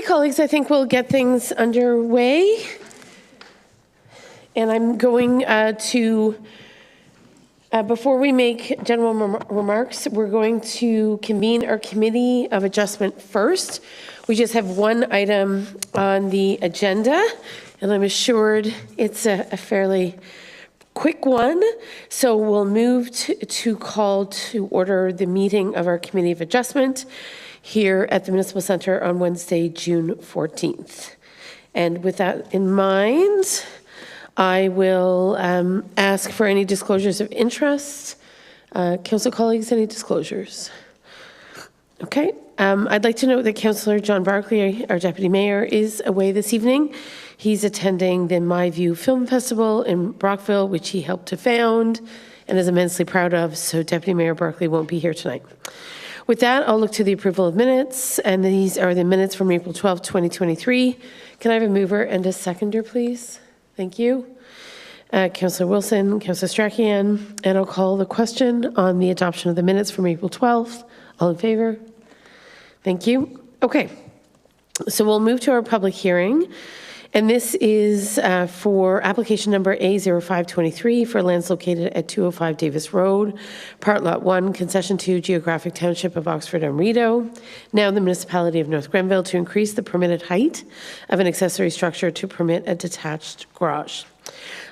colleagues, I think we'll get things underway. And I'm going before we make general remarks, we're going to convene our committee of adjustment first. We just have one item on the agenda, and I'm assured it's a fairly quick one. So we'll move to call to order the meeting of our committee of adjustment here at the Municipal Center on Wednesday, June 14th. And with that in mind, I will ask for any disclosures of interest. Council colleagues, any disclosures? Okay. I'd like to note that Councillor John Barclay, our Deputy Mayor, is away this evening. He's attending the My View Film Festival in Brockville, which he helped to found and is immensely proud of, so Deputy Mayor Barclay won't be here tonight. With that, I'll look to the approval of minutes, and these are the minutes from April 12, 2023. Can I have a mover and a seconder, please? Thank you. Councillor Wilson, Councillor Strachan, and I'll call the question on the adoption of the minutes from April 12th. All in favor? Thank you. Okay, so we'll move to our public hearing. And this is for application number A0523 for lands located at 205 Davis Road, Part Lot 1, Concession 2, Geographic Township of Oxford and Rideau, now the Municipality of North Grenville, to increase the permitted height of an accessory structure to permit a detached garage.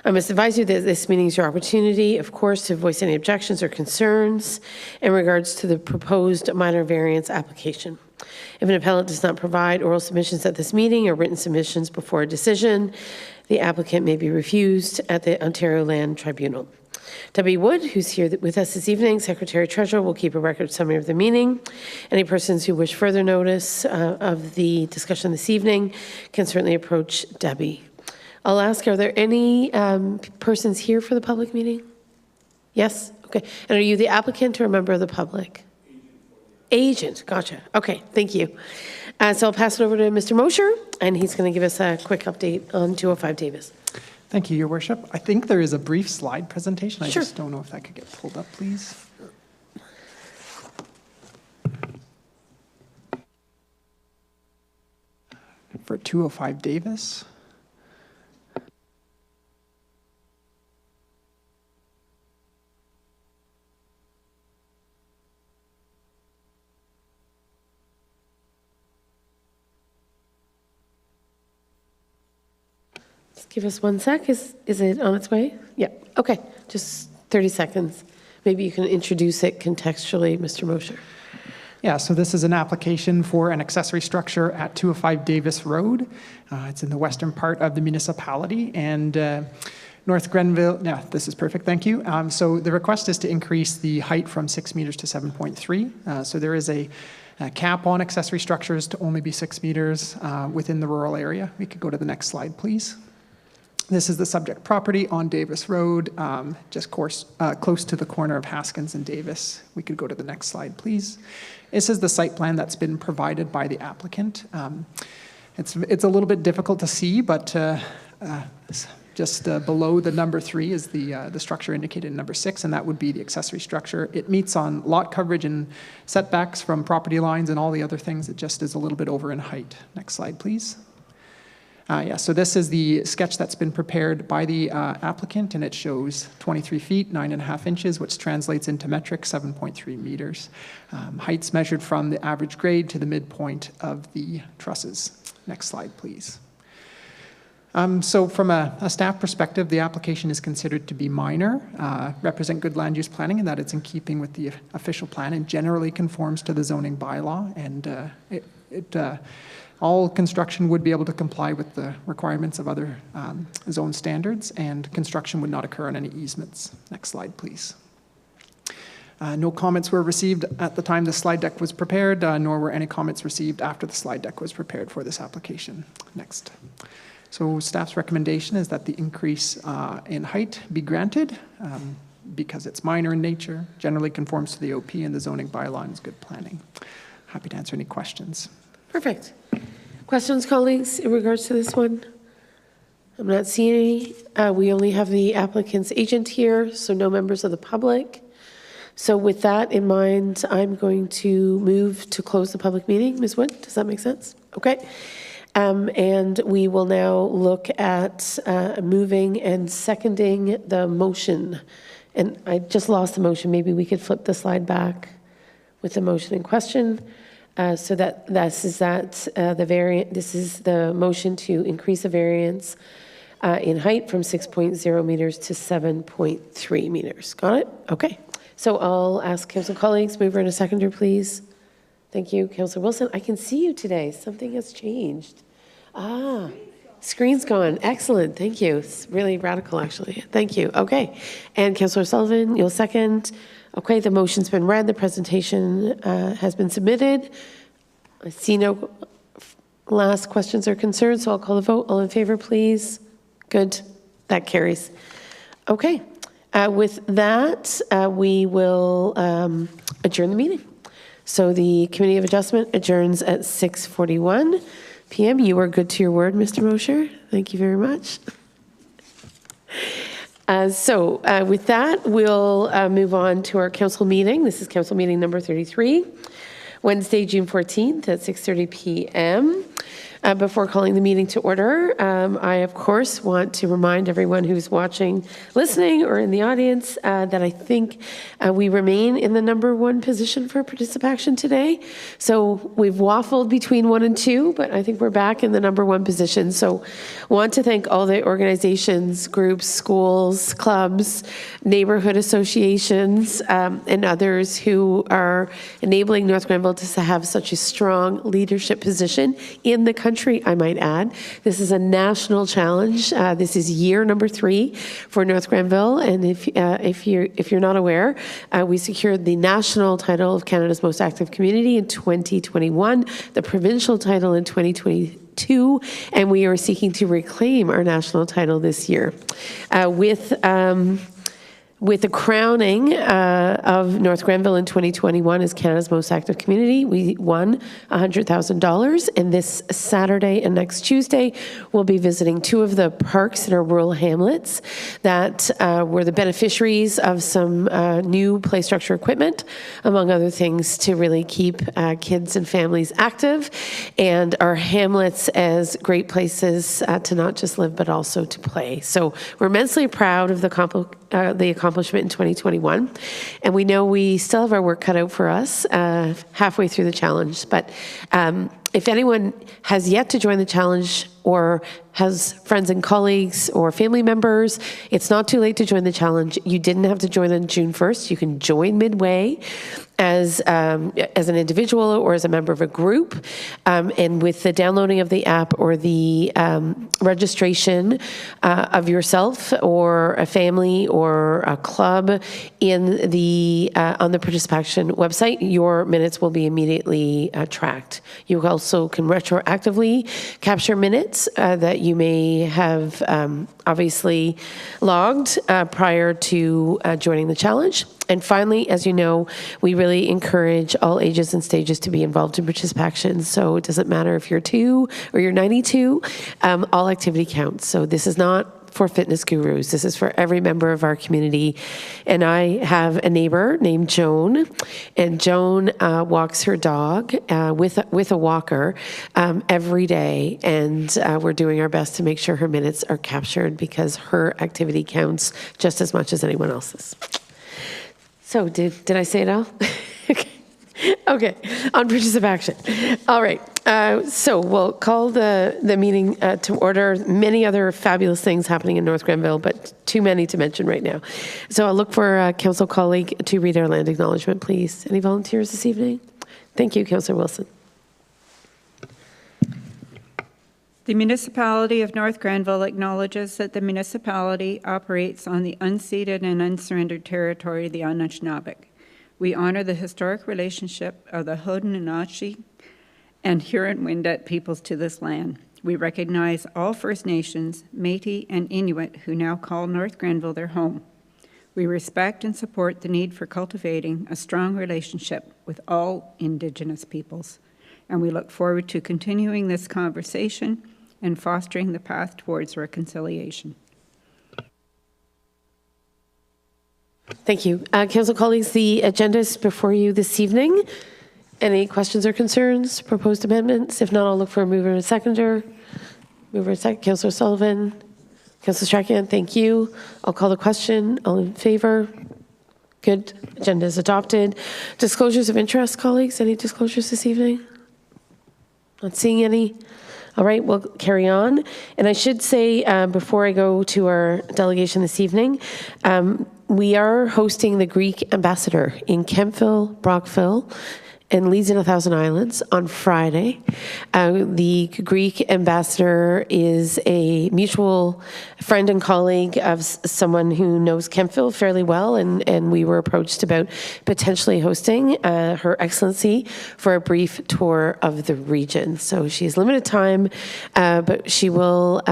I must advise you that this meeting is your opportunity, of course, to voice any objections or concerns in regards to the proposed minor variance application. If an appellant does not provide oral submissions at this meeting or written submissions before a decision, the applicant may be refused at the Ontario Land Tribunal. Debbie Wood, who's here with us this evening, Secretary Treasurer, will keep a record summary of the meeting. Any persons who wish further notice of the discussion this evening can certainly approach Debbie. I'll ask, are there any persons here for the public meeting? Yes? Okay. And are you the applicant or a member of the public? Agent, gotcha. Okay, thank you. So I'll pass it over to Mr. Mosher, and he's going to give us a quick update on 205 Davis. Thank you, Your Worship. I think there is a brief slide presentation. I Sure. just don't know if that could get pulled up, please. For 205 Davis. Give us 1 sec. Is it on its way? Yeah. Okay. Just 30 seconds. Maybe you can introduce it contextually, Mr. Mosher. Yeah, so this is an application for an accessory structure at 205 Davis Road. It's in the western part of the municipality, and North Grenville, yeah, this is perfect, thank you. So the request is to increase the height from 6 meters to 7.3. So there is a cap on accessory structures to only be 6 meters within the rural area. We could go to the next slide, please. This is the subject property on Davis Road, just close to the corner of Haskins and Davis. We could go to the next slide, please. This is the site plan that's been provided by the applicant. It's a little bit difficult to see, but just below the number 3 is the structure indicated in number 6, and that would be the accessory structure. It meets on lot coverage and setbacks from property lines and all the other things. It just is a little bit over in height. Next slide, please. Yeah, so this is the sketch that's been prepared by the applicant, and it shows 23 feet, 9.5 inches, which translates into metric 7.3 meters. Heights measured from the average grade to the midpoint of the trusses. Next slide, please. So from a staff perspective, the application is considered to be minor, represent good land use planning, and that it's in keeping with the official plan and generally conforms to the zoning bylaw, and all construction would be able to comply with the requirements of other zone standards, and construction would not occur on any easements. Next slide, please. No comments were received at the time the slide deck was prepared, nor were any comments received after the slide deck was prepared for this application. Next. So staff's recommendation is that the increase in height be granted because it's minor in nature, generally conforms to the OP and the zoning bylaw, and is good planning. Happy to answer any questions. Perfect. Questions, colleagues, in regards to this one? I'm not seeing any. We only have the applicant's agent here, so no members of the public. So with that in mind, I'm going to move to close the public meeting. Ms. Wood, does that make sense? Okay. And we will now look at moving and seconding the motion. And I just lost the motion. Maybe we could flip the slide back with the motion in question. So this is the motion to increase the variance in height from 6.0 meters to 7.3 meters. Got it? Okay. So I'll ask council colleagues, mover and a seconder, please. Thank you, Councillor Wilson. I can see you today. Something has changed. Screen's gone. Excellent. Thank you. It's really radical, actually. Thank you. Okay. And Councillor Sullivan, you'll second. Okay, the motion's been read. The presentation has been submitted. I see no last questions or concerns, so I'll call the vote. All in favor, please. Good. That carries. Okay. With that, we will adjourn the meeting. So the Committee of Adjustment adjourns at 6:41 p.m. You are good to your word, Mr. Mosher. Thank you very much. With that, we'll move on to our council meeting. This is council meeting number 33, Wednesday, June 14th at 6:30 p.m. Before calling the meeting to order, I, of course, want to remind everyone who's watching, listening, or in the audience that I think we remain in the number one position for participation today. So we've waffled between 1 and 2, but I think we're back in the number one position. So want to thank all the organizations, groups, schools, clubs, neighborhood associations, and others who are enabling North Grenville to have such a strong leadership position in the country, I might add. This is a national challenge. This is year number 3 for North Grenville, and if you're not aware, we secured the national title of Canada's Most Active Community in 2021, the provincial title in 2022, and we are seeking to reclaim our national title this year. With the crowning of North Grenville in 2021 as Canada's Most Active Community, we won $100,000. And this Saturday and next Tuesday, we'll be visiting 2 of the parks in our rural hamlets that were the beneficiaries of some new play structure equipment, among other things, to really keep kids and families active, and our hamlets as great places to not just live, but also to play. So we're immensely proud of the accomplishment in 2021. And we know we still have our work cut out for us halfway through the challenge. But if anyone has yet to join the challenge or has friends and colleagues or family members, it's not too late to join the challenge. You didn't have to join on June 1st. You can join midway as an individual or as a member of a group. And with the downloading of the app or the registration of yourself or a family or a club in the on the participation website, your minutes will be immediately tracked. You also can retroactively capture minutes that you may have obviously logged prior to joining the challenge. And finally, as you know, we really encourage all ages and stages to be involved in participation. So it doesn't matter if you're 2 or you're 92, all activity counts. So this is not for fitness gurus. This is for every member of our community. And I have a neighbor named Joan, and Joan walks her dog with a walker every day. And we're doing our best to make sure her minutes are captured because her activity counts just as much as anyone else's. So did I say it all? Okay, on participation. All right, so we'll call the meeting to order. Many other fabulous things happening in North Grenville, but too many to mention right now. So I'll look for a council colleague to read our land acknowledgement, please. Any volunteers this evening? Thank you, Councillor Wilson. The municipality of North Grenville acknowledges that the municipality operates on the unceded and unsurrendered territory of the Anishinaabe. We honor the historic relationship of the Haudenosaunee and Huron-Wendat peoples to this land. We recognize all First Nations, Métis, and Inuit who now call North Grenville their home. We respect and support the need for cultivating a strong relationship with all Indigenous peoples, and we look forward to continuing this conversation and fostering the path towards reconciliation. Thank you. Council colleagues, the agenda is before you this evening. Any questions or concerns, proposed amendments? If not, I'll look for a mover and a seconder. Mover and second, Councillor Sullivan. Councillor Strachan, thank you. I'll call the question. All in favor? Good. Agenda is adopted. Disclosures of interest, colleagues. Any disclosures this evening? Not seeing any. All right, we'll carry on. And I should say, before I go to our delegation this evening, we are hosting the Greek ambassador in Kemptville, Brockville, and Leeds and 1,000 Islands on Friday. The Greek ambassador is a mutual friend and colleague of someone who knows Kemptville fairly well, and we were approached about potentially hosting Her Excellency for a brief tour of the region. So she has limited time, but she will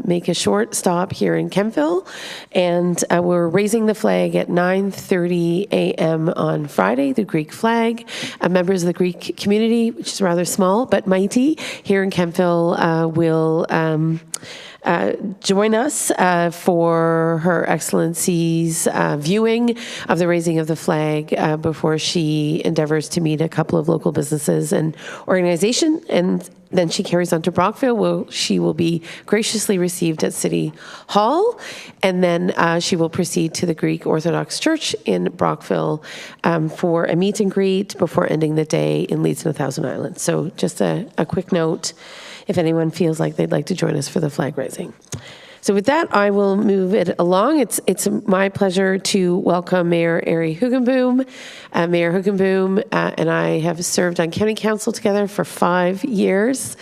make a short stop here in Kemptville, and we're raising the flag at 9:30 a.m. on Friday, the Greek flag. Members of the Greek community, which is rather small but mighty, here in Kemptville will join us for Her Excellency's viewing of the raising of the flag before she endeavors to meet a couple of local businesses and organizations, and then she carries on to Brockville, where she will be graciously received at City Hall, and then she will proceed to the Greek Orthodox Church in Brockville for a meet and greet before ending the day in Leeds and 1,000 Islands. So just a quick note, if anyone feels like they'd like to join us for the flag raising. So with that, I will move it along. It's my pleasure to welcome Mayor Ari Hoogenboom. Mayor Hoogenboom and I have served on County Council together for 5 years.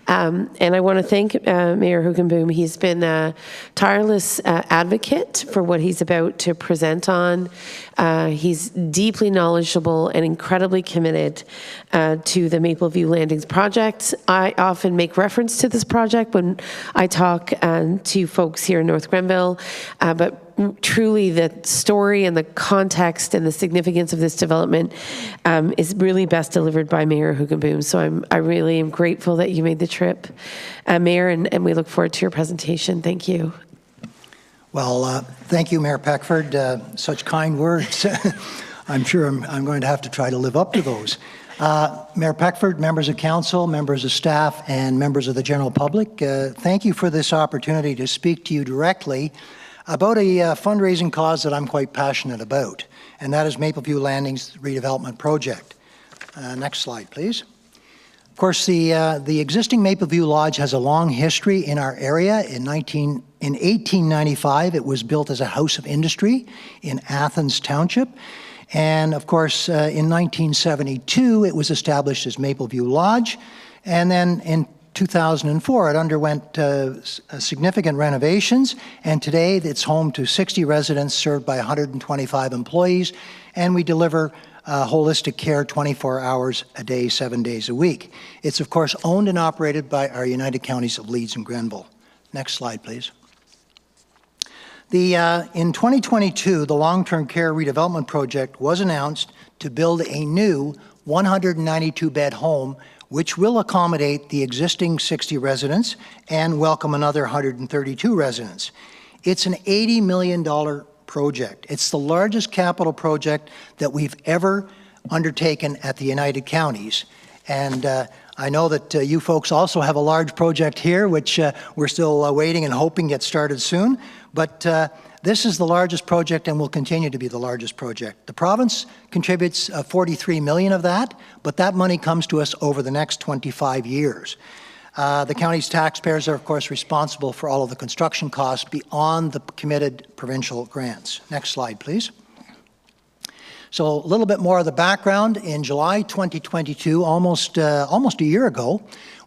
And I want to thank Mayor Hoogenboom. He's been a tireless advocate for what he's about to present on. He's deeply knowledgeable and incredibly committed to the Mapleview Landings project. I often make reference to this project when I talk to folks here in North Grenville, but truly the story and the context and the significance of this development is really best delivered by Mayor Hoogenboom. So I really am grateful that you made the trip, Mayor, and we look forward to your presentation. Thank you. Well, thank you, Mayor Peckford. Such kind words. I'm sure I'm going to have to try to live up to those. Mayor Peckford, members of council, members of staff, and members of the general public, thank you for this opportunity to speak to you directly about a fundraising cause that I'm quite passionate about, and that is Mapleview Landings redevelopment project. Next slide, please. Of course, the existing Mapleview Lodge has a long history in our area. In 1895, it was built as a house of industry in Athens Township. And of course, in 1972, it was established as Mapleview Lodge. And then in 2004, it underwent significant renovations. And today, it's home to 60 residents served by 125 employees. And we deliver holistic care 24 hours a day, 7 days a week. It's, of course, owned and operated by our United Counties of Leeds and Grenville. Next slide, please. In 2022, the long-term care redevelopment project was announced to build a new 192-bed home, which will accommodate the existing 60 residents and welcome another 132 residents. It's an $80 million project. It's the largest capital project that we've ever undertaken at the United Counties. And I know that you folks also have a large project here, which we're still waiting and hoping gets started soon. But this is the largest project and will continue to be the largest project. The province contributes $43 million of that, but that money comes to us over the next 25 years. The county's taxpayers are, of course, responsible for all of the construction costs beyond the committed provincial grants. Next slide, please. So a little bit more of the background. In July 2022, almost a year ago,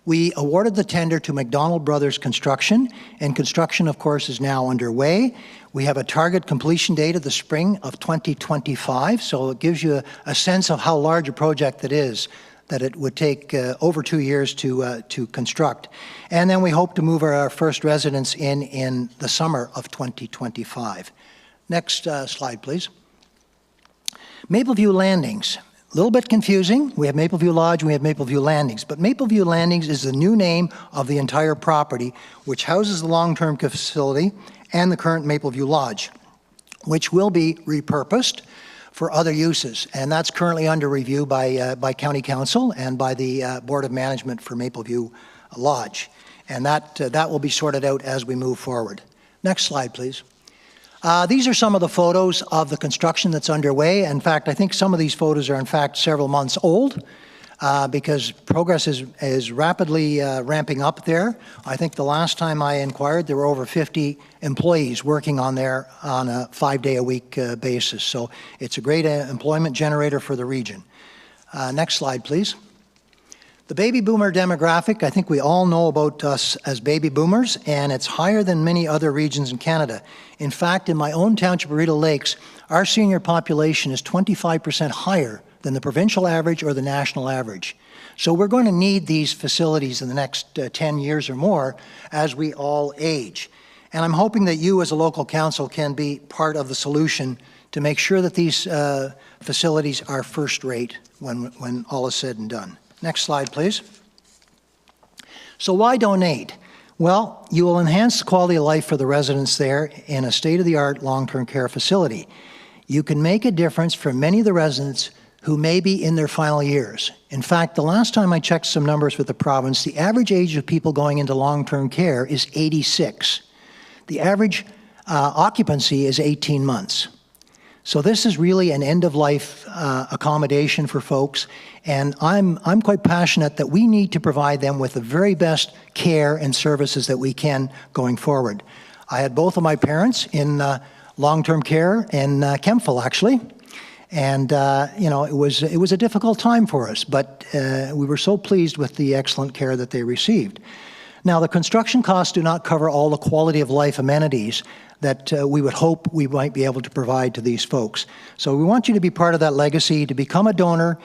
we awarded the tender to McDonald Brothers Construction, and construction, of course, is now underway. We have a target completion date of the spring of 2025, so it gives you a sense of how large a project that is, that it would take over 2 years to construct. And then we hope to move our first residents in the summer of 2025. Next slide, please. Mapleview Landings. A little bit confusing. We have Mapleview Lodge and we have Mapleview Landings, but Mapleview Landings is the new name of the entire property, which houses the long-term facility and the current Mapleview Lodge. which will be repurposed for other uses. And that's currently under review by County Council and by the Board of Management for Mapleview Lodge. And that will be sorted out as we move forward. Next slide, please. These are some of the photos of the construction that's underway. In fact, I think some of these photos are in fact several months old because progress is rapidly ramping up there. I think the last time I inquired, there were over 50 employees working on there on a 5-day-a-week basis. So it's a great employment generator for the region. Next slide, please. The baby boomer demographic, I think we all know about us as baby boomers, and it's higher than many other regions in Canada. In fact, in my own township of Rideau Lakes, our senior population is 25% higher than the provincial average or the national average. So we're going to need these facilities in the next 10 years or more as we all age. And I'm hoping that you as a local council can be part of the solution to make sure that these facilities are first rate when all is said and done. Next slide, please. So why donate? Well, you will enhance the quality of life for the residents there in a state-of-the-art long-term care facility. You can make a difference for many of the residents who may be in their final years. In fact, the last time I checked some numbers with the province, the average age of people going into long-term care is 86. The average occupancy is 18 months. So this is really an end-of-life accommodation for folks, and I'm quite passionate that we need to provide them with the very best care and services that we can going forward. I had both of my parents in long-term care in Kemptville, actually, and you know, it was a difficult time for us, but we were so pleased with the excellent care that they received. Now, the construction costs do not cover all the quality of life amenities that we would hope we might be able to provide to these folks. So we want you to be part of that legacy, to become a donor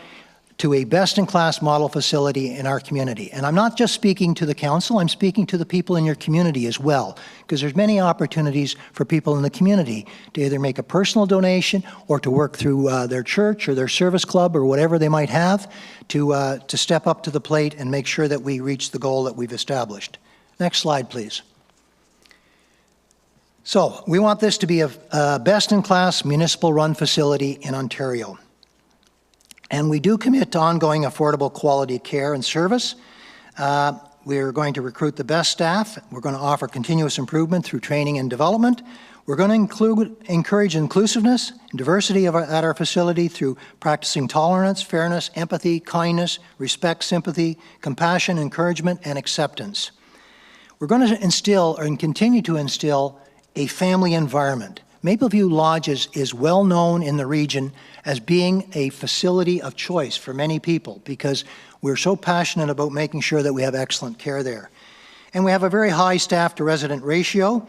to a best-in-class model facility in our community. And I'm not just speaking to the council, I'm speaking to the people in your community as well, because there's many opportunities for people in the community to either make a personal donation or to work through their church or their service club or whatever they might have to step up to the plate and make sure that we reach the goal that we've established. Next slide, please. So we want this to be a best-in-class municipal-run facility in Ontario. And we do commit to ongoing affordable quality care and service. We're going to recruit the best staff. We're going to offer continuous improvement through training and development. We're going to encourage inclusiveness and diversity at our facility through practicing tolerance, fairness, empathy, kindness, respect, sympathy, compassion, encouragement, and acceptance. We're going to instill and continue to instill a family environment. Mapleview Lodge is well known in the region as being a facility of choice for many people because we're so passionate about making sure that we have excellent care there. And we have a very high staff to resident ratio,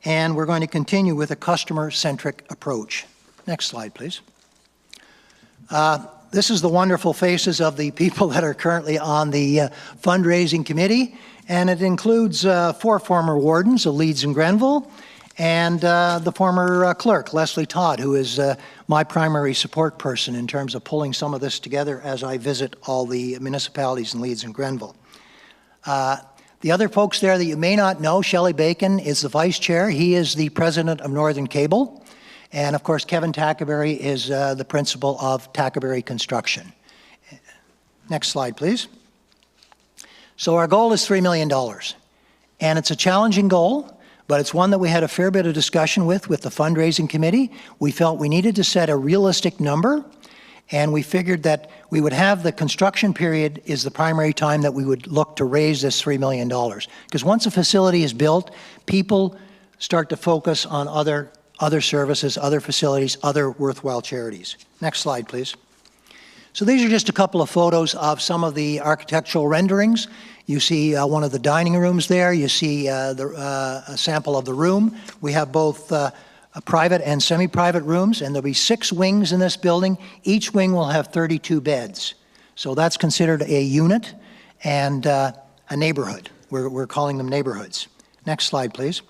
and we're going to continue with a customer-centric approach. Next slide, please. This is the wonderful faces of the people that are currently on the fundraising committee, and it includes 4 former wardens of Leeds and Grenville, and the former clerk, Leslie Todd, who is my primary support person in terms of pulling some of this together as I visit all the municipalities in Leeds and Grenville. The other folks there that you may not know, Shelley Bacon is the vice chair. He is the president of Northern Cable. And of course, Kevin Tackaberry is the principal of Tackaberry Construction. Next slide, please. So our goal is $3 million. And it's a challenging goal, but it's one that we had a fair bit of discussion with the fundraising committee. We felt we needed to set a realistic number, and we figured that we would have the construction period is the primary time that we would look to raise this $3 million. Because once a facility is built, people start to focus on other services, other facilities, other worthwhile charities. Next slide, please. So these are just a couple of photos of some of the architectural renderings. You see one of the dining rooms there. You see a sample of the room. We have both private and semi-private rooms, and there'll be 6 wings in this building. Each wing will have 32 beds. So that's considered a unit and a neighborhood. We're calling them neighborhoods. Next slide, please.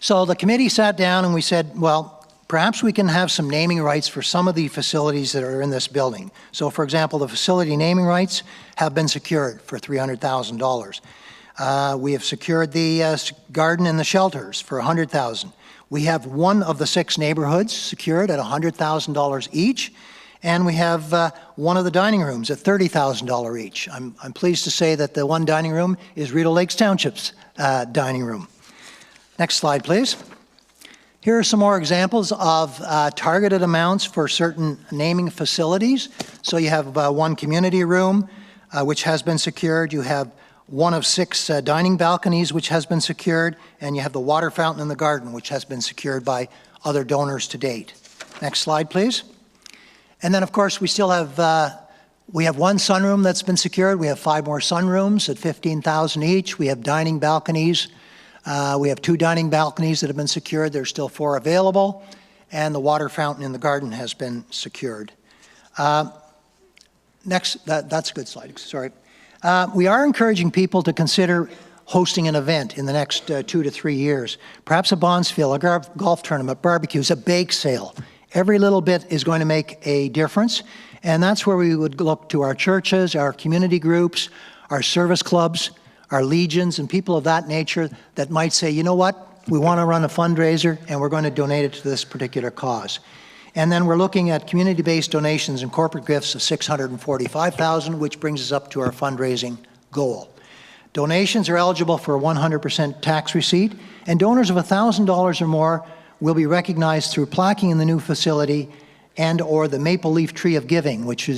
So the committee sat down and we said, well, perhaps we can have some naming rights for some of the facilities that are in this building. So for example, the facility naming rights have been secured for $300,000. We have secured the garden and the shelters for $100,000. We have one of the 6 neighborhoods secured at $100,000 each, and we have one of the dining rooms at $30,000 each. I'm pleased to say that the one dining room is Rideau Lakes Township's dining room. Next slide, please. Here are some more examples of targeted amounts for certain naming facilities. So you have one community room, which has been secured. You have one of 6 dining balconies, which has been secured. And you have the water fountain in the garden, which has been secured by other donors to date. Next slide, please. And then, of course, we still have, we have one sunroom that's been secured. We have 5 more sunrooms at $15,000 each. We have dining balconies. We have 2 dining balconies that have been secured. There's still 4 available. And the water fountain in the garden has been secured. Next, that's a good slide, sorry. We are encouraging people to consider hosting an event in the next 2 to 3 years. Perhaps a bonspiel, a golf tournament, barbecues, a bake sale. Every little bit is going to make a difference. And that's where we would look to our churches, our community groups, our service clubs, our legions, and people of that nature that might say, you know what, we want to run a fundraiser and we're going to donate it to this particular cause. And then we're looking at community-based donations and corporate gifts of $645,000, which brings us up to our fundraising goal. Donations are eligible for a 100% tax receipt, and donors of $1,000 or more will be recognized through plaquing in the new facility and or the Maple Leaf Tree of Giving, which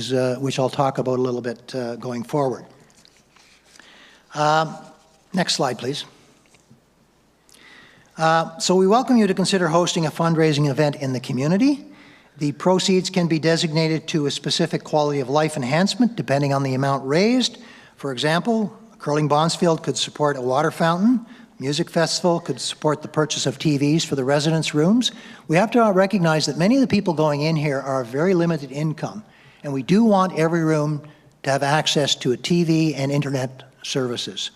I'll talk about a little bit going forward. Next slide, please. So we welcome you to consider hosting a fundraising event in the community. The proceeds can be designated to a specific quality of life enhancement depending on the amount raised. For example, Curling Bonspiel could support a water fountain. Music Festival could support the purchase of TVs for the residence rooms. We have to recognize that many of the people going in here are of very limited income, and we do want every room to have access to a TV and internet services.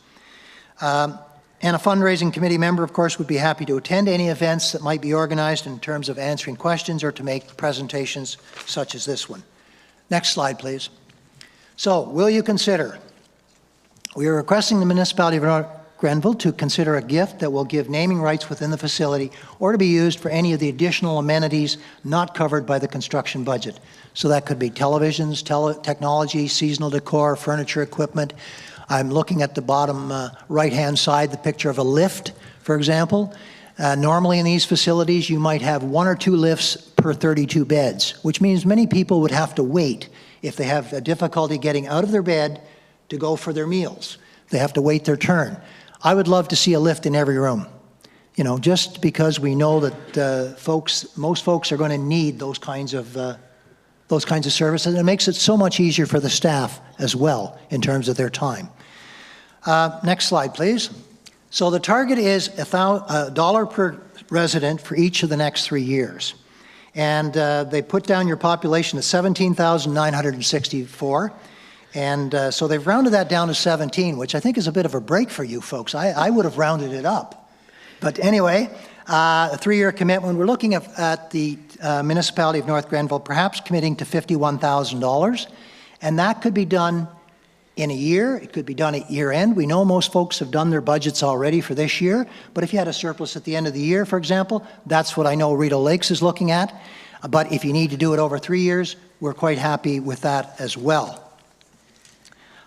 And a fundraising committee member, of course, would be happy to attend any events that might be organized in terms of answering questions or to make presentations such as this one. Next slide, please. So, will you consider? We are requesting the municipality of North Grenville to consider a gift that will give naming rights within the facility or to be used for any of the additional amenities not covered by the construction budget. So that could be televisions, technology, seasonal decor, furniture, equipment. I'm looking at the bottom right-hand side, the picture of a lift, for example. Normally in these facilities, you might have 1 or 2 lifts per 32 beds, which means many people would have to wait if they have a difficulty getting out of their bed to go for their meals. They have to wait their turn. I would love to see a lift in every room, you know, just because we know that most folks are going to need those kinds of services. And it makes it so much easier for the staff as well in terms of their time. Next slide, please. So the target is $1 per resident for each of the next 3 years. And they put down your population at 17,964. And so they've rounded that down to 17, which I think is a bit of a break for you folks. I would have rounded it up. But anyway, a 3-year commitment. We're looking at the municipality of North Grenville perhaps committing to $51,000. And that could be done in a year. It could be done at year end. We know most folks have done their budgets already for this year. But if you had a surplus at the end of the year, for example, that's what I know Rideau Lakes is looking at. But if you need to do it over 3 years, we're quite happy with that as well.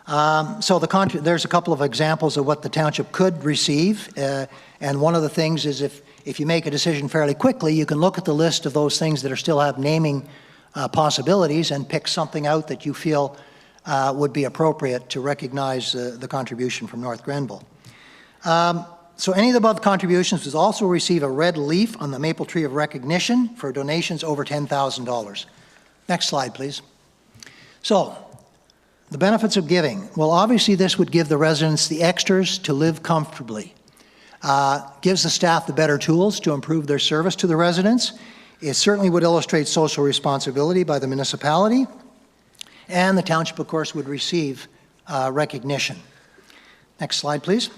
So there's a couple of examples of what the township could receive, and one of the things is if you make a decision fairly quickly, you can look at the list of those things that are still have naming possibilities and pick something out that you feel would be appropriate to recognize the contribution from North Grenville. So any of the above contributions will also receive a red leaf on the Maple Tree of Recognition for donations over $10,000. Next slide, please. So, the benefits of giving. Well, obviously this would give the residents the extras to live comfortably. Gives the staff the better tools to improve their service to the residents. It certainly would illustrate social responsibility by the municipality. And the township, of course, would receive recognition. Next slide, please.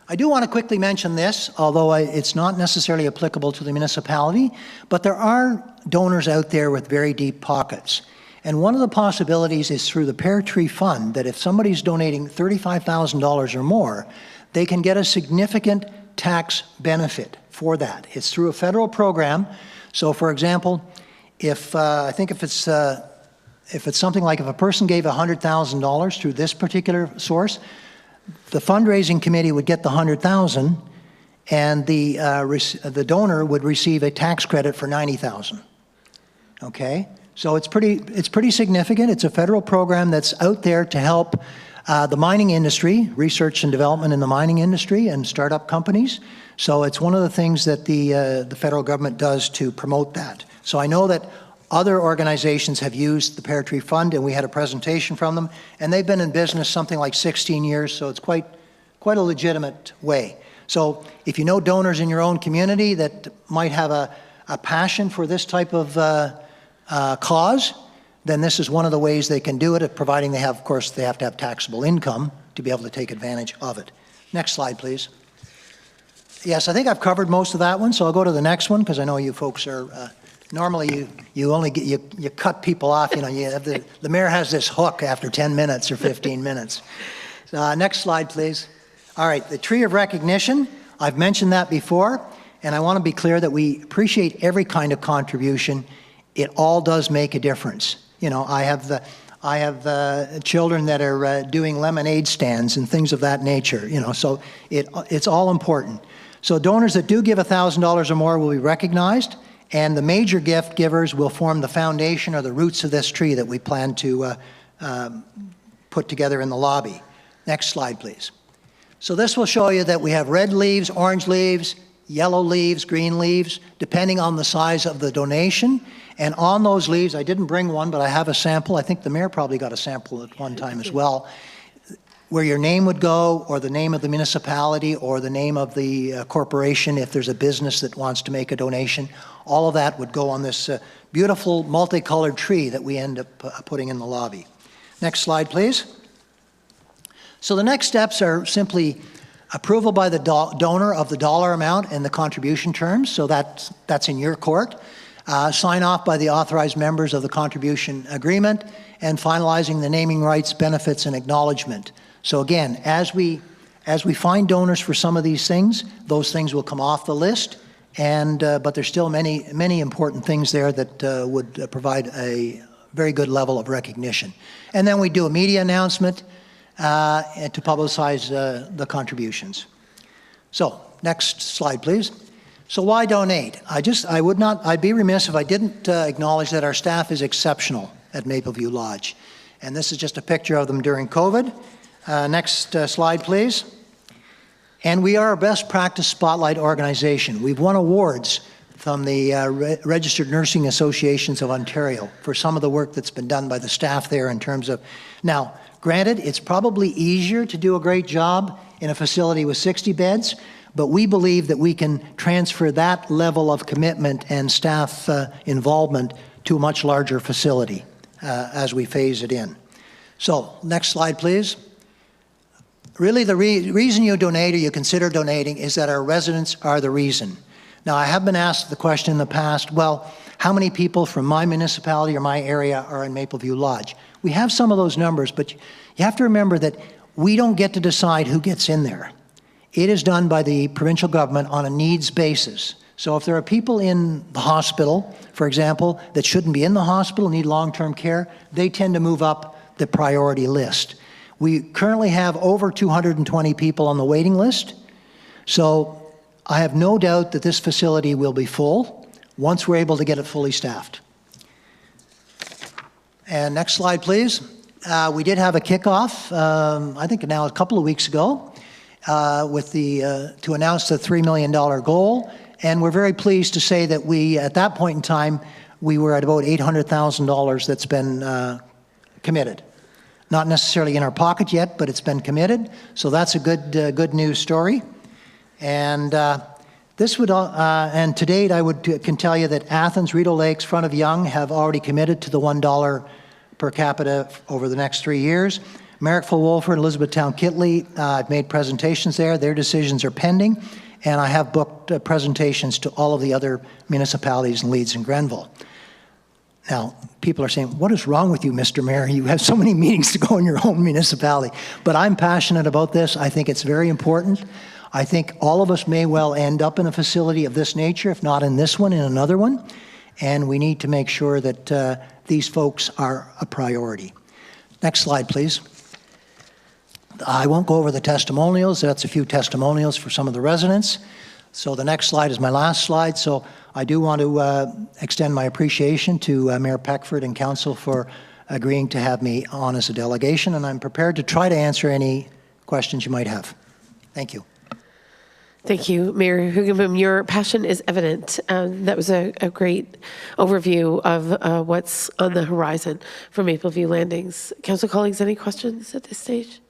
I do want to quickly mention this, although it's not necessarily applicable to the municipality, but there are donors out there with very deep pockets. And one of the possibilities is through the Pear Tree Fund, that if somebody's donating $35,000 or more, they can get a significant tax benefit for that. It's through a federal program. So, for example, if it's something like if a person gave $100,000 through this particular source, the fundraising committee would get the $100,000, and the donor would receive a tax credit for $90,000. Okay, so it's pretty significant. It's a federal program that's out there to help the mining industry, research and development in the mining industry, and startup companies. So it's one of the things that the federal government does to promote that. So I know that other organizations have used the Pear Tree Fund, and we had a presentation from them, and they've been in business something like 16 years, so it's quite a legitimate way. So if you know donors in your own community that might have a passion for this type of cause, then this is one of the ways they can do it, providing they have, of course, they have to have taxable income to be able to take advantage of it. Next slide, please. Yes, I think I've covered most of that one, so I'll go to the next one, because I know you folks are, normally you only get, you cut people off, you know, you have the mayor has this hook after 10 minutes or 15 minutes. Next slide, please. All right, the Tree of Recognition, I've mentioned that before, and I want to be clear that we appreciate every kind of contribution. It all does make a difference. You know, I have children that are doing lemonade stands and things of that nature, you know, so it's all important. So donors that do give $1,000 or more will be recognized, and the major gift givers will form the foundation or the roots of this tree that we plan to put together in the lobby. Next slide, please. So this will show you that we have red leaves, orange leaves, yellow leaves, green leaves, depending on the size of the donation. And on those leaves, I didn't bring one, but I have a sample. I think the mayor probably got a sample at one time as well, where your name would go, or the name of the municipality, or the name of the corporation if there's a business that wants to make a donation. All of that would go on this beautiful multicolored tree that we end up putting in the lobby. Next slide, please. So the next steps are simply approval by the donor of the dollar amount and the contribution terms, so that's in your court. Sign off by the authorized members of the contribution agreement, and finalizing the naming rights, benefits, and acknowledgement. So again, as we find donors for some of these things, those things will come off the list, and but there's still many important things there that would provide a very good level of recognition. And then we do a media announcement to publicize the contributions. So next slide, please. So why donate? I'd be remiss if I didn't acknowledge that our staff is exceptional at Mapleview Lodge. And this is just a picture of them during COVID. Next slide, please. And we are a best practice spotlight organization. We've won awards from the Registered Nursing Associations of Ontario for some of the work that's been done by the staff there in terms of, now, granted, it's probably easier to do a great job in a facility with 60 beds, but we believe that we can transfer that level of commitment and staff involvement to a much larger facility as we phase it in. So, next slide, please. Really, the reason you donate or you consider donating is that our residents are the reason. Now, I have been asked the question in the past, well, how many people from my municipality or my area are in Mapleview Lodge? We have some of those numbers, but you have to remember that we don't get to decide who gets in there. It is done by the provincial government on a needs basis. So if there are people in the hospital, for example, that shouldn't be in the hospital, need long-term care, they tend to move up the priority list. We currently have over 220 people on the waiting list, so I have no doubt that this facility will be full once we're able to get it fully staffed. And next slide, please. We did have a kickoff, I think now a couple of weeks ago, with to announce the $3 million goal, and we're very pleased to say that we, at that point in time, we were at about $800,000 that's been committed. Not necessarily in our pocket yet, but it's been committed, so that's a good news story. And this would, and to date, can tell you that Athens, Rideau Lakes, Front of Yonge have already committed to the $1 per capita over the next 3 years. Marrickville, Wolford, Elizabethtown, Kittley, I've made presentations there. Their decisions are pending, and I have booked presentations to all of the other municipalities in Leeds and Grenville. Now, people are saying, what is wrong with you, Mr. Mayor? You have so many meetings to go in your own municipality. But I'm passionate about this. I think it's very important. I think all of us may well end up in a facility of this nature, if not in this one, in another one, and we need to make sure that these folks are a priority. Next slide, please. I won't go over the testimonials. That's a few testimonials for some of the residents. So the next slide is my last slide. So I do want to extend my appreciation to Mayor Peckford and Council for agreeing to have me on as a delegation, and I'm prepared to try to answer any questions you might have. Thank you. Thank you, Mayor Hoogenboom. Your passion is evident. That was a great overview of what's on the horizon for Mapleview Landings. Council colleagues, any questions at this stage?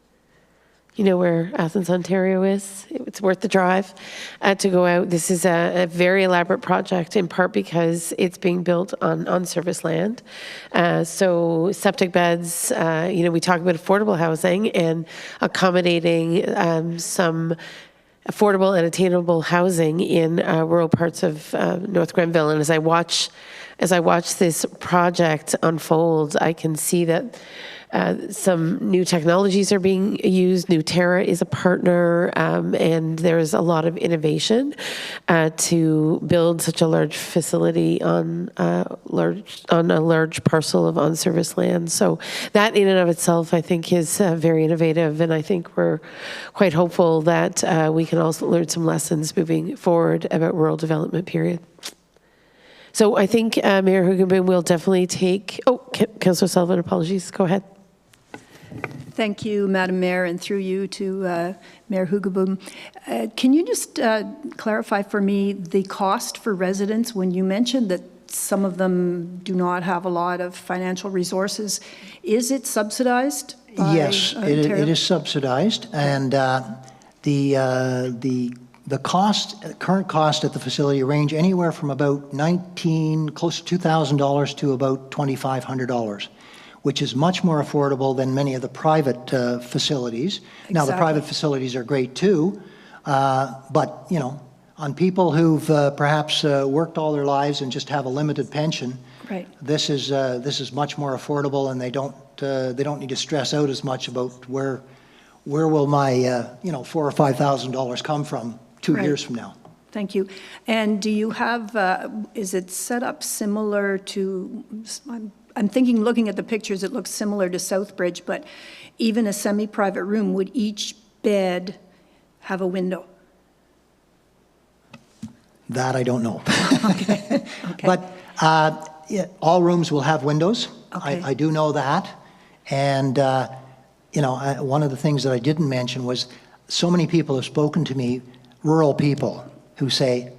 You know where Athens, Ontario is. It's worth the drive to go out. This is a very elaborate project, in part because it's being built on service land. So septic beds, we talk about affordable housing and accommodating some affordable and attainable housing in rural parts of North Grenville. And as I watch this project unfold, I can see that some new technologies are being used. Nuterra is a partner, and there's a lot of innovation to build such a large facility on a large parcel of on-service land. So that in and of itself, I think, is very innovative, and I think we're quite hopeful that we can also learn some lessons moving forward about rural development, period. So I think Mayor Hoogenboom will definitely take, Councillor Sullivan, apologies, go ahead. Thank you, Madam Mayor, and through you to Mayor Hoogenboom. Can you just clarify for me the cost for residents when you mentioned that some of them do not have a lot of financial resources? Is it subsidized by Yes, it is subsidized, and the current cost at the facility range anywhere from about close to $2,000 to about $2,500. Which is much more affordable than many of the private facilities. Exactly. Now, the private facilities are great too, but on people who've perhaps worked all their lives and just have a limited pension, right. This is much more affordable, and they don't need to stress out as much about where will my $4,000 or $5,000 come from 2 right. years from now. Thank you. And do you have? Is it set up similar to? I'm thinking, looking at the pictures, it looks similar to Southbridge, but even a semi-private room, would each bed have a window? That I don't know. Okay. But all rooms will have windows. Okay. I do know that. And, one of the things that I didn't mention was so many people have spoken to me, rural people, who say,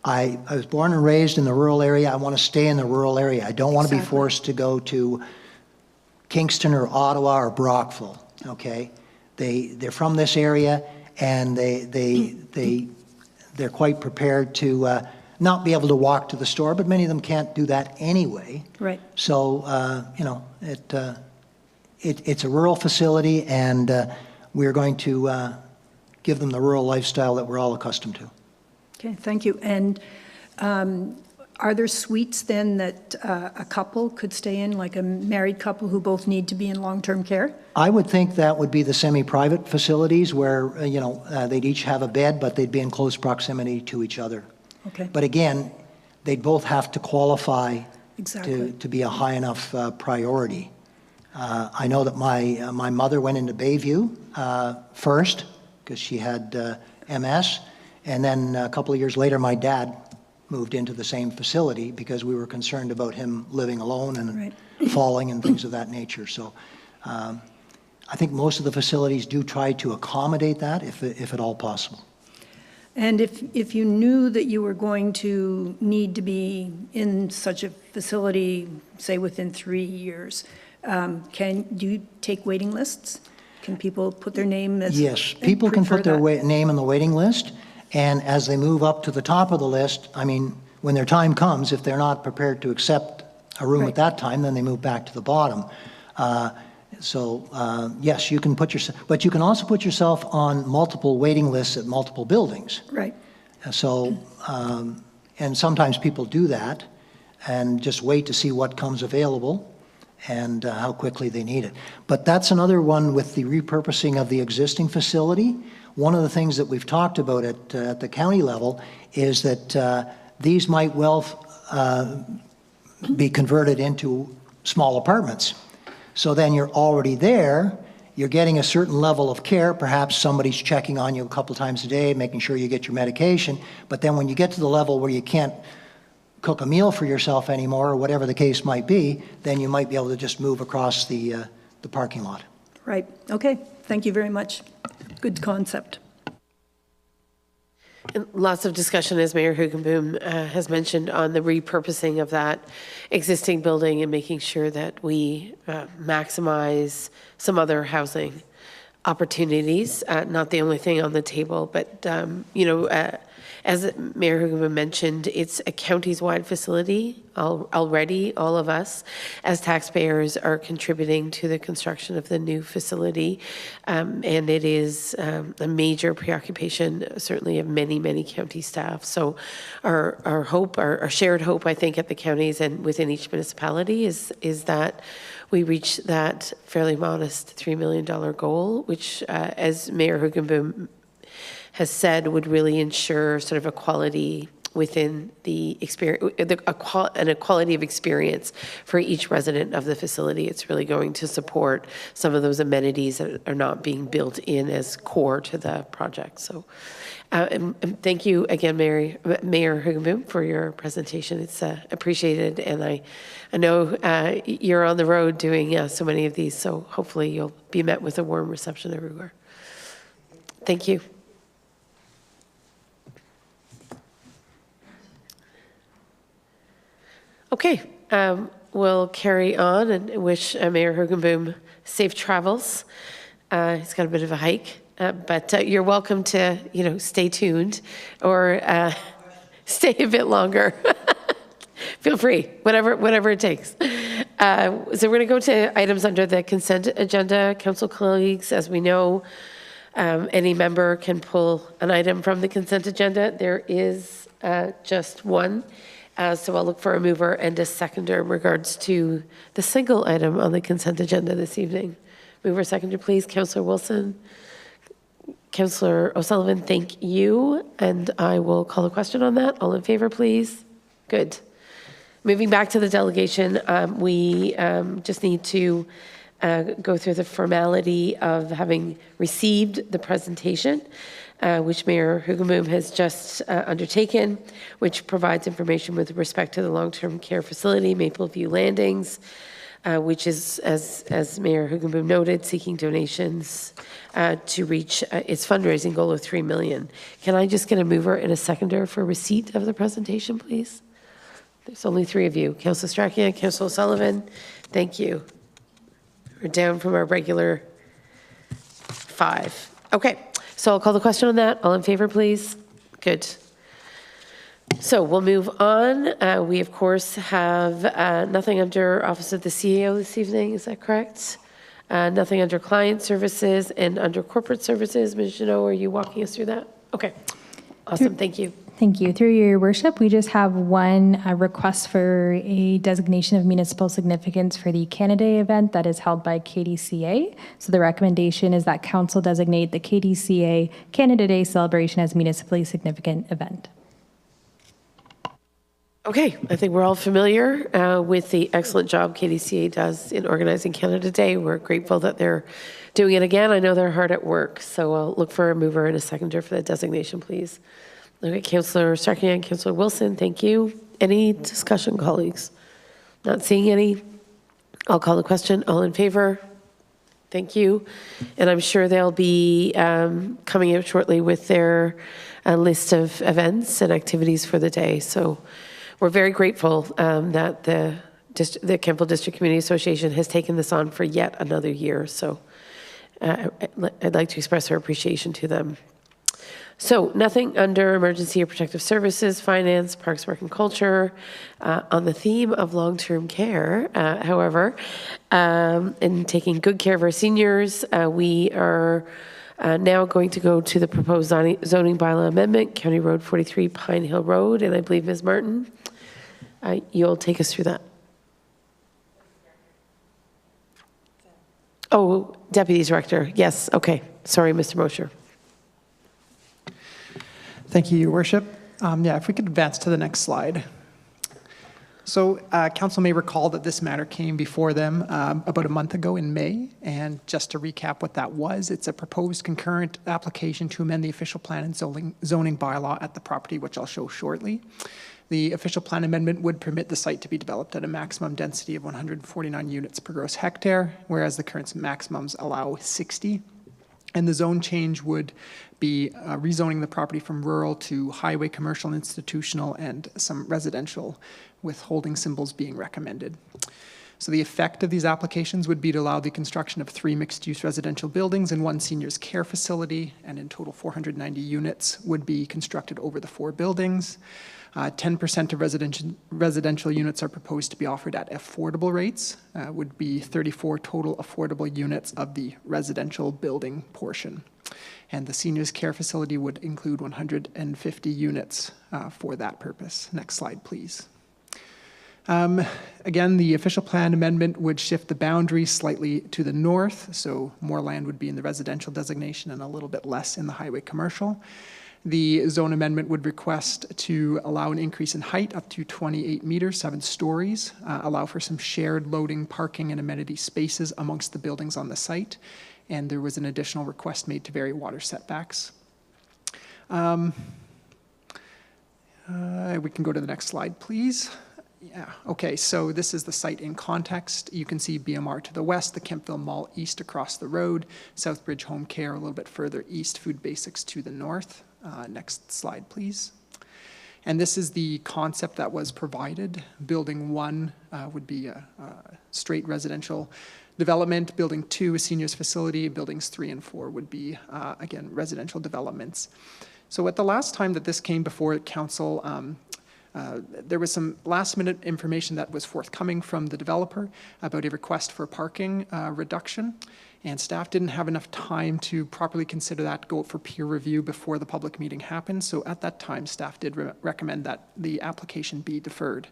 I was born and raised in the rural area. I want to stay in the rural area. I don't want to be forced to go to Kingston or Ottawa or Brockville. Okay, they're from this area, and they're quite prepared to not be able to walk to the store. But many of them can't do that anyway. Right. So it's a rural facility, and we're going to give them the rural lifestyle that we're all accustomed to. Okay, thank you. And are there suites then that a couple could stay in, like a married couple who both need to be in long-term care? I would think that would be the semi-private facilities where, they'd each have a bed, but they'd be in close proximity to each other. Okay. But again, they'd both have to qualify Exactly. to be a high enough priority. I know that my mother went into Bayview first because she had MS. And then a couple of years later, my dad moved into the same facility because we were concerned about him living alone and right. falling and things of that nature. So I think most of the facilities do try to accommodate that if at all possible. And if you knew that you were going to need to be in such a facility, say within 3 years, do you take waiting lists? Can people put their name as? Yes, people can put their name on the waiting list. And as they move up to the top of the list, when their time comes, if they're not prepared to accept a room right. at that time, then they move back to the bottom. Yes, you can put yourself, but you can also put yourself on multiple waiting lists at multiple buildings. Right. So, and sometimes people do that and just wait to see what comes available. and how quickly they need it. But that's another one with the repurposing of the existing facility. One of the things that we've talked about at the county level is that these might well be converted into small apartments. So then you're already there, you're getting a certain level of care, perhaps somebody's checking on you a couple times a day, making sure you get your medication, but then when you get to the level where you can't cook a meal for yourself anymore, or whatever the case might be, then you might be able to just move across the parking lot. Right, okay, thank you very much. Good concept. And lots of discussion, as Mayor Hoogenboom has mentioned, on the repurposing of that existing building and making sure that we maximize some other housing opportunities. Not the only thing on the table, but, as Mayor Hoogenboom mentioned, it's a counties-wide facility already. All of us as taxpayers are contributing to the construction of the new facility. And it is a major preoccupation, certainly of many, many county staff. So our hope, our shared hope, I think, at the counties and within each municipality is that we reach that fairly modest $3 million goal, which, as Mayor Hoogenboom has said, would really ensure sort of equality within the experience, an equality of experience for each resident of the facility. It's really going to support some of those amenities that are not being built in as core to the project. So and thank you again, Mayor Hoogenboom, for your presentation. It's appreciated, and I know you're on the road doing so many of these, so hopefully you'll be met with a warm reception everywhere. Thank you. Okay, we'll carry on and wish Mayor Hoogenboom safe travels. He's got a bit of a hike, but you're welcome to, stay tuned or stay a bit longer. Feel free, whatever it takes. So we're going to go to items under the consent agenda. Council colleagues, as we know, any member can pull an item from the consent agenda. There is just one. So I'll look for a mover and a seconder in regards to the single item on the consent agenda this evening. Mover, seconder, please. Councillor Wilson. Councillor O'Sullivan, thank you. And I will call the question on that. All in favor, please. Good. Moving back to the delegation, we just need to go through the formality of having received the presentation, which Mayor Hoogenboom has just undertaken, which provides information with respect to the long-term care facility, Mapleview Landings, which is, as Mayor Hoogenboom noted, seeking donations to reach its fundraising goal of $3 million. Can I just get a mover and a seconder for receipt of the presentation, please? There's only three of you. Councillor Strachan, Councillor O'Sullivan, thank you. We're down from our regular 5. Okay. So I'll call the question on that. All in favor, please? Good. So we'll move on. We, of course, have nothing under Office of the CEO this evening. Is that correct? Nothing under Client Services and under Corporate Services. Ms. Jeannot, are you walking us through that? Okay. Awesome. Thank you. Thank you. Through your worship, we just have one request for a designation of municipal significance for the Canada Day event that is held by KDCA. So the recommendation is that council designate the KDCA Canada Day celebration as municipally significant event. Okay, I think we're all familiar with the excellent job KDCA does in organizing Canada Day. We're grateful that they're doing it again. I know they're hard at work, so I'll look for a mover and a seconder for that designation, please. Okay, Councillor Strachan, Councillor Wilson, thank you. Any discussion, colleagues? Not seeing any. I'll call the question. All in favor? Thank you. And I'm sure they'll be coming out shortly with their list of events and activities for the day. So we're very grateful that the Kemptville District Community Association has taken this on for yet another year. So I'd like to express our appreciation to them. So nothing under Emergency or Protective Services, Finance, Parks, Work and Culture. On the theme of long-term care, however, in taking good care of our seniors, we are now going to go to the proposed zoning bylaw amendment, County Road 43, Pine Hill Road, and I believe Ms. Martin, you'll take us through that. Oh, Deputy Director, yes, okay. Sorry, Mr. Mosher. Thank you, Your Worship. Yeah, if we could advance to the next slide. So council may recall that this matter came before them about a month ago in May. And just to recap what that was, it's a proposed concurrent application to amend the official plan and zoning bylaw at the property, which I'll show shortly. The official plan amendment would permit the site to be developed at a maximum density of 149 units per gross hectare, whereas the current maximums allow 60. And the zone change would be rezoning the property from rural to highway, commercial, institutional, and some residential, with holding symbols being recommended. So the effect of these applications would be to allow the construction of 3 mixed-use residential buildings and 1 seniors care facility, and in total 490 units would be constructed over the 4 buildings. 10% of residential units are proposed to be offered at affordable rates, would be 34 total affordable units of the residential building portion. And the seniors care facility would include 150 units for that purpose. Next slide, please. Again, the official plan amendment would shift the boundary slightly to the north, so more land would be in the residential designation and a little bit less in the highway commercial. The zone amendment would request to allow an increase in height up to 28 meters, 7 stories, allow for some shared loading, parking, and amenity spaces amongst the buildings on the site, and there was an additional request made to vary water setbacks. We can go to the next slide, please. Yeah, okay, so this is the site in context. You can see BMR to the west, the Kemptville Mall east across the road, Southbridge Home Care a little bit further east, Food Basics to the north. Next slide, please. And this is the concept that was provided. Building 1 would be a straight residential development. Building 2, a seniors facility. Buildings 3 and 4 would be, again, residential developments. So at the last time that this came before council, there was some last-minute information that was forthcoming from the developer about a request for parking reduction, and staff didn't have enough time to properly consider that, go for peer review before the public meeting happened. So at that time, staff did recommend that the application be deferred.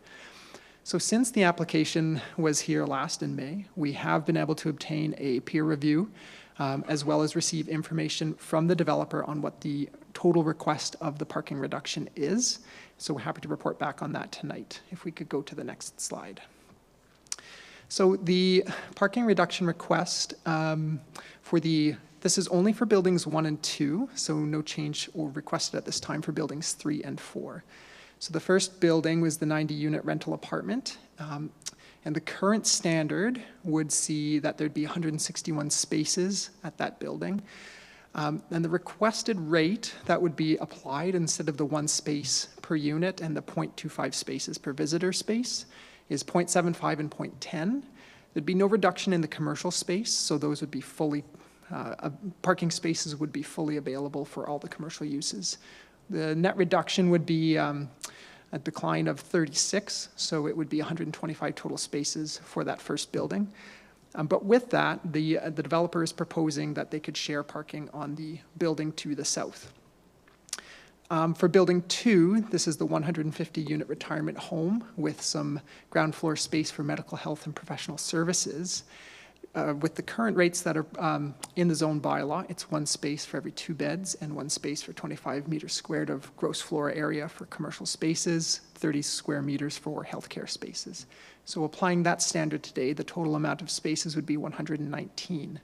So since the application was here last in May, we have been able to obtain a peer review as well as receive information from the developer on what the total request of the parking reduction is. So we're happy to report back on that tonight. If we could go to the next slide. So the parking reduction request this is only for buildings 1 and 2, so no change or requested at this time for buildings 3 and 4. So the first building was the 90-unit rental apartment, and the current standard would see that there'd be 161 spaces at that building. And the requested rate that would be applied instead of the 1 space per unit and the 0.25 spaces per visitor space is 0.75 and 0.10. There'd be no reduction in the commercial space, so those would be fully, parking spaces would be fully available for all the commercial uses. The net reduction would be a decline of 36, so it would be 125 total spaces for that first building. But with that, the developer is proposing that they could share parking on the building to the south. For building 2, this is the 150-unit retirement home with some ground floor space for medical health and professional services. With the current rates that are in the zone bylaw, it's 1 space for every 2 beds and 1 space for 25 meters squared of gross floor area for commercial spaces, 30 square meters for healthcare spaces. So applying that standard today, the total amount of spaces would be 119.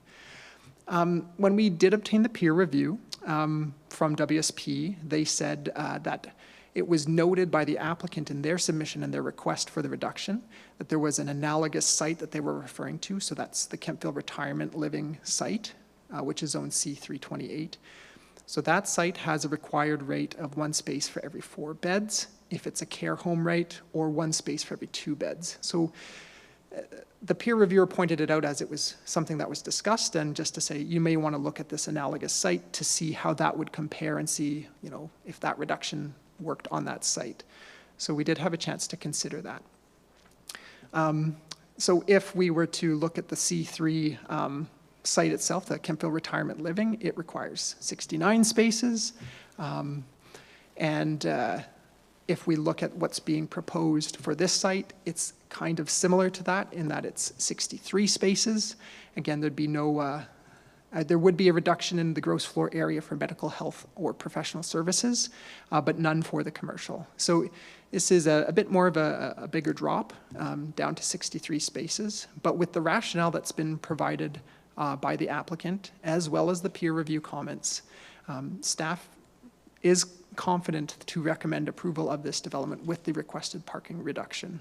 When we did obtain the peer review from WSP, they said that it was noted by the applicant in their submission and their request for the reduction that there was an analogous site that they were referring to. So that's the Kemptville Retirement Living site, which is zone C328. So that site has a required rate of 1 space for every 4 beds, if it's a care home rate, or 1 space for every 2 beds. So the peer reviewer pointed it out as it was something that was discussed, and just to say you may want to look at this analogous site to see how that would compare and see, if that reduction worked on that site. So we did have a chance to consider that. So if we were to look at the C3 site itself, the Kemptville Retirement Living, it requires 69 spaces. And If we look at what's being proposed for this site, it's kind of similar to that in that it's 63 spaces. Again, there'd be no, there would be a reduction in the gross floor area for medical, health, or professional services, but none for the commercial. So this is a bit more of a bigger drop, down to 63 spaces. But with the rationale that's been provided by the applicant, as well as the peer review comments, staff is confident to recommend approval of this development with the requested parking reduction.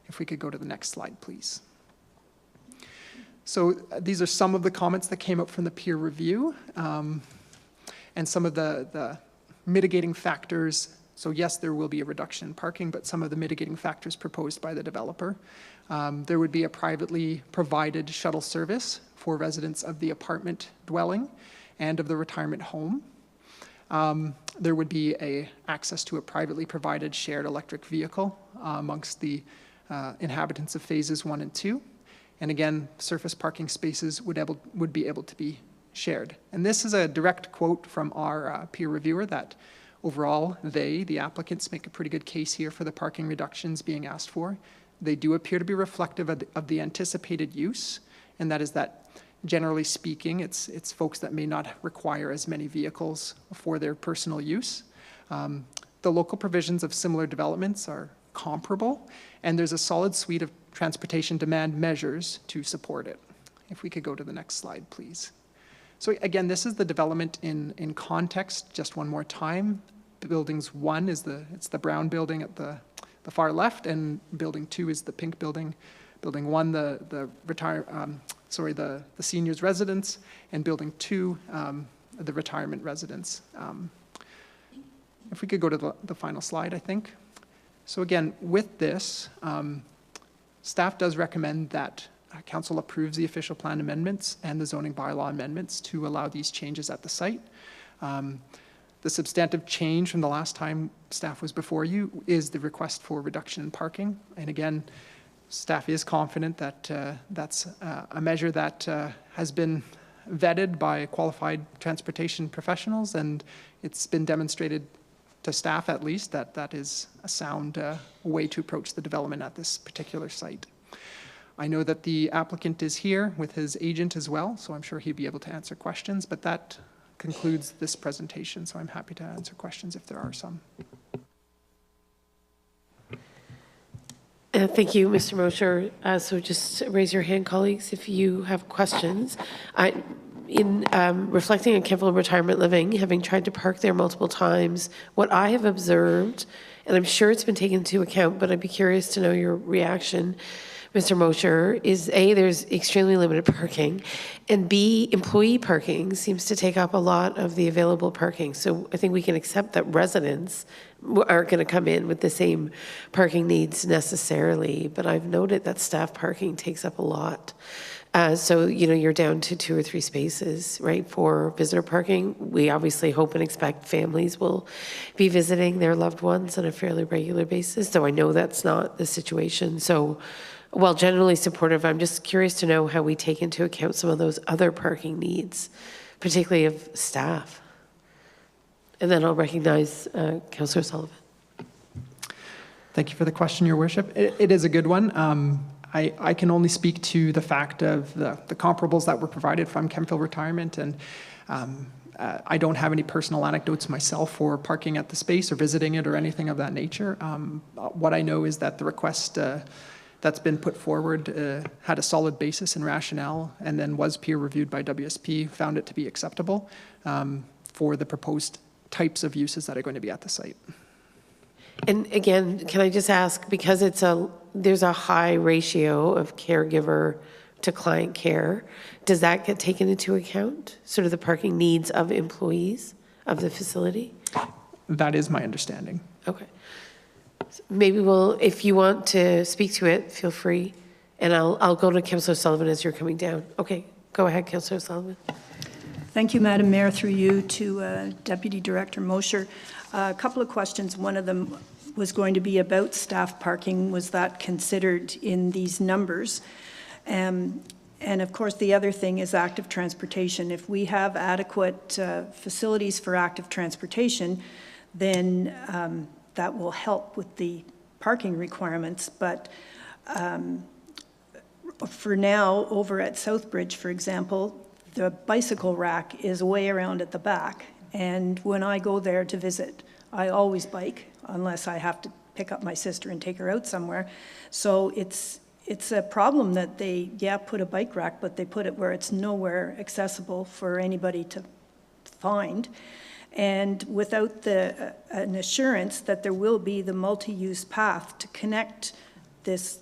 If we could go to the next slide, please. So these are some of the comments that came up from the peer review, and some of the mitigating factors. So yes, there will be a reduction in parking, but some of the mitigating factors proposed by the developer. There would be a privately provided shuttle service for residents of the apartment dwelling and of the retirement home. There would be access to a privately provided shared electric vehicle amongst the inhabitants of phases 1 and 2. And again, surface parking spaces would be able to be shared. And this is a direct quote from our peer reviewer that overall, the applicants, make a pretty good case here for the parking reductions being asked for. They do appear to be reflective of the anticipated use, and that is that generally speaking, it's folks that may not require as many vehicles for their personal use. The local provisions of similar developments are comparable, and there's a solid suite of transportation demand measures to support it. If we could go to the next slide, please. So again, this is the development in context, just one more time. Buildings 1 is the brown building at the far left, and building 2 is the pink building. Building 1, the seniors residence, and building 2, the retirement residence. If we could go to the final slide, I think. So again, with this, staff does recommend that council approves the official plan amendments and the zoning bylaw amendments to allow these changes at the site. The substantive change from the last time staff was before you is the request for reduction in parking. And again, staff is confident that that's a measure that has been vetted by qualified transportation professionals, and it's been demonstrated to staff at least that that is a sound way to approach the development at this particular site. I know that the applicant is here with his agent as well, so I'm sure he'd be able to answer questions, but that concludes this presentation, so I'm happy to answer questions if there are some. Thank you, Mr. Mosher. So just raise your hand, colleagues, if you have questions. In reflecting on Kemptville Retirement Living, having tried to park there multiple times, what I have observed, and I'm sure it's been taken into account, but I'd be curious to know your reaction, Mr. Mosher, is A, there's extremely limited parking, and B, employee parking seems to take up a lot of the available parking. So I think we can accept that residents aren't going to come in with the same parking needs necessarily, but I've noted that staff parking takes up a lot. So, you're down to 2 or 3 spaces, right, for visitor parking. We obviously hope and expect families will be visiting their loved ones on a fairly regular basis, though I know that's not the situation. So, while generally supportive, I'm just curious to know how we take into account some of those other parking needs, particularly of staff. And then I'll recognize Councillor Sullivan. Thank you for the question, Your Worship. It is a good one. I can only speak to the fact of the comparables that were provided from Kemptville Retirement, and I don't have any personal anecdotes myself for parking at the space or visiting it or anything of that nature. What I know is that the request that's been put forward had a solid basis and rationale, and then was peer reviewed by WSP, found it to be acceptable for the proposed types of uses that are going to be at the site. And again, can I just ask, because there's a high ratio of caregiver to client care, does that get taken into account, sort of the parking needs of employees of the facility? That is my understanding. Okay. So maybe if you want to speak to it, feel free, and I'll go to Councillor Sullivan as you're coming down. Okay, go ahead, Councillor Sullivan. Thank you, Madam Mayor, through you to Deputy Director Mosher. A couple of questions. One of them was going to be about staff parking. Was that considered in these numbers? And of course, the other thing is active transportation. If we have adequate facilities for active transportation, then that will help with the parking requirements, but for now, over at Southbridge, for example, the bicycle rack is way around at the back, and when I go there to visit, I always bike, unless I have to pick up my sister and take her out somewhere. So it's a problem that they, put a bike rack, but they put it where it's nowhere accessible for anybody to find. And without an assurance that there will be the multi-use path to connect this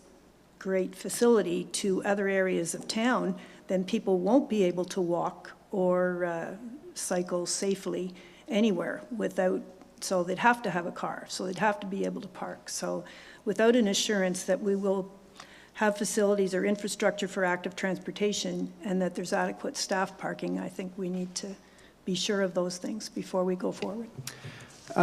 great facility to other areas of town, then people won't be able to walk or cycle safely anywhere without, so they'd have to have a car, so they'd have to be able to park. So without an assurance that we will have facilities or infrastructure for active transportation and that there's adequate staff parking, I think we need to be sure of those things before we go forward.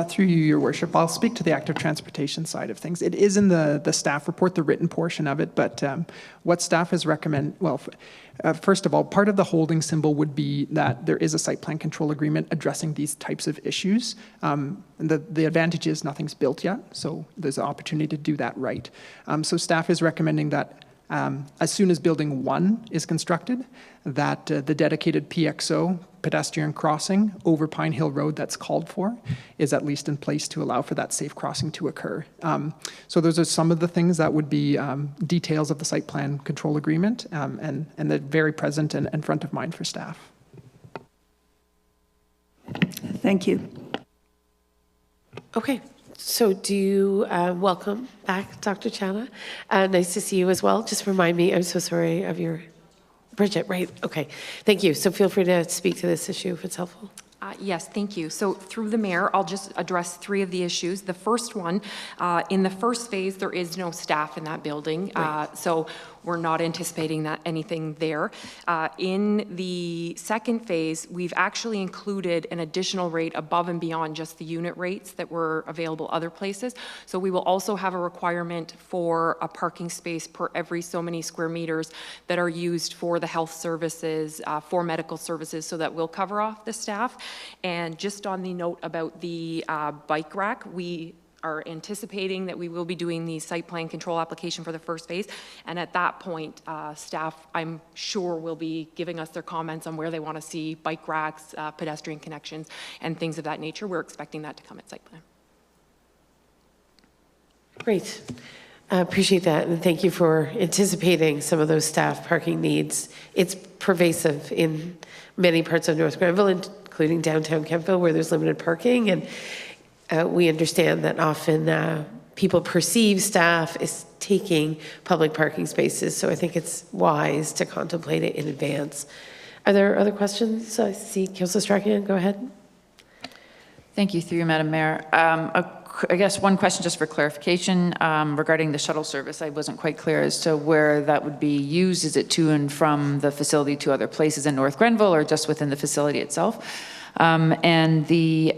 Through you, Your Worship, I'll speak to the active transportation side of things. It is in the staff report, the written portion of it, but what staff has first of all, part of the holding symbol would be that there is a site plan control agreement addressing these types of issues. The advantage is nothing's built yet, so there's an opportunity to do that right. So staff is recommending that as soon as building 1 is constructed, that the dedicated PXO, pedestrian crossing over Pine Hill Road that's called for, is at least in place to allow for that safe crossing to occur. So those are some of the things that would be details of the site plan control agreement, and they're very present and front of mind for staff. Thank you. Okay. So do you welcome back, Dr. Chana? Nice to see you as well. Just remind me, I'm so sorry of your, Bridget, right? Okay, thank you. So feel free to speak to this issue if it's helpful. Yes, thank you. So through the mayor, I'll just address 3 of the issues. The first one, in the first phase, there is no staff in that building. Right. So we're not anticipating that anything there. In the second phase, we've actually included an additional rate above and beyond just the unit rates that were available other places. So we will also have a requirement for a parking space per every so many square meters that are used for the health services, for medical services, so that will cover off the staff. And just on the note about the bike rack, we are anticipating that we will be doing the site plan control application for the first phase. And at that point, staff, I'm sure, will be giving us their comments on where they want to see bike racks, pedestrian connections, and things of that nature. We're expecting that to come at site plan. Great. I appreciate that, and thank you for anticipating some of those staff parking needs. It's pervasive in many parts of North Grenville, including downtown Kemptville, where there's limited parking, and we understand that often people perceive staff as taking public parking spaces, so I think it's wise to contemplate it in advance. Are there other questions? I see Councillor Strachan, go ahead. Thank you, through you, Madam Mayor. I guess one question just for clarification regarding the shuttle service. I wasn't quite clear as to where that would be used. Is it to and from the facility to other places in North Grenville, or just within the facility itself? And the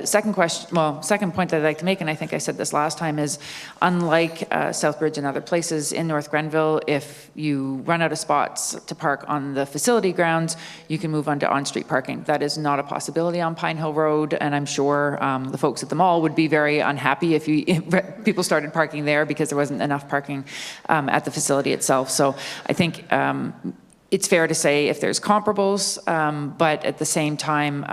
second point that I'd like to make, and I think I said this last time, is unlike Southbridge and other places in North Grenville, if you run out of spots to park on the facility grounds, you can move on to on-street parking. That is not a possibility on Pine Hill Road, and I'm sure the folks at the mall would be very unhappy if people started parking there because there wasn't enough parking at the facility itself. So I think it's fair to say if there's comparables, but at the same time,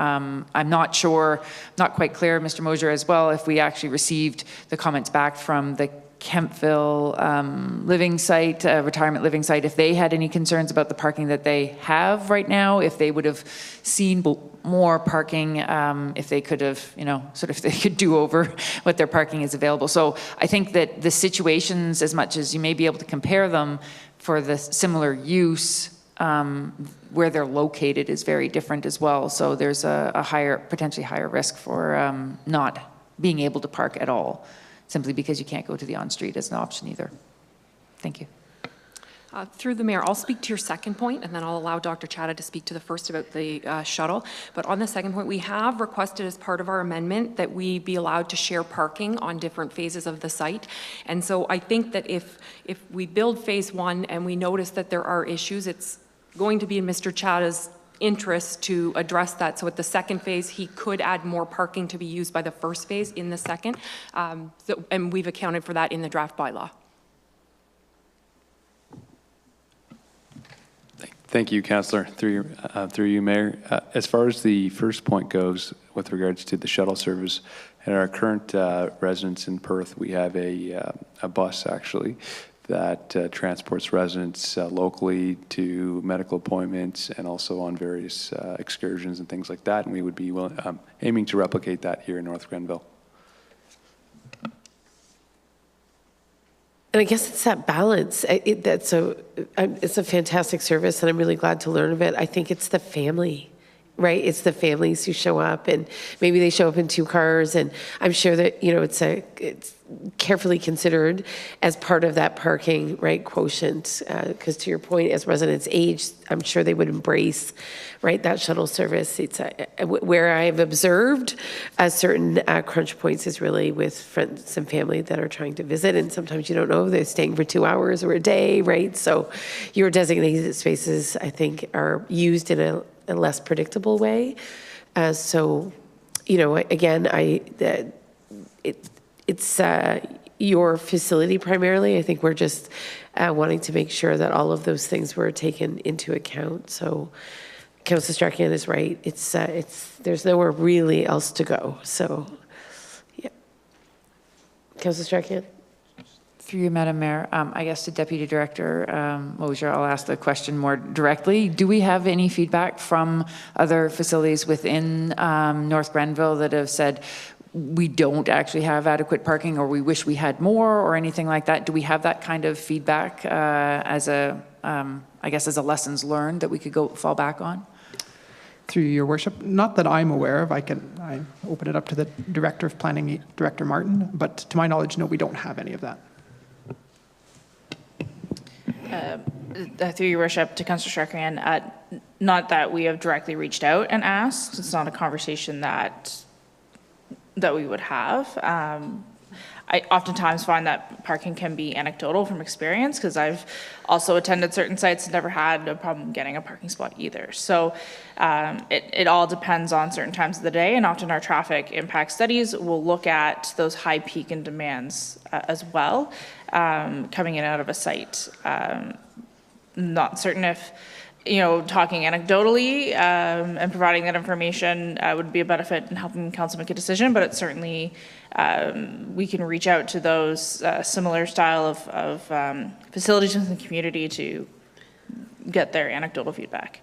I'm not sure, not quite clear, Mr. Mosier as well, if we actually received the comments back from the Kemptville living site, retirement living site, if they had any concerns about the parking that they have right now, if they would have seen more parking, if they could have, if they could do over what their parking is available. So I think that the situations, as much as you may be able to compare them for the similar use, where they're located is very different as well. So there's a potentially higher risk for not being able to park at all, simply because you can't go to the on-street as an option either. Thank you. Through the mayor, I'll speak to your second point, and then I'll allow Dr. Chada to speak to the first about the shuttle. But on the second point, we have requested as part of our amendment that we be allowed to share parking on different phases of the site. And so I think that if we build phase 1 and we notice that there are issues, it's going to be in Mr. Chada's interest to address that. So at the second phase, he could add more parking to be used by the first phase in the second. And we've accounted for that in the draft bylaw. Thank you, Councillor. Through you, Mayor. As far as the first point goes, with regards to the shuttle service, at our current residence in Perth, we have a bus actually that transports residents locally to medical appointments and also on various excursions and things like that. And we would be aiming to replicate that here in North Grenville. And I guess it's that balance. It's a fantastic service, and I'm really glad to learn of it. I think it's the family, right? It's the families who show up, and maybe they show up in 2 cars, and I'm sure that, you know, it's carefully considered as part of that parking, right, quotient. Because to your point, as residents age, I'm sure they would embrace, right, that shuttle service. It's where I've observed certain crunch points is really with friends and family that are trying to visit, and sometimes you don't know they're staying for 2 hours or a day, right? So your designated spaces, I think, are used in a less predictable way. So, you know, again, it's your facility primarily. I think we're just wanting to make sure that all of those things were taken into account. So Councillor Strachan is right. It's there's nowhere really else to go. So, yeah. Councillor Strachan? Through you, Madam Mayor, I guess to Deputy Director Mosier, I'll ask the question more directly. Do we have any feedback from other facilities within North Grenville that have said, we don't actually have adequate parking, or we wish we had more, or anything like that? Do we have that kind of feedback as I guess, as a lessons learned that we could fall back on? Through your worship, not that I'm aware of. I open it up to the Director of Planning, Director Martin, but to my knowledge, no, we don't have any of that. Through your worship, to Councillor Strachan, not that we have directly reached out and asked. It's not a conversation that we would have. I oftentimes find that parking can be anecdotal from experience, because I've also attended certain sites and never had a problem getting a parking spot either. So it all depends on certain times of the day, and often our traffic impact studies will look at those high peak and demands as well, coming in and out of a site. Not certain if, you know, talking anecdotally and providing that information would be a benefit in helping council make a decision, but it's certainly, we can reach out to those similar style of facilities in the community to get their anecdotal feedback.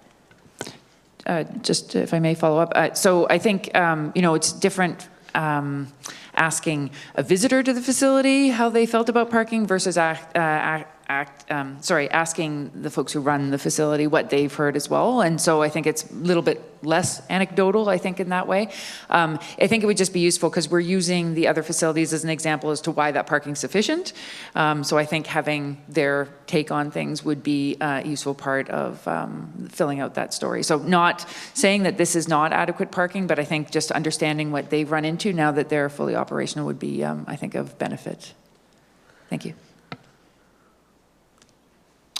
Just if I may follow up. So I think, you know, it's different asking a visitor to the facility how they felt about parking versus asking the folks who run the facility what they've heard as well. And so I think it's a little bit less anecdotal, I think, in that way. I think it would just be useful because we're using the other facilities as an example as to why that parking's sufficient. So I think having their take on things would be a useful part of filling out that story. So not saying that this is not adequate parking, but I think just understanding what they've run into now that they're fully operational would be, I think, of benefit. Thank you.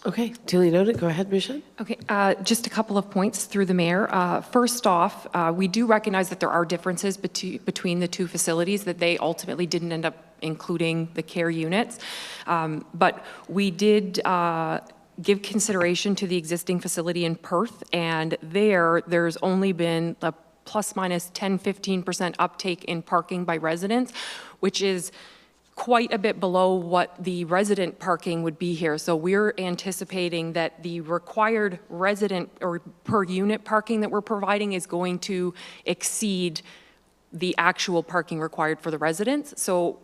Okay, duly noted. Go ahead, Michelle. Okay, just a couple of points through the mayor. First off, we do recognize that there are differences between the 2 facilities, that they ultimately didn't end up including the care units. But we did give consideration to the existing facility in Perth, and there's only been a plus minus 10-15% uptake in parking by residents, which is quite a bit below what the resident parking would be here. So we're anticipating that the required resident or per unit parking that we're providing is going to exceed the actual parking required for the residents. So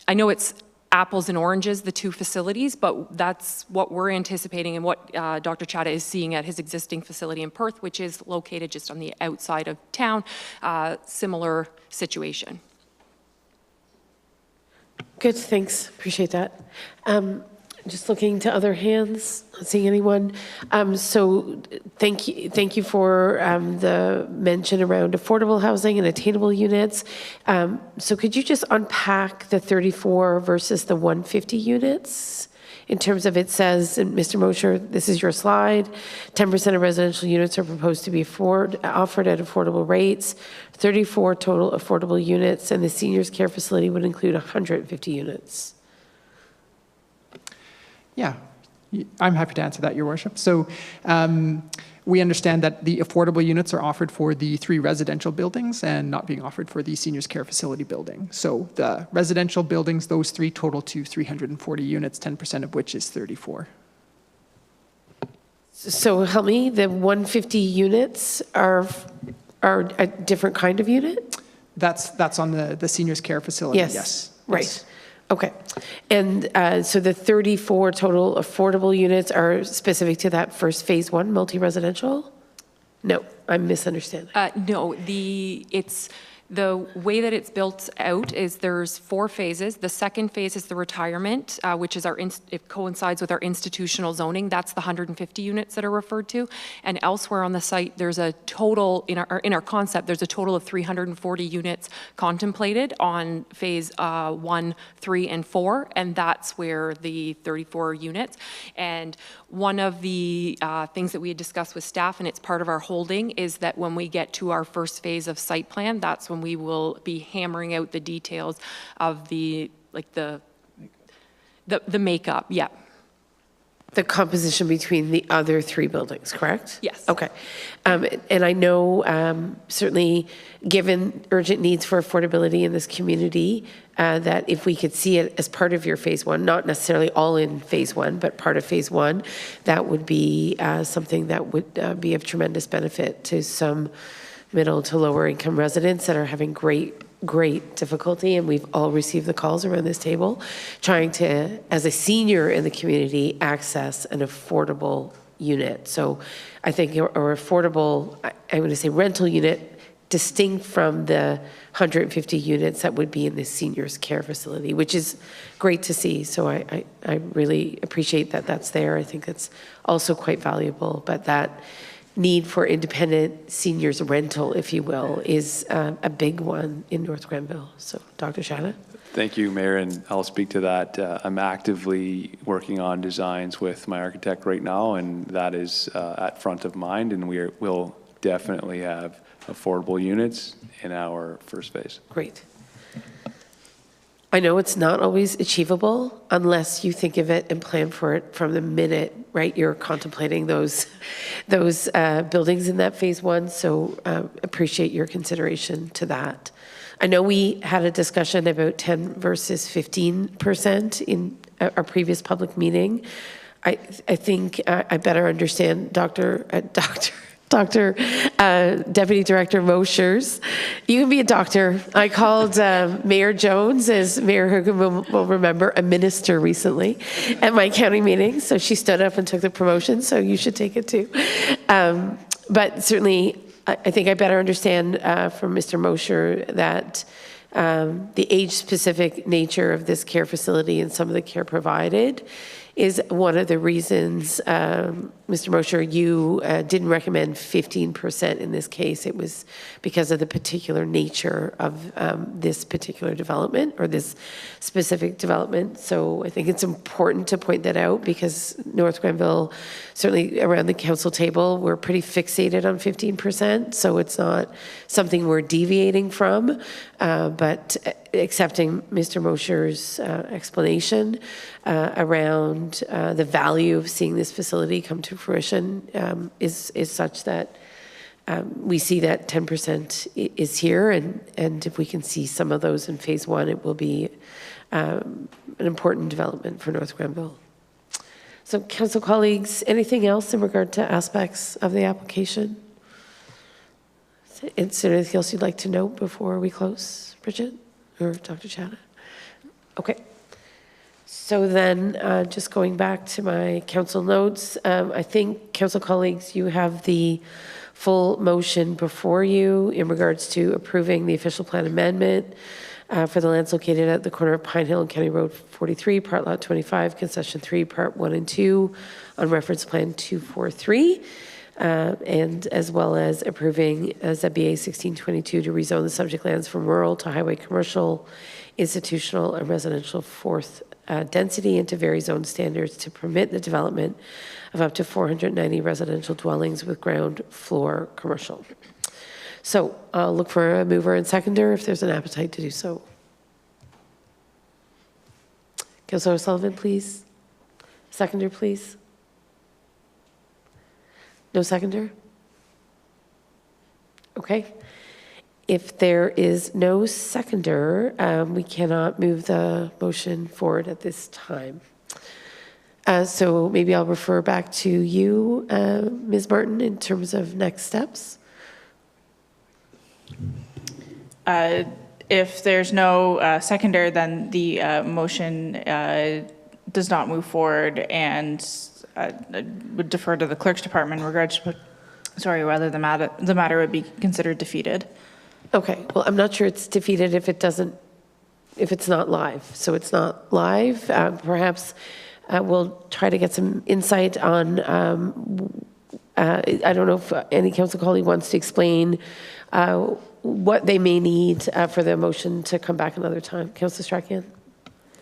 I know it's apples and oranges, the 2 facilities, but that's what we're anticipating and what Dr. Chadha is seeing at his existing facility in Perth, which is located just on the outside of town, similar situation. Good, thanks. Appreciate that. Just looking to other hands, not seeing anyone. So thank you for the mention around affordable housing and attainable units. So could you just unpack the 34 versus the 150 units in terms of, it says, and Mr. Mosher, this is your slide, 10% of residential units are proposed to be offered at affordable rates, 34 total affordable units, and the seniors care facility would include 150 units. Yeah, I'm happy to answer that, Your Worship. So we understand that the affordable units are offered for the 3 residential buildings and not being offered for the seniors care facility building. So the residential buildings, those 3 total to 340 units, 10% of which is 34. So help me, the 150 units are a different kind of unit? That's on the seniors care facility, yes. Right. Yes. Okay. And so the 34 total affordable units are specific to that first phase 1 multi-residential? No, I'm misunderstanding. No, it's the way that it's built out is there's 4 phases. The second phase is the retirement, which is it coincides with our institutional zoning. That's the 150 units that are referred to. And elsewhere on the site, there's a total, in our concept, there's a total of 340 units contemplated on phase 1, 3, and 4. And that's where the 34 units. And one of the things that we had discussed with staff, and it's part of our holding, is that when we get to our first phase of site plan, that's when we will be hammering out the details of the makeup. Yeah. The composition between the other 3 buildings, correct? Yes. Okay. And I know, certainly, given urgent needs for affordability in this community, that if we could see it as part of your phase 1, not necessarily all in phase 1, but part of phase 1, that would be something that would be of tremendous benefit to some middle to lower income residents that are having great difficulty, and we've all received the calls around this table, trying to, as a senior in the community, access an affordable unit. So I think or affordable, I'm going to say rental unit, distinct from the 150 units that would be in the seniors care facility, which is great to see. So I really appreciate that that's there. I think it's also quite valuable, but that need for independent seniors rental, if you will, is a big one in North Grenville. So, Dr. Shana? Thank you, Mayor, and I'll speak to that. I'm actively working on designs with my architect right now, and that is at front of mind, and we'll definitely have affordable units in our first phase. Great. I know it's not always achievable unless you think of it and plan for it from the minute, right, you're contemplating those buildings in that phase 1. So appreciate your consideration to that. I know we had a discussion about 10 versus 15% in our previous public meeting. I think I better understand Deputy Director Moshers. You can be a doctor. I called Mayor Jones, as Mayor Hoogan will remember, a minister recently at my county meeting. So she stood up and took the promotion, so you should take it too. But certainly, I think I better understand from Mr. Mosher that the age-specific nature of this care facility and some of the care provided is one of the reasons, Mr. Mosher, you didn't recommend 15% in this case. It was because of the particular nature of this particular development or this specific development. So I think it's important to point that out because North Grenville, certainly around the council table, we're pretty fixated on 15%. So it's not something we're deviating from, but accepting Mr. Mosher's explanation around the value of seeing this facility come to fruition is such that we see that 10% is here, and if we can see some of those in phase 1, it will be an important development for North Grenville. So, council colleagues, anything else in regard to aspects of the application? Is there anything else you'd like to note before we close, Bridget or Dr. Chana? Okay. So then, just going back to my council notes, I think, council colleagues, you have the full motion before you in regards to approving the official plan amendment for the lands located at the corner of Pine Hill and County Road 43, Part Lot 25, Concession 3, Part 1 and 2, on Reference Plan 243, and as well as approving ZBA 1622 to rezone the subject lands from rural to highway commercial, institutional, and residential fourth density and to vary zone standards to permit the development of up to 490 residential dwellings with ground floor commercial. So I'll look for a mover and seconder if there's an appetite to do so. Councillor Sullivan, please. Seconder, please. No seconder? Okay. If there is no seconder, we cannot move the motion forward at this time. So maybe I'll refer back to you, Ms. Martin, in terms of next steps. If there's no seconder, then the motion does not move forward, and I would defer to the clerk's department in regards to, whether the matter would be considered defeated. Okay, well, I'm not sure it's defeated if it's not live. So it's not live. Perhaps we'll try to get some insight on, I don't know if any council colleague wants to explain what they may need for the motion to come back another time. Councillor Strachan?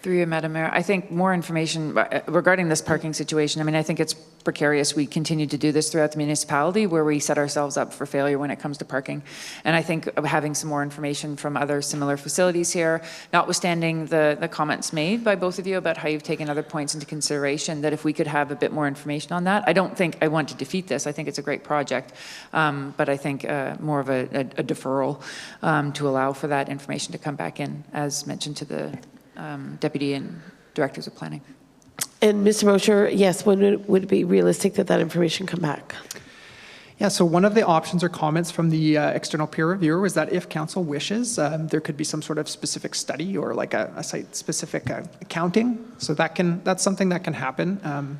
Through you, Madam Mayor, I think more information regarding this parking situation. I mean, I think it's precarious. We continue to do this throughout the municipality where we set ourselves up for failure when it comes to parking. And I think having some more information from other similar facilities here, notwithstanding the comments made by both of you about how you've taken other points into consideration, that if we could have a bit more information on that. I don't think I want to defeat this. I think it's a great project. But I think more of a deferral to allow for that information to come back in, as mentioned to the Deputy and Directors of Planning. And Mr. Mosher, yes, when would it be realistic that that information come back? Yeah, so one of the options or comments from the external peer reviewer was that if council wishes, there could be some sort of specific study or like a site-specific accounting. So that's something that can happen.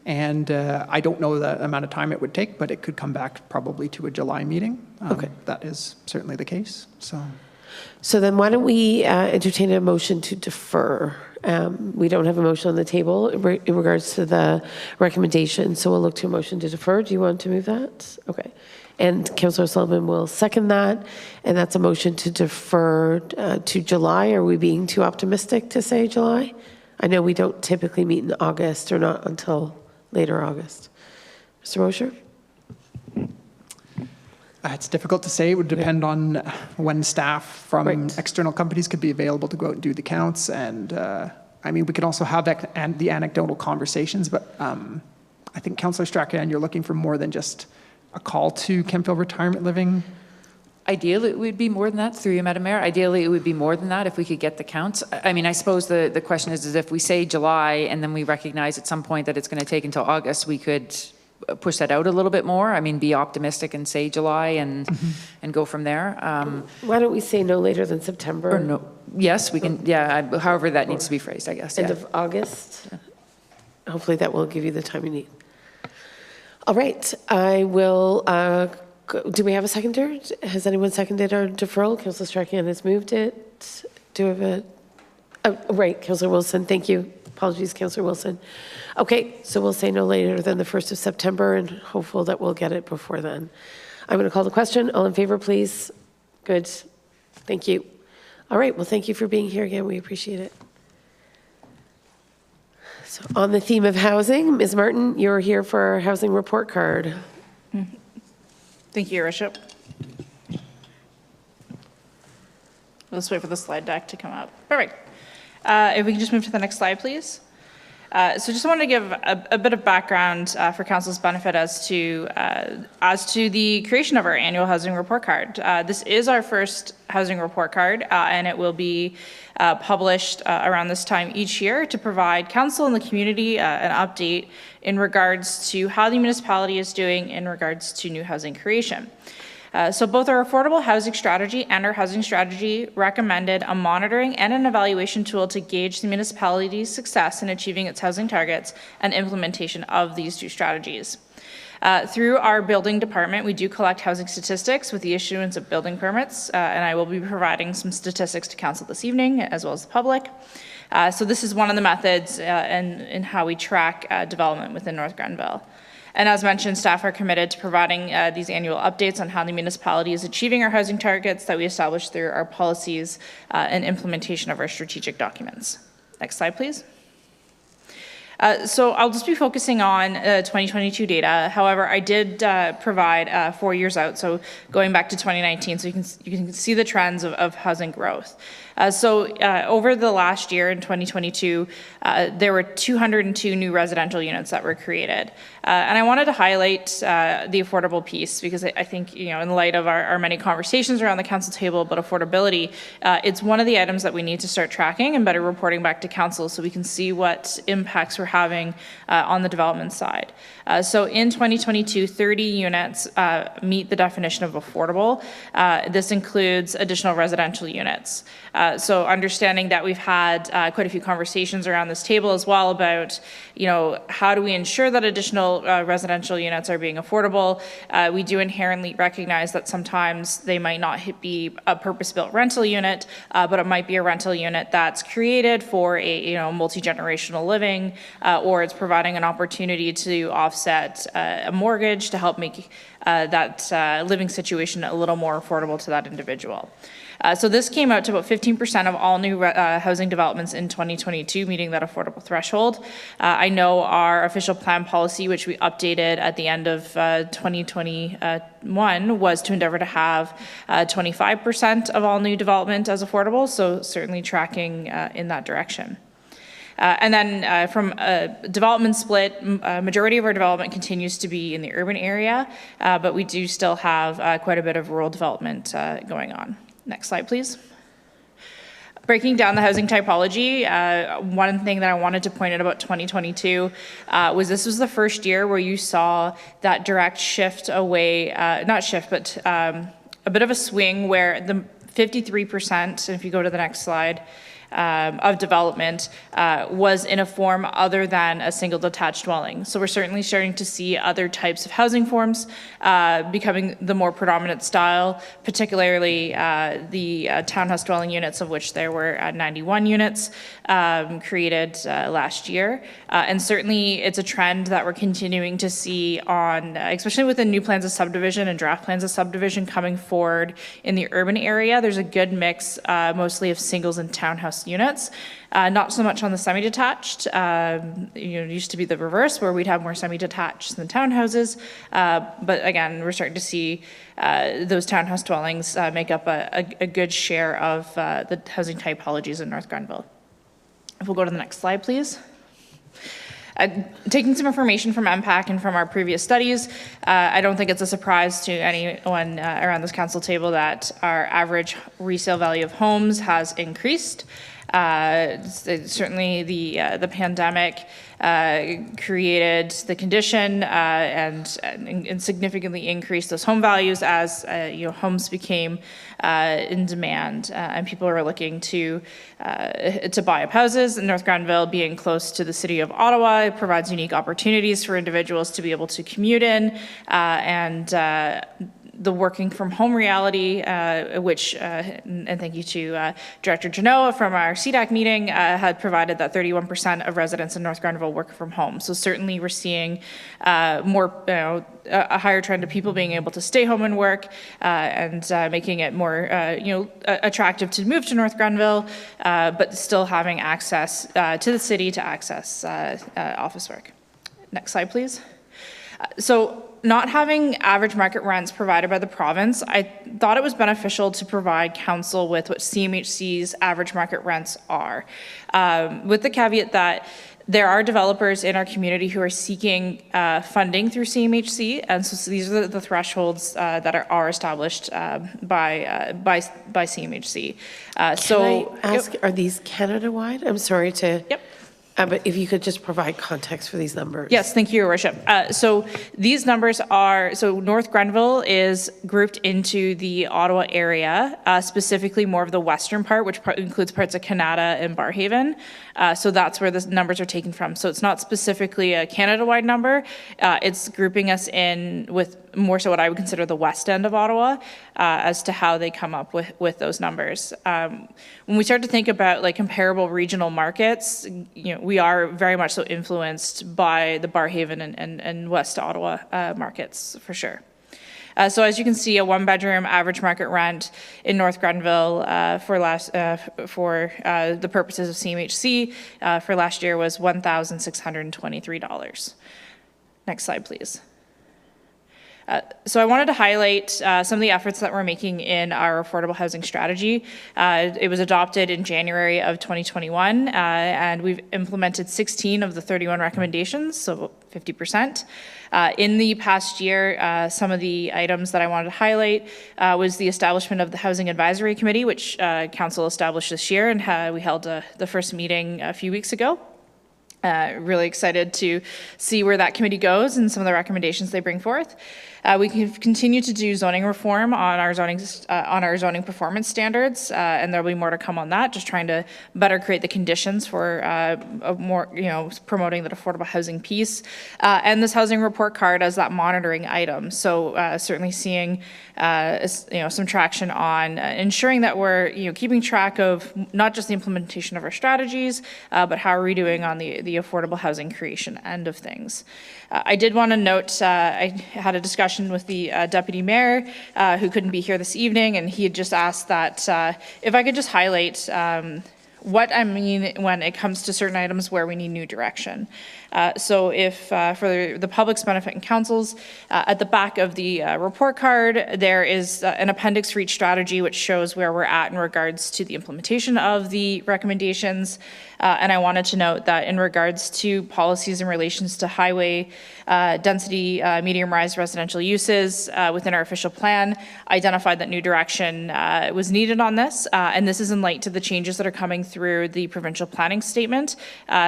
And I don't know the amount of time it would take, but it could come back probably to a July meeting. Okay. That is certainly the case. So then why don't we entertain a motion to defer? We don't have a motion on the table in regards to the recommendation, so we'll look to a motion to defer. Do you want to move that? Okay. And Councillor Sullivan will second that, and that's a motion to defer to July. Are we being too optimistic to say July? I know we don't typically meet in August, or not until later August. Mr. Mosher? It's difficult to say. It would depend on when staff from Right. external companies could be available to go out and do the counts. And I mean, we could also have that and the anecdotal conversations, but I think Councillor Strachan, you're looking for more than just a call to Kemptville Retirement Living. Ideally, it would be more than that, through you, Madam Mayor. Ideally, it would be more than that if we could get the counts. I mean, I suppose the question is if we say July and then we recognize at some point that it's going to take until August, we could push that out a little bit more. I mean, be optimistic and say July and go from there. Why don't we say no later than September? Or no, yes, we can, yeah, however that needs to be phrased, I guess. End Yeah. of August? Hopefully that will give you the time you need. All right, I will, do we have a seconder? Has anyone seconded our deferral? Councillor Strachan has moved it. Do we have a, oh, right, Councillor Wilson, thank you. Apologies, Councillor Wilson. Okay, so we'll say no later than the 1st of September and hopeful that we'll get it before then. I'm going to call the question. All in favor, please? Good. Thank you. All right, well, thank you for being here again. We appreciate it. So on the theme of housing, Ms. Martin, you're here for our housing report card. Thank you, Your Worship. Let's wait for the slide deck to come up. Perfect. If we can just move to the next slide, please. So just wanted to give a bit of background for council's benefit as to the creation of our annual housing report card. This is our first housing report card, and it will be published around this time each year to provide council and the community an update in regards to how the municipality is doing in regards to new housing creation. So both our affordable housing strategy and our housing strategy recommended a monitoring and an evaluation tool to gauge the municipality's success in achieving its housing targets and implementation of these two strategies. Through our building department, we do collect housing statistics with the issuance of building permits, and I will be providing some statistics to council this evening as well as the public. So this is one of the methods in how we track development within North Grenville. And as mentioned, staff are committed to providing these annual updates on how the municipality is achieving our housing targets that we establish through our policies and implementation of our strategic documents. Next slide, please. So I'll just be focusing on 2022 data. However, I did provide 4 years out, so going back to 2019, so you can see the trends of housing growth. Over the last year in 2022, there were 202 new residential units that were created. And I wanted to highlight the affordable piece because I think, in light of our many conversations around the council table about affordability, it's one of the items that we need to start tracking and better reporting back to council so we can see what impacts we're having on the development side. So in 2022, 30 units meet the definition of affordable. This includes additional residential units. So understanding that we've had quite a few conversations around this table as well about, how do we ensure that additional residential units are being affordable? We do inherently recognize that sometimes they might not be a purpose-built rental unit, but it might be a rental unit that's created for a multi-generational living, or it's providing an opportunity to offset a mortgage to help make that living situation a little more affordable to that individual. So this came out to about 15% of all new housing developments in 2022 meeting that affordable threshold. I know our official plan policy, which we updated at the end of 2021, was to endeavor to have 25% of all new development as affordable, so certainly tracking in that direction. And then from a development split, majority of our development continues to be in the urban area, but we do still have quite a bit of rural development going on. Next slide, please. Breaking down the housing typology, one thing that I wanted to point out about 2022 was this was the first year where you saw that direct shift away, not shift, but a bit of a swing where the 53%, and if you go to the next slide, of development was in a form other than a single detached dwelling. So we're certainly starting to see other types of housing forms becoming the more predominant style, particularly the townhouse dwelling units, of which there were 91 units created last year. And certainly it's a trend that we're continuing to see on, especially with the new plans of subdivision and draft plans of subdivision coming forward in the urban area. There's a good mix mostly of singles and townhouse units, not so much on the semi-detached. It used to be the reverse where we'd have more semi-detached than townhouses. But again, we're starting to see those townhouse dwellings make up a good share of the housing typologies in North Grenville. If we'll go to the next slide, please. Taking some information from MPAC and from our previous studies, I don't think it's a surprise to anyone around this council table that our average resale value of homes has increased. Certainly the pandemic created the condition and significantly increased those home values as homes became in demand and people are looking to buy up houses. In North Grenville, being close to the city of Ottawa, it provides unique opportunities for individuals to be able to commute in and the working from home reality, which, and thank you to Director Genoa from our CDAC meeting, had provided that 31% of residents in North Grenville work from home. So certainly we're seeing more, a higher trend of people being able to stay home and work and making it more, attractive to move to North Grenville, but still having access to the city to access office work. Next slide, please. So not having average market rents provided by the province, I thought it was beneficial to provide council with what CMHC's average market rents are, with the caveat that there are developers in our community who are seeking funding through CMHC, and so these are the thresholds that are established by CMHC. Can I ask, are these Canada-wide? I'm sorry to... Yep. But if you could just provide context for these numbers. Yes, thank you, Your Worship. So these numbers are, so North Grenville is grouped into the Ottawa area, specifically more of the western part, which includes parts of Canada and Barrhaven. So that's where the numbers are taken from. So it's not specifically a Canada-wide number. It's grouping us in with more so what I would consider the west end of Ottawa as to how they come up with those numbers. When we start to think about like comparable regional markets, we are very much so influenced by the Barrhaven and West Ottawa markets for sure. So as you can see, a one-bedroom average market rent in North Grenville for the purposes of CMHC for last year was $1,623. Next slide, please. So I wanted to highlight some of the efforts that we're making in our affordable housing strategy. It was adopted in January of 2021, and we've implemented 16 of the 31 recommendations, so 50%. In the past year, some of the items that I wanted to highlight was the establishment of the Housing Advisory Committee, which Council established this year, and we held the first meeting a few weeks ago. Really excited to see where that committee goes and some of the recommendations they bring forth. We can continue to do zoning reform on our zoning performance standards, and there'll be more to come on that. Just trying to better create the conditions for more, promoting that affordable housing piece, and this housing report card as that monitoring item. So certainly seeing some traction on ensuring that we're keeping track of not just the implementation of our strategies, but how are we doing on the affordable housing creation end of things. I did want to note, I had a discussion with the deputy mayor who couldn't be here this evening, and he had just asked that if I could just highlight what I mean when it comes to certain items where we need new direction. So if for the public's benefit and council's, at the back of the report card, there is an appendix for each strategy which shows where we're at in regards to the implementation of the recommendations. And I wanted to note that in regards to policies in relations to highway density, medium-rise residential uses within our official plan, identified that new direction was needed on this. And this is in light to the changes that are coming through the provincial planning statement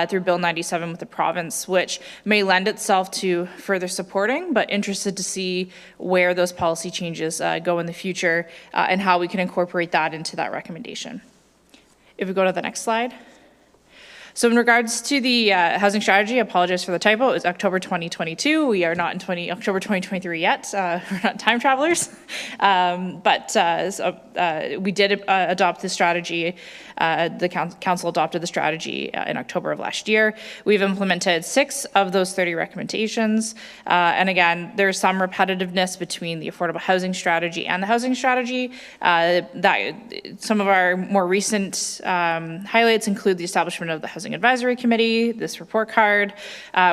through Bill 97 with the province, which may lend itself to further supporting, but interested to see where those policy changes go in the future and how we can incorporate that into that recommendation. If we go to the next slide. So in regards to the housing strategy, I apologize for the typo. It was October 2022. We are not in October 2023 yet. We're not time travelers. We did adopt the strategy. The council adopted the strategy in October of last year. We've implemented 6 of those 30 recommendations. And again, there's some repetitiveness between the affordable housing strategy and the housing strategy. Some of our more recent highlights include the establishment of the Housing Advisory Committee, this report card.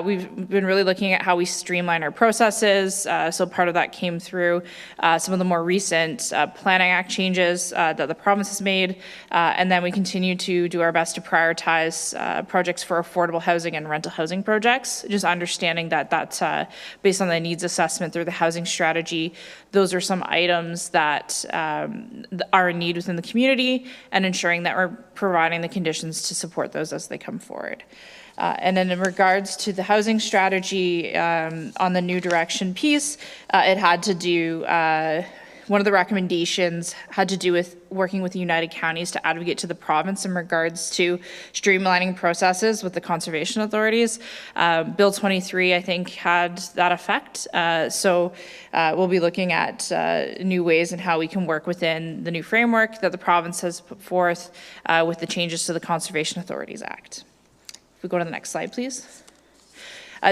We've been really looking at how we streamline our processes. So part of that came through some of the more recent Planning Act changes that the province has made. And then we continue to do our best to prioritize projects for affordable housing and rental housing projects, just understanding that that's based on the needs assessment through the housing strategy. Those are some items that are in need within the community, and ensuring that we're providing the conditions to support those as they come forward. And then in regards to the housing strategy on the new direction piece, it had to do, one of the recommendations had to do with working with the United Counties to advocate to the province in regards to streamlining processes with the conservation authorities. Bill 23, I think, had that effect. So we'll be looking at new ways in how we can work within the new framework that the province has put forth with the changes to the Conservation Authorities Act. If we go to the next slide, please.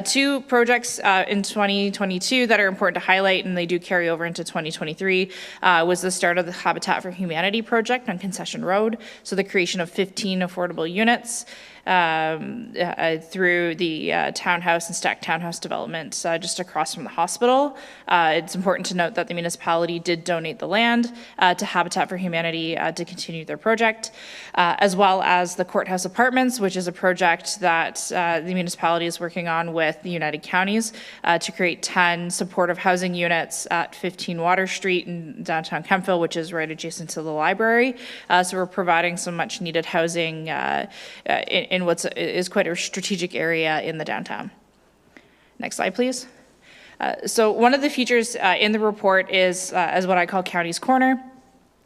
2 projects in 2022 that are important to highlight, and they do carry over into 2023, was the start of the Habitat for Humanity project on Concession Road. So the creation of 15 affordable units through the townhouse and stacked townhouse development just across from the hospital. It's important to note that the municipality did donate the land to Habitat for Humanity to continue their project, as well as the Courthouse Apartments, which is a project that the municipality is working on with the United Counties to create 10 supportive housing units at 15 Water Street in downtown Kemptville, which is right adjacent to the library. So we're providing some much needed housing in what is quite a strategic area in the downtown. Next slide, please. So one of the features in the report is as what I call County's Corner.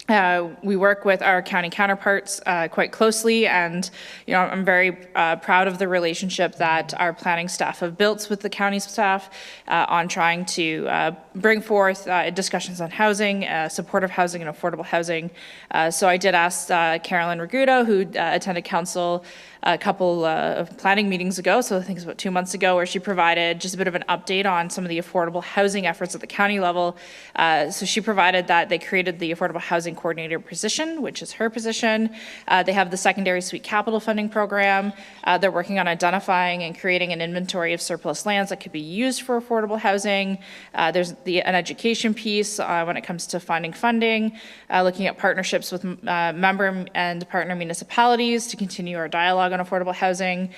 We work with our county counterparts quite closely, and I'm very proud of the relationship that our planning staff have built with the county staff on trying to bring forth discussions on housing, supportive housing, and affordable housing. So I did ask Carolyn Ragudo, who attended council a couple of planning meetings ago, so I think it's about 2 months ago, where she provided just a bit of an update on some of the affordable housing efforts at the county level. So she provided that they created the affordable housing coordinator position, which is her position. They have the secondary suite capital funding program. They're working on identifying and creating an inventory of surplus lands that could be used for affordable housing. There's an education piece when it comes to finding funding, looking at partnerships with member and partner municipalities to continue our dialogue on affordable housing.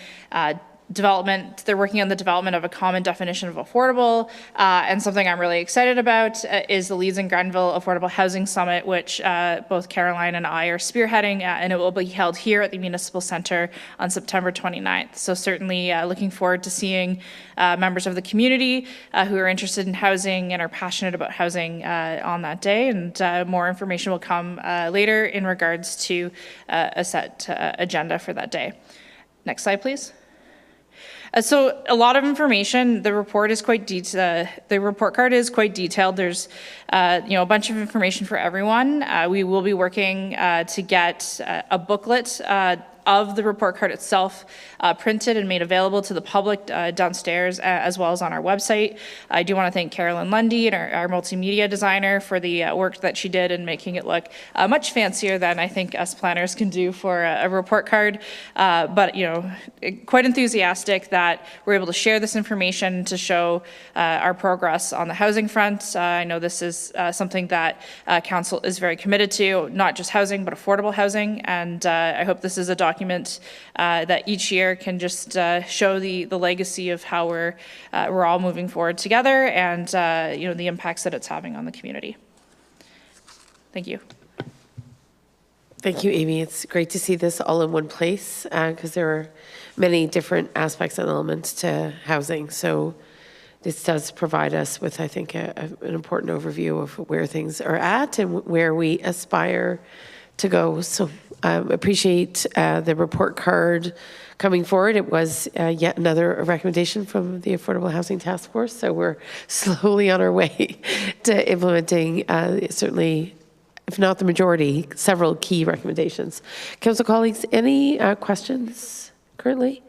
Development, they're working on the development of a common definition of affordable, and something I'm really excited about is the Leeds and Grenville Affordable Housing Summit, which both Caroline and I are spearheading, and it will be held here at the Municipal Center on September 29th. So certainly looking forward to seeing members of the community who are interested in housing and are passionate about housing on that day, and more information will come later in regards to a set agenda for that day. Next slide, please. So a lot of information. The report is quite detailed. The report card is quite detailed. There's, a bunch of information for everyone. We will be working to get a booklet of the report card itself printed and made available to the public downstairs as well as on our website. I do want to thank Carolyn Lundy and our multimedia designer for the work that she did in making it look much fancier than I think us planners can do for a report card. But quite enthusiastic that we're able to share this information to show our progress on the housing front. I know this is something that council is very committed to, not just housing, but affordable housing. And I hope this is a document that each year can just show the legacy of how we're all moving forward together, and the impacts that it's having on the community. Thank you. Thank you, Amy. It's great to see this all in one place because there are many different aspects and elements to housing. So this does provide us with, I think, an important overview of where things are at and where we aspire to go. So appreciate the report card coming forward. It was yet another recommendation from the Affordable Housing Task Force. So we're slowly on our way to implementing certainly, if not the majority, several key recommendations. Council colleagues, any questions currently?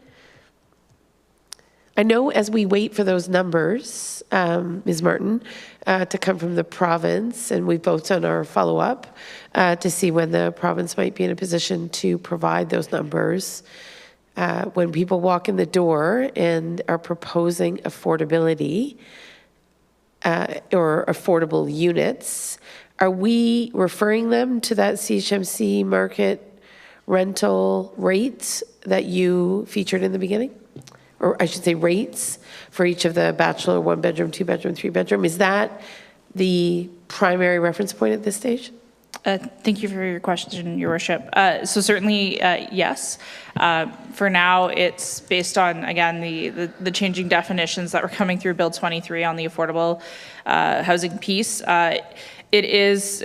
I know as we wait for those numbers, Ms. Martin, to come from the province, and we've both done our follow-up to see when the province might be in a position to provide those numbers. When people walk in the door and are proposing affordability or affordable units, are we referring them to that CHMC market rental rate that you featured in the beginning? Or I should say rates for each of the bachelor, 1-bedroom, 2-bedroom, 3-bedroom. Is that the primary reference point at this stage? Thank you for your question, Your Worship. So certainly, yes. For now, it's based on, again, the changing definitions that were coming through Bill 23 on the affordable housing piece. It is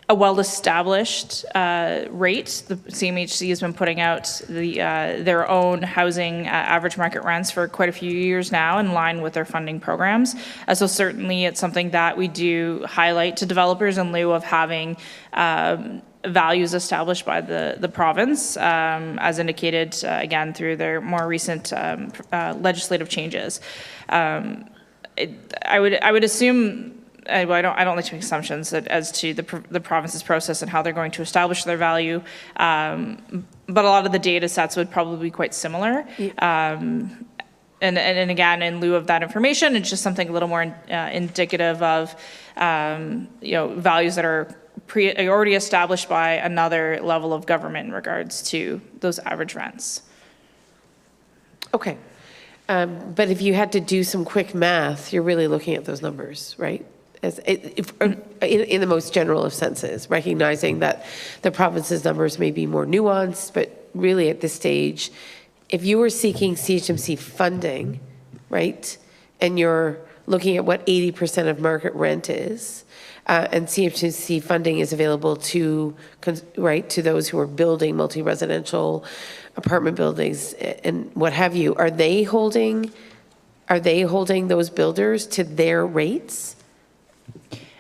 a well-established rate. The CMHC has been putting out their own housing average market rents for quite a few years now in line with their funding programs. So certainly it's something that we do highlight to developers in lieu of having values established by the province, as indicated, again, through their more recent legislative changes. I would assume, I don't like to make assumptions as to the province's process and how they're going to establish their value, but a lot of the data sets would probably be quite similar. And again, in lieu of that information, it's just something a little more indicative of values that are already established by another level of government in regards to those average rents. Okay. But if you had to do some quick math, you're really looking at those numbers, right? In the most general of senses, recognizing that the province's numbers may be more nuanced, but really at this stage, if you were seeking CHMC funding, right, and you're looking at what 80% of market rent is, and CMHC funding is available to, right, to those who are building multi-residential apartment buildings and what have you. Are they holding those builders to their rates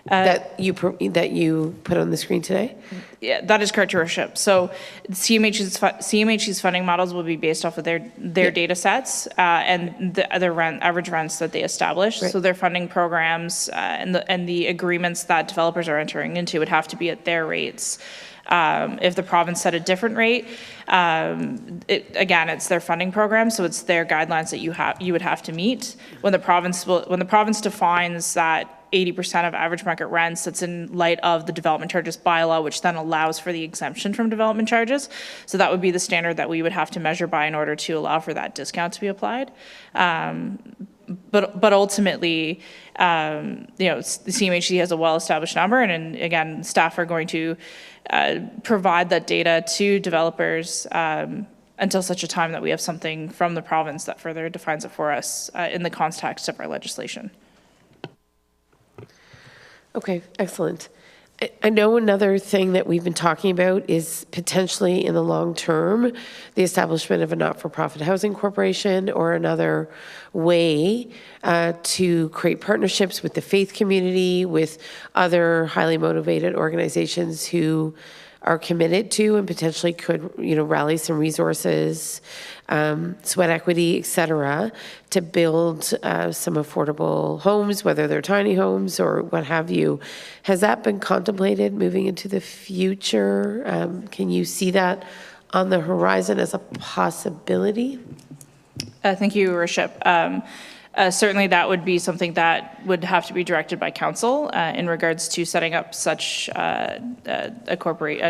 that you put on the screen today? Yeah, that is correct, Your Worship. So CMHC's funding models will be based off of their data sets and the other average rents that they establish. Right. So their funding programs and the agreements that developers are entering into would have to be at their rates. If the province set a different rate, again, it's their funding program, so it's their guidelines that you would have to meet. When the province defines that 80% of average market rents, that's in light of the development charges bylaw, which then allows for the exemption from development charges. So that would be the standard that we would have to measure by in order to allow for that discount to be applied. But ultimately, the CMHC has a well-established number, and again, staff are going to provide that data to developers until such a time that we have something from the province that further defines it for us in the context of our legislation. Okay, excellent. I know another thing that we've been talking about is potentially in the long term, the establishment of a not-for-profit housing corporation or another way to create partnerships with the faith community, with other highly motivated organizations who are committed to and potentially could, rally some resources, sweat equity, et cetera, to build some affordable homes, whether they're tiny homes or what have you. Has that been contemplated moving into the future? Can you see that on the horizon as a possibility? Thank you, Your Worship. Certainly that would be something that would have to be directed by council in regards to setting up such a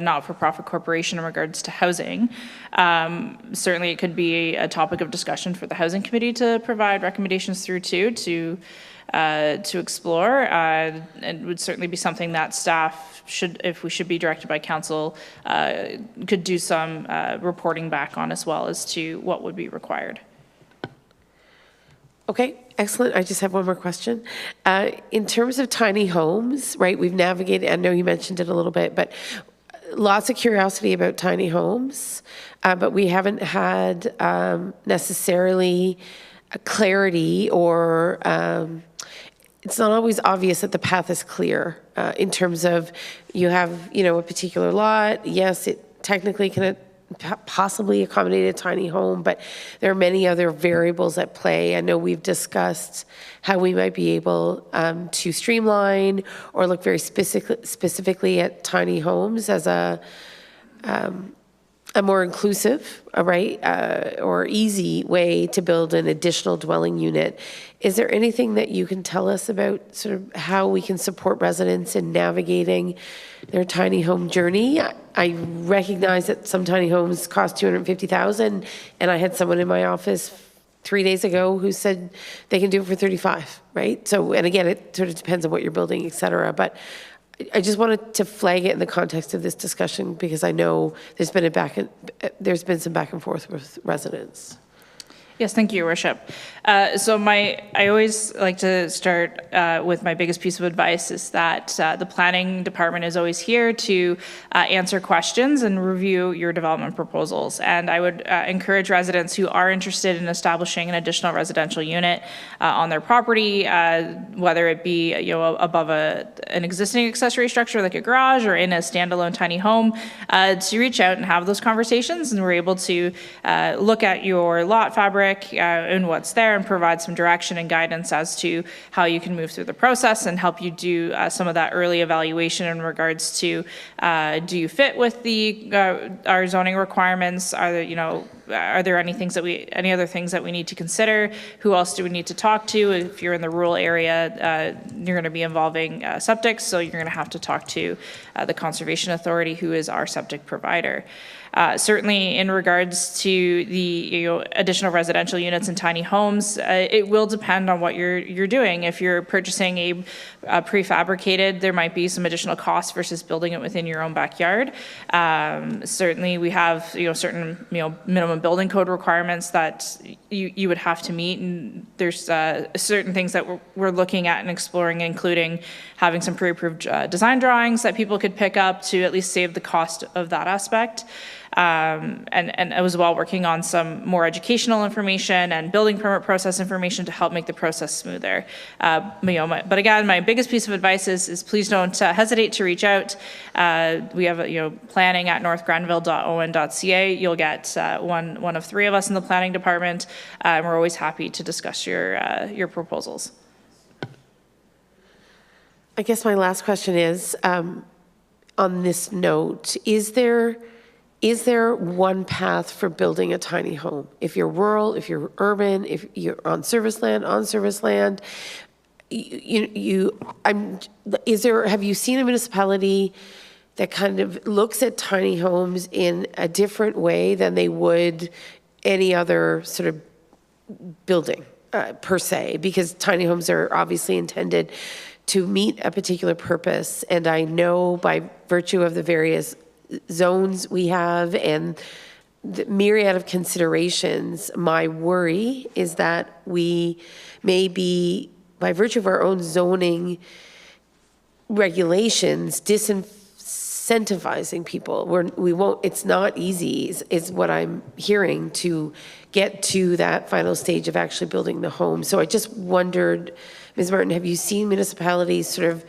not-for-profit corporation in regards to housing. Certainly it could be a topic of discussion for the Housing Committee to provide recommendations through to explore. And would certainly be something that staff if we should be directed by council, could do some reporting back on as well as to what would be required. Okay, excellent. I just have one more question. In terms of tiny homes, right, we've navigated, I know you mentioned it a little bit, but lots of curiosity about tiny homes, but we haven't had necessarily a clarity or it's not always obvious that the path is clear in terms of you have, a particular lot. Yes, it technically can possibly accommodate a tiny home, but there are many other variables at play. I know we've discussed how we might be able to streamline or look very specifically at tiny homes as a more inclusive, or easy way to build an additional dwelling unit. Is there anything that you can tell us about sort of how we can support residents in navigating their tiny home journey? I recognize that some tiny homes cost $250,000, and I had someone in my office 3 days ago who said they can do it for $35,000, right? So, and again, it sort of depends on what you're building, et cetera, but I just wanted to flag it in the context of this discussion because I know there's been some back and forth with residents. Yes, thank you, Your Worship. So I always like to start with my biggest piece of advice is that the planning department is always here to answer questions and review your development proposals. And I would encourage residents who are interested in establishing an additional residential unit on their property, whether it be above an existing accessory structure like a garage or in a standalone tiny home, to reach out and have those conversations. And we're able to look at your lot fabric and what's there and provide some direction and guidance as to how you can move through the process and help you do some of that early evaluation in regards to do you fit with our zoning requirements? Are there any other things that we need to consider? Who else do we need to talk to? If you're in the rural area, you're going to be involving septic, so you're going to have to talk to the Conservation Authority, who is our septic provider. Certainly in regards to the additional residential units and tiny homes, it will depend on what you're doing. If you're purchasing a prefabricated, there might be some additional costs versus building it within your own backyard. Certainly we have certain minimum building code requirements that you would have to meet. And there's certain things that we're looking at and exploring, including having some pre-approved design drawings that people could pick up to at least save the cost of that aspect. And as well working on some more educational information and building permit process information to help make the process smoother. But again, my biggest piece of advice is please don't hesitate to reach out. We have planning at northgranville.on.ca. You'll get one of three of us in the planning department, and we're always happy to discuss your proposals. I guess my last question is, on this note, is there one path for building a tiny home? If you're rural, if you're urban, if you're on service land, have you seen a municipality that kind of looks at tiny homes in a different way than they would any other sort of building per se? Because tiny homes are obviously intended to meet a particular purpose. And I know by virtue of the various zones we have and the myriad of considerations, my worry is that we may be, by virtue of our own zoning regulations, disincentivizing people. It's not easy, is what I'm hearing, to get to that final stage of actually building the home. So I just wondered, Ms. Martin, have you seen municipalities sort of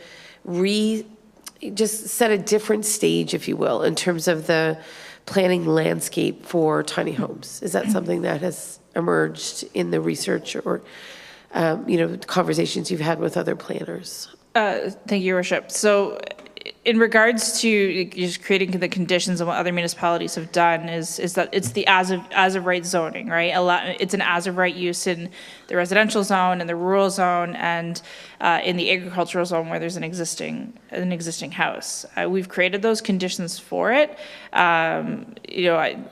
just set a different stage, if you will, in terms of the planning landscape for tiny homes? Is that something that has emerged in the research or, conversations you've had with other planners? Thank you, Your Worship. So in regards to just creating the conditions and what other municipalities have done is that it's the as of right zoning, right? It's an as of right use in the residential zone and the rural zone and in the agricultural zone where there's an existing house. We've created those conditions for it.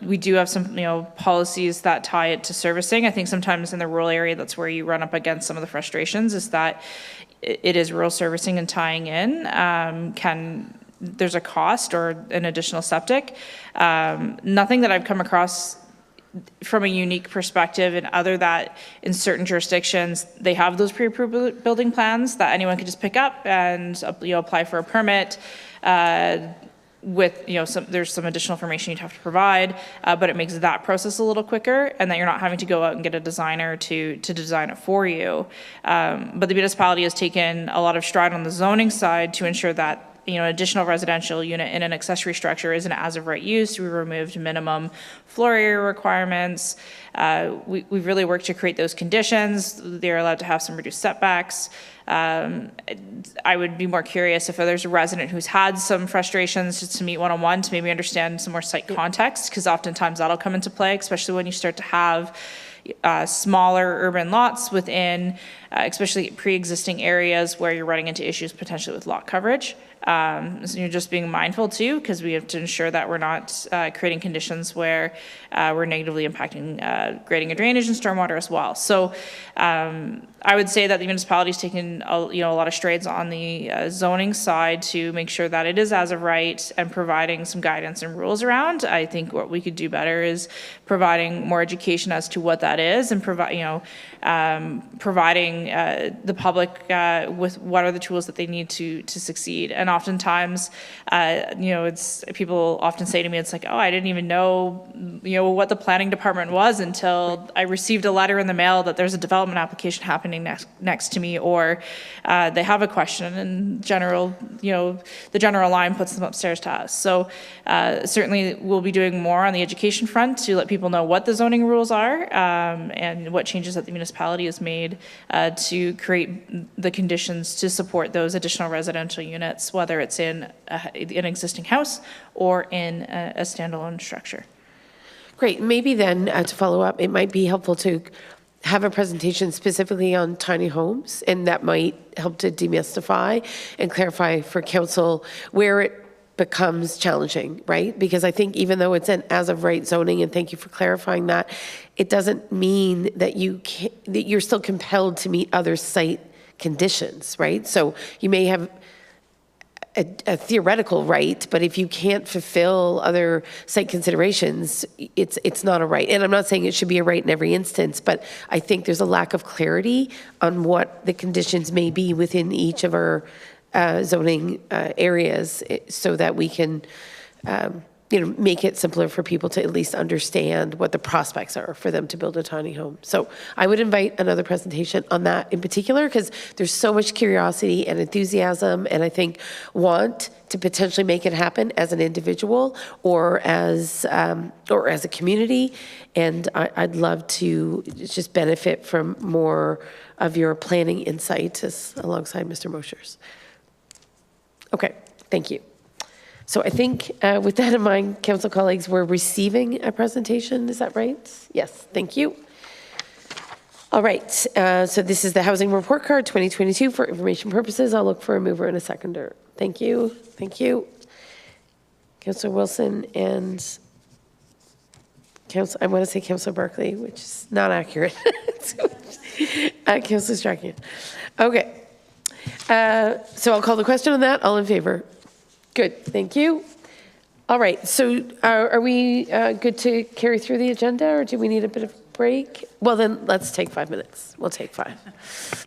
We do have some policies that tie it to servicing. I think sometimes in the rural area that's where you run up against some of the frustrations is that it is rural servicing and tying in there's a cost or an additional septic. Nothing that I've come across from a unique perspective, and other that in certain jurisdictions they have those pre-approved building plans that anyone can just pick up and apply for a permit. With there's some additional information you'd have to provide, but it makes that process a little quicker, and that you're not having to go out and get a designer to design it for you. But the municipality has taken a lot of stride on the zoning side to ensure that additional residential unit in an accessory structure is an as of right use. We removed minimum floor area requirements. We've really worked to create those conditions. They're allowed to have some reduced setbacks. I would be more curious if there's a resident who's had some frustrations just to meet one-on-one to maybe understand some more site context, because oftentimes that'll come into play, especially when you start to have smaller urban lots within, especially pre-existing areas where you're running into issues potentially with lot coverage. So you're just being mindful too, because we have to ensure that we're not creating conditions where we're negatively impacting grading and drainage and stormwater as well. So I would say that the municipality's taken a lot of strides on the zoning side to make sure that it is as of right and providing some guidance and rules around. I think what we could do better is providing more education as to what that is and providing the public with what are the tools that they need to succeed. And oftentimes, it's people often say to me, it's like, oh, I didn't even know, what the planning department was until I received a letter in the mail that there's a development application happening next to me, or they have a question, and the general line puts them upstairs to us. So certainly we'll be doing more on the education front to let people know what the zoning rules are and what changes that the municipality has made to create the conditions to support those additional residential units, whether it's in an existing house or in a standalone structure. Great. Maybe then to follow up, it might be helpful to have a presentation specifically on tiny homes, and that might help to demystify and clarify for council where it becomes challenging, right? Because I think even though it's an as of right zoning, and thank you for clarifying that, it doesn't mean that that you're still compelled to meet other site conditions, right? So you may have a theoretical right, but if you can't fulfill other site considerations, it's not a right. And I'm not saying it should be a right in every instance, but I think there's a lack of clarity on what the conditions may be within each of our zoning areas, so that we can, make it simpler for people to at least understand what the prospects are for them to build a tiny home. So I would invite another presentation on that in particular, because there's so much curiosity and enthusiasm, and I think want to potentially make it happen as an individual or as a community. And I'd love to just benefit from more of your planning insight alongside Mr. Mosher's. Okay, thank you. So I think with that in mind, council colleagues, we're receiving a presentation. Is that right? Yes, thank you. All right, so this is the Housing Report Card 2022 for information purposes. I'll look for a mover and a seconder. Thank you. Thank you. Councillor Wilson and I want to say Councillor Barclay, which is not accurate. Councillor Strachan. Okay. So I'll call the question on that. All in favor? Good, thank you. All right, so are we good to carry through the agenda, or do we need a bit of break? Well, then let's take 5 minutes. We'll take 5.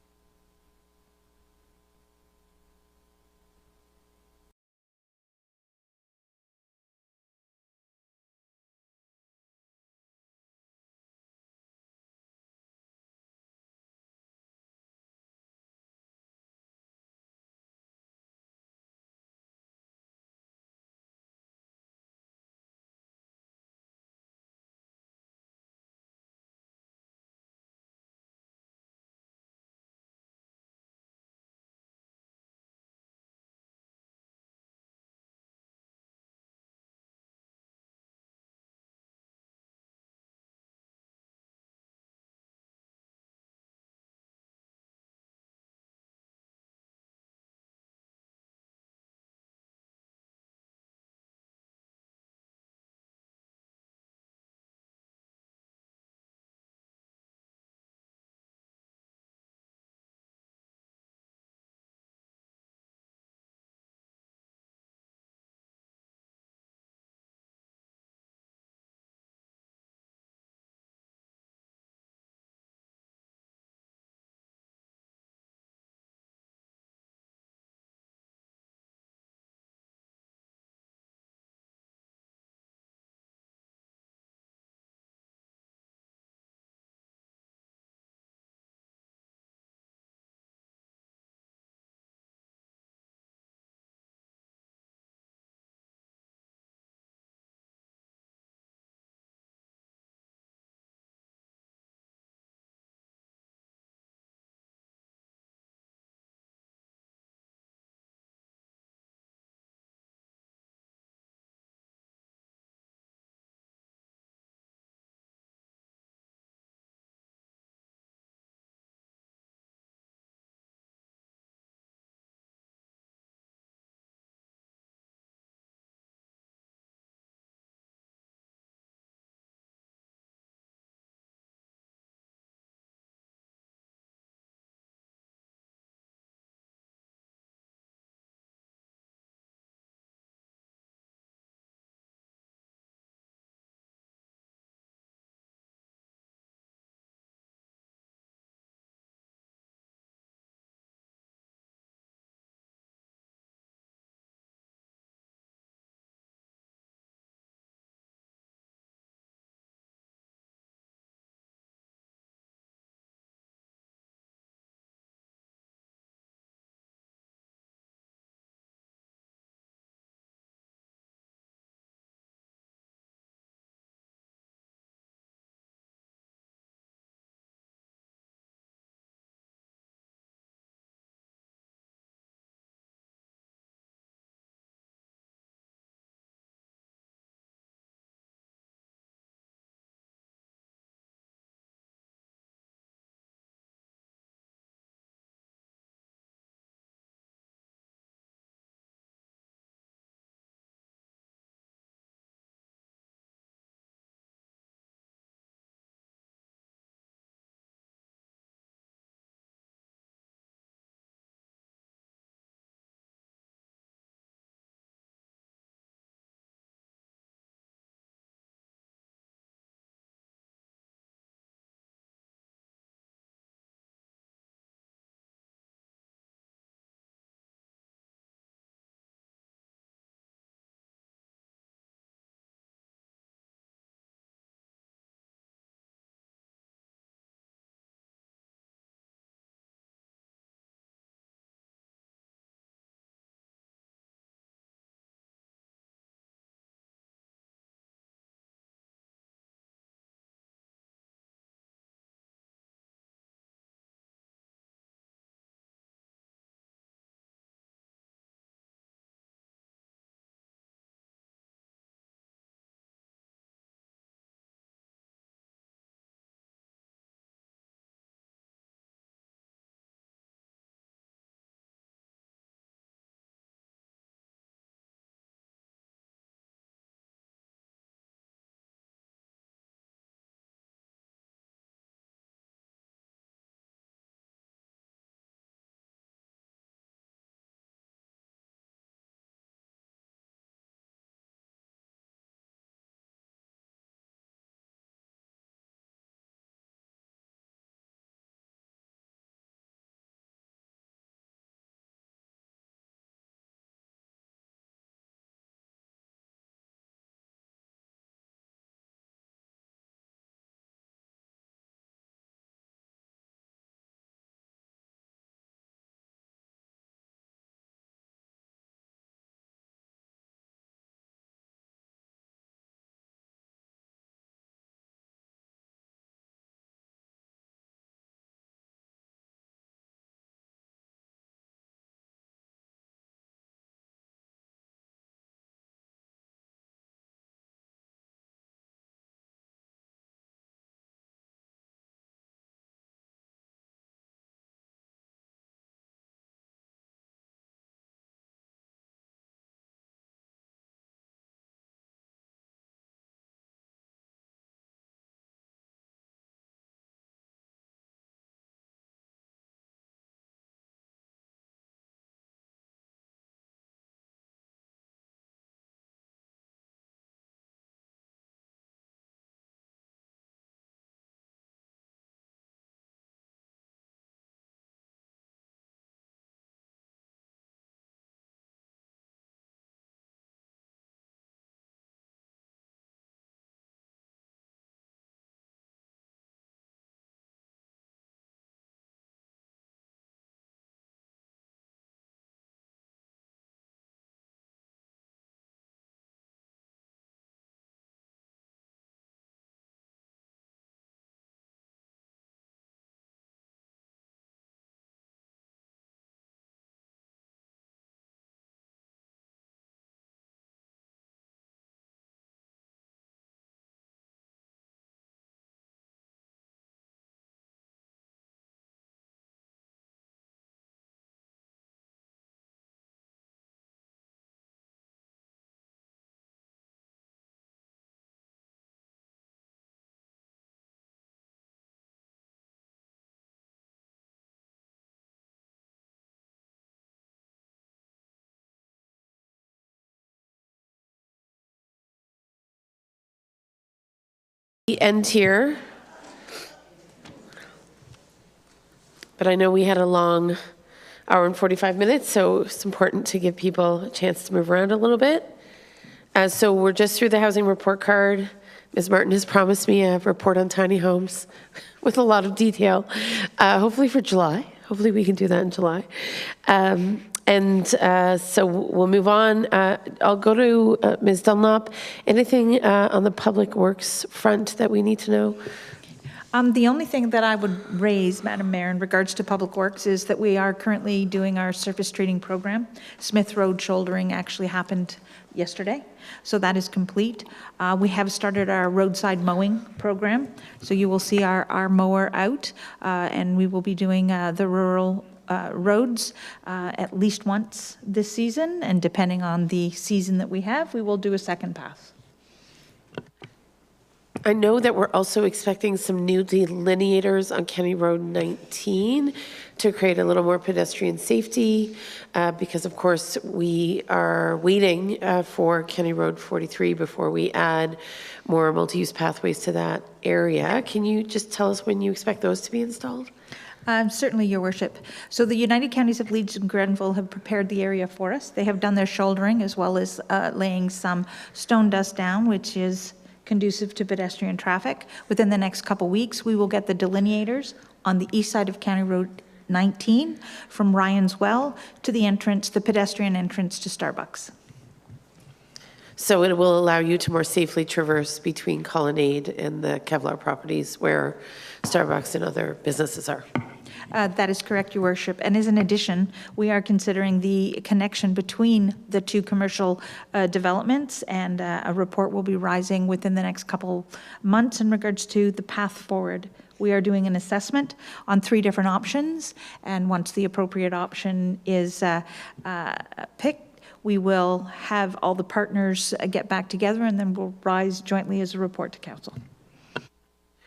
end here. But I know we had a long hour and 45 minutes, so it's important to give people a chance to move around a little bit. So we're just through the housing report card. Ms. Martin has promised me a report on tiny homes with a lot of detail, hopefully for July. Hopefully we can do that in July. So we'll move on. I'll go to Ms. Dunlop. Anything on the Public Works front that we need to know? The only thing that I would raise, Madam Mayor, in regards to Public Works is that we are currently doing our surface treating program. Smith Road shouldering actually happened yesterday, so that is complete. We have started our roadside mowing program, so you will see our mower out, and we will be doing the rural roads at least once this season, and depending on the season that we have, we will do a second pass. I know that we're also expecting some new delineators on County Road 19 to create a little more pedestrian safety, because of course we are waiting for County Road 43 before we add more multi-use pathways to that area. Can you just tell us when you expect those to be installed? Certainly, Your Worship. So the United Counties of Leeds and Grenville have prepared the area for us. They have done their shouldering as well as laying some stone dust down, which is conducive to pedestrian traffic. Within the next couple weeks, we will get the delineators on the east side of County Road 19 from Ryan's Well to the entrance, the pedestrian entrance to Starbucks. So it will allow you to more safely traverse between Colonnade and the Kevlar properties where Starbucks and other businesses are. That is correct, Your Worship. And as an addition, we are considering the connection between the two commercial developments, and a report will be rising within the next couple months in regards to the path forward. We are doing an assessment on 3 different options, and once the appropriate option is picked, we will have all the partners get back together, and then we'll rise jointly as a report to council.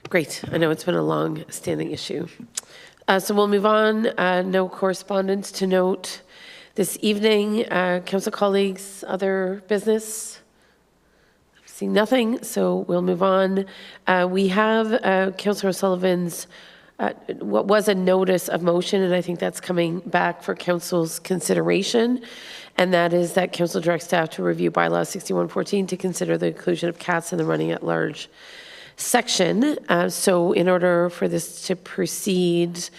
Great. I know it's been a long-standing issue. So we'll move on. No correspondence to note this evening. Council colleagues, other business? Seeing nothing, so we'll move on. We have Councillor O'Sullivan's what was a notice of motion, and I think that's coming back for council's consideration, and that is that council directs staff to review bylaw 6114 to consider the inclusion of cats in the running at large section. So in order for this to proceed,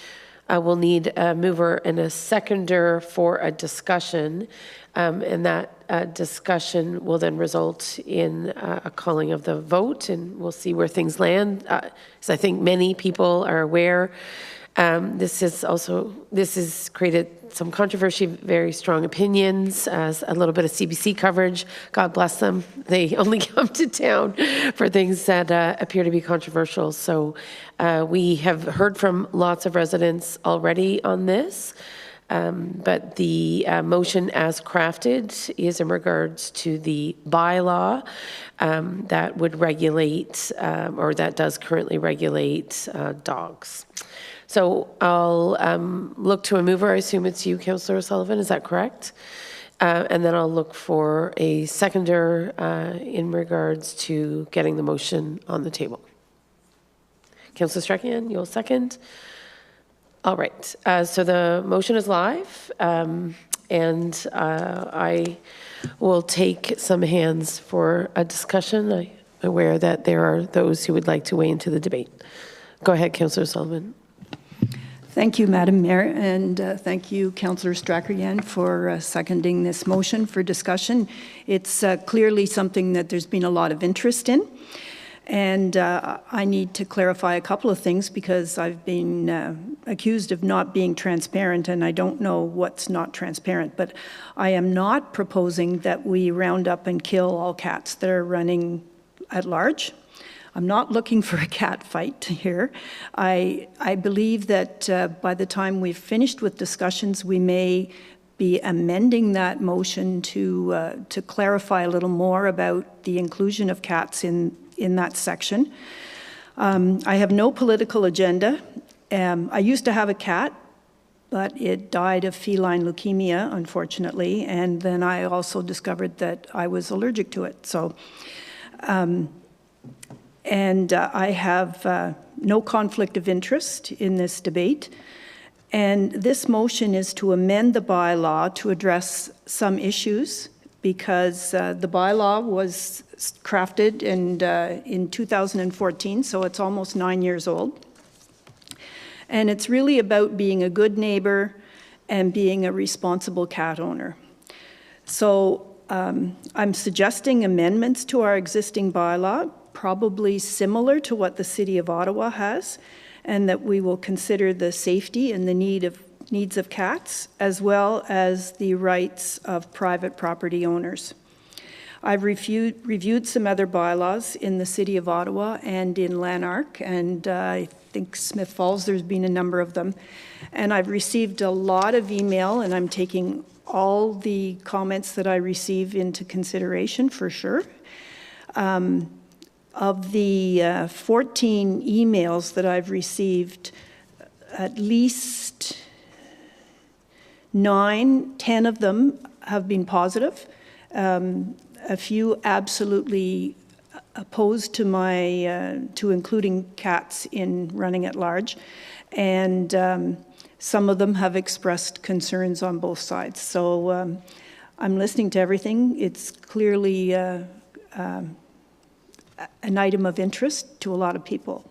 we'll need a mover and a seconder for a discussion, and that discussion will then result in a calling of the vote, and we'll see where things land. So I think many people are aware. This has created some controversy, very strong opinions, a little bit of CBC coverage. God bless them. They only come to town for things that appear to be controversial. So we have heard from lots of residents already on this. But the motion as crafted is in regards to the bylaw that would regulate, or that does currently regulate dogs. So I'll look to a mover. I assume it's you, Councillor O'Sullivan, is that correct? And then I'll look for a seconder in regards to getting the motion on the table. Councillor Strakian, you'll second. All right, so the motion is live, and I will take some hands for a discussion. I'm aware that there are those who would like to weigh into the debate. Go ahead, Councillor Sullivan. Thank you, Madam Mayor, and thank you, Councillor Strakian, for seconding this motion for discussion. It's clearly something that there's been a lot of interest in. And I need to clarify a couple of things because I've been accused of not being transparent, and I don't know what's not transparent. But I am not proposing that we round up and kill all cats that are running at large. I'm not looking for a cat fight here. I believe that by the time we've finished with discussions, we may be amending that motion to clarify a little more about the inclusion of cats in that section. I have no political agenda. I used to have a cat, but it died of feline leukemia, unfortunately, and then I also discovered that I was allergic to it. So, And I have no conflict of interest in this debate. And this motion is to amend the bylaw to address some issues because the bylaw was crafted in 2014, so it's almost 9 years old. And it's really about being a good neighbor and being a responsible cat owner. So I'm suggesting amendments to our existing bylaw, probably similar to what the City of Ottawa has, and that we will consider the safety and the needs of cats, as well as the rights of private property owners. I've reviewed some other bylaws in the City of Ottawa and in Lanark, and I think Smith Falls, there's been a number of them. And I've received a lot of email, and I'm taking all the comments that I receive into consideration for sure. Of the 14 emails that I've received, at least 10 of them have been positive. A few absolutely opposed to to including cats in running at large, and some of them have expressed concerns on both sides. So I'm listening to everything. It's clearly an item of interest to a lot of people.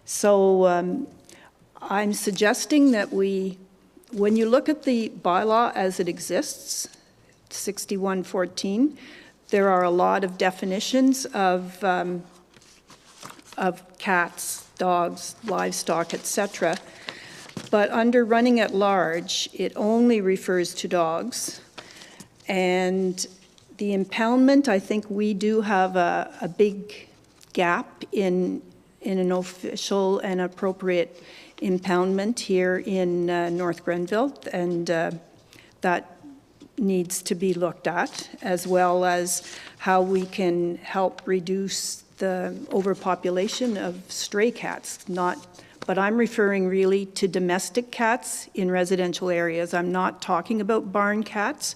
So I'm suggesting that when you look at the bylaw as it exists, 6114, there are a lot of definitions of cats, dogs, livestock, etc. But under running at large, it only refers to dogs. And the impoundment, I think we do have a big gap in an official and appropriate impoundment here in North Grenville, and that needs to be looked at, as well as how we can help reduce the overpopulation of stray cats. But I'm referring really to domestic cats in residential areas. I'm not talking about barn cats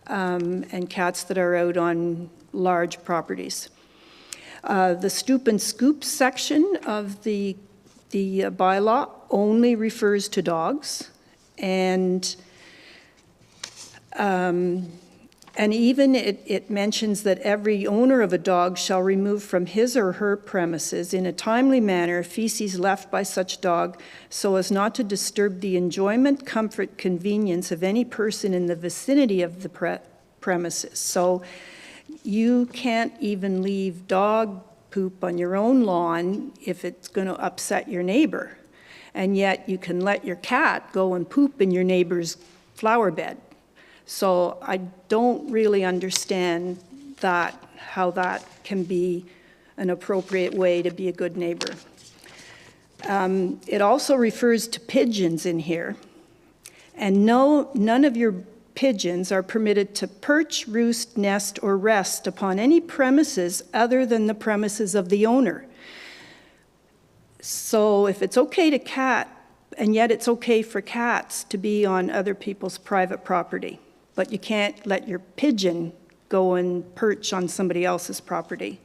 and cats that are out on large properties. The stoop and scoop section of the bylaw only refers to dogs, and even it mentions that every owner of a dog shall remove from his or her premises in a timely manner feces left by such dog so as not to disturb the enjoyment, comfort, convenience of any person in the vicinity of the premises. So you can't even leave dog poop on your own lawn if it's going to upset your neighbor. And yet you can let your cat go and poop in your neighbor's flower bed. So I don't really understand how that can be an appropriate way to be a good neighbor. It also refers to pigeons in here. And none of your pigeons are permitted to perch, roost, nest, or rest upon any premises other than the premises of the owner. So if it's okay to cat, and yet it's okay for cats to be on other people's private property, but you can't let your pigeon go and perch on somebody else's property.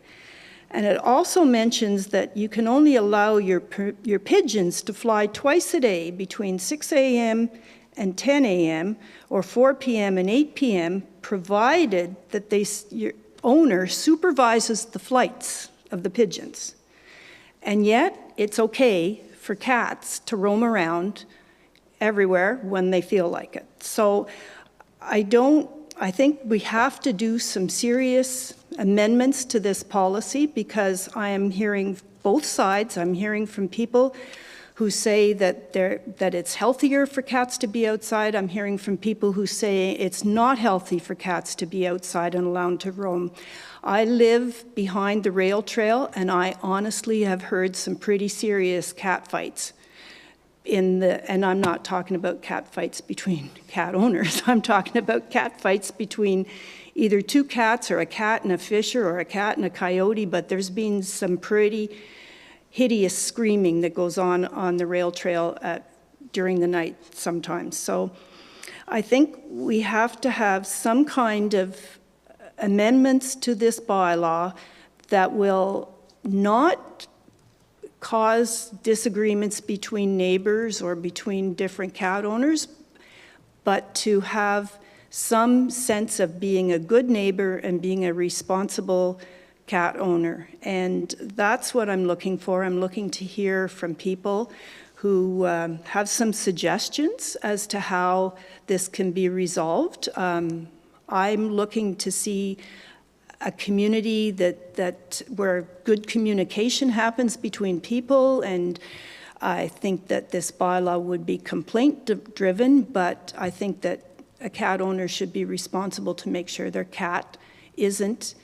And it also mentions that you can only allow your pigeons to fly twice a day between 6 a.m. and 10 a.m. or 4 p.m. and 8 p.m., provided that your owner supervises the flights of the pigeons. And yet, it's okay for cats to roam around everywhere when they feel like it. So I think we have to do some serious amendments to this policy, because I am hearing both sides. I'm hearing from people who say that it's healthier for cats to be outside. I'm hearing from people who say it's not healthy for cats to be outside and allowed to roam. I live behind the rail trail, and I honestly have heard some pretty serious cat fights. And I'm not talking about cat fights between cat owners. I'm talking about cat fights between either two cats, or a cat and a fisher, or a cat and a coyote, but there's been some pretty hideous screaming that goes on the rail trail during the night sometimes. So I think we have to have some kind of amendments to this bylaw that will not cause disagreements between neighbors or between different cat owners, but to have some sense of being a good neighbor and being a responsible cat owner. And that's what I'm looking for. I'm looking to hear from people who have some suggestions as to how this can be resolved. I'm looking to see a community where good communication happens between people, and I think that this bylaw would be complaint-driven, but I think that a cat owner should be responsible to make sure their cat isn't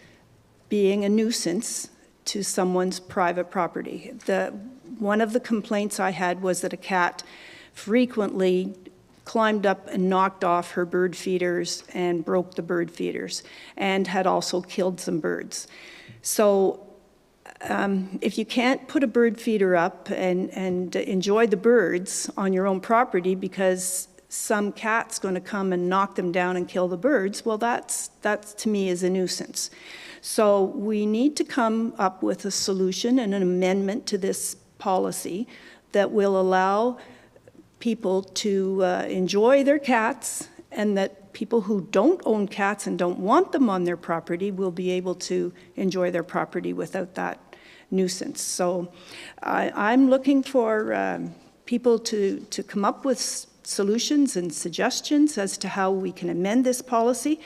being a nuisance to someone's private property. One of the complaints I had was that a cat frequently climbed up and knocked off her bird feeders and broke the bird feeders and had also killed some birds. So if you can't put a bird feeder up and enjoy the birds on your own property because some cat's going to come and knock them down and kill the birds, well, that to me is a nuisance. So we need to come up with a solution and an amendment to this policy that will allow people to enjoy their cats, and that people who don't own cats and don't want them on their property will be able to enjoy their property without that nuisance. So I'm looking for people to come up with solutions and suggestions as to how we can amend this policy.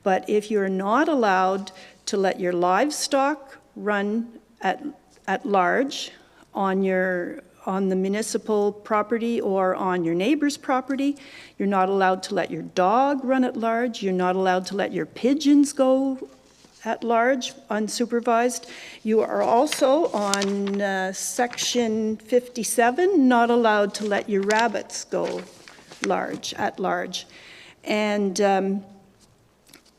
But if you're not allowed to let your livestock run at large on the municipal property or on your neighbor's property, you're not allowed to let your dog run at large, you're not allowed to let your pigeons go at large, unsupervised. You are also on section 57, not allowed to let your rabbits go at large. And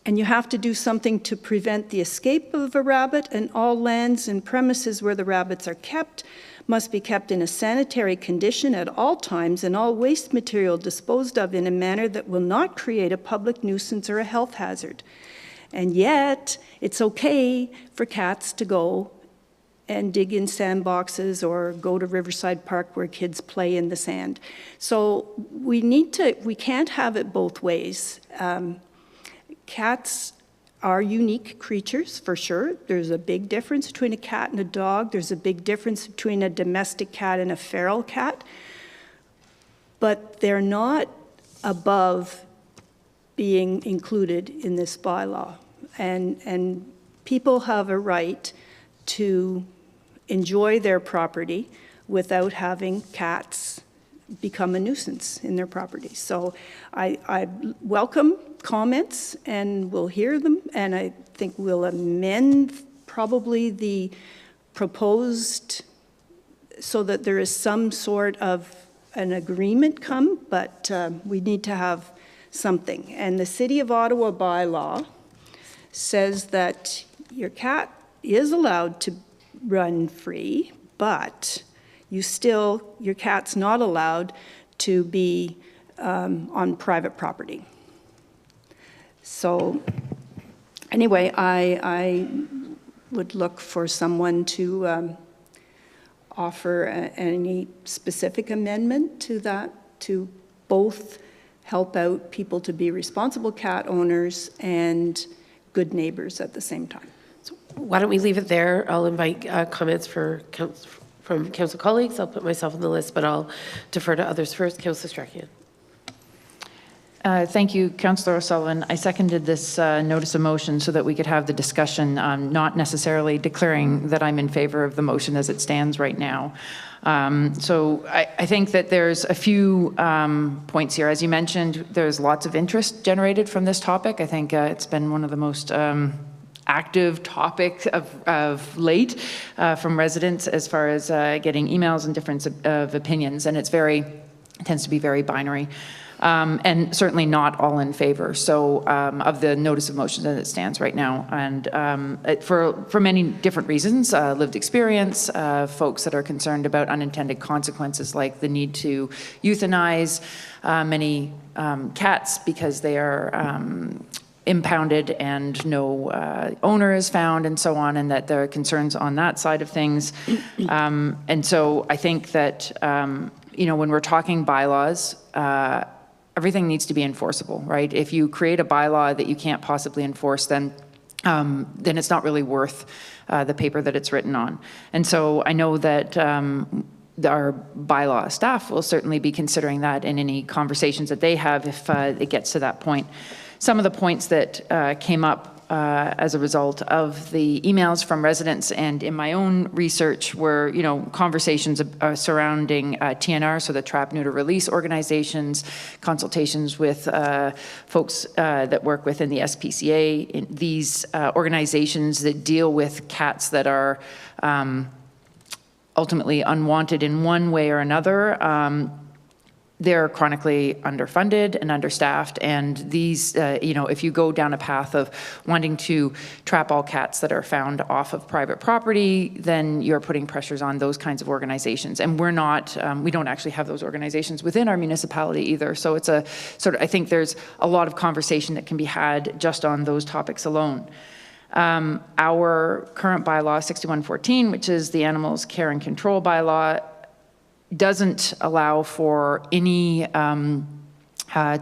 you have to do something to prevent the escape of a rabbit, and all lands and premises where the rabbits are kept must be kept in a sanitary condition at all times, and all waste material disposed of in a manner that will not create a public nuisance or a health hazard. And yet, it's okay for cats to go and dig in sandboxes or go to Riverside Park where kids play in the sand. So we can't have it both ways. Cats are unique creatures, for sure. There's a big difference between a cat and a dog. There's a big difference between a domestic cat and a feral cat. But they're not above being included in this bylaw. And people have a right to enjoy their property without having cats become a nuisance in their property. So I welcome comments, and we'll hear them, and I think we'll amend probably the proposed so that there is some sort of an agreement come, but we need to have something. And the City of Ottawa bylaw says that your cat is allowed to run free, but your cat's not allowed to be on private property. So anyway, I would look for someone to offer any specific amendment to that, to both help out people to be responsible cat owners and good neighbors at the same time. So why don't we leave it there? I'll invite comments from council colleagues. I'll put myself on the list, but I'll defer to others first. Councillor Strachan. Thank you, Councillor O'Sullivan. I seconded this notice of motion so that we could have the discussion, not necessarily declaring that I'm in favor of the motion as it stands right now. So I think that there's a few points here. As you mentioned, there's lots of interest generated from this topic. I think it's been one of the most active topic of late from residents as far as getting emails and difference of opinions, and it tends to be very binary. And certainly not all in favor. So of the notice of motion as it stands right now, and for many different reasons, lived experience, folks that are concerned about unintended consequences like the need to euthanize many cats because they are impounded and no owner is found and so on, and that there are concerns on that side of things. And so I think that, when we're talking bylaws, everything needs to be enforceable, right? If you create a bylaw that you can't possibly enforce, then it's not really worth the paper that it's written on. And so I know that our bylaw staff will certainly be considering that in any conversations that they have if it gets to that point. Some of the points that came up as a result of the emails from residents and in my own research were, conversations surrounding TNR, so the Trap, Neuter, Release organizations, consultations with folks that work within the SPCA, in these organizations that deal with cats that are ultimately unwanted in one way or another. They're chronically underfunded and understaffed, and these, if you go down a path of wanting to trap all cats that are found off of private property, then you're putting pressures on those kinds of organizations. And we're not, we don't actually have those organizations within our municipality either. So it's a sort of, I think there's a lot of conversation that can be had just on those topics alone. Our current bylaw, 6114, which is the Animals Care and Control bylaw, doesn't allow for any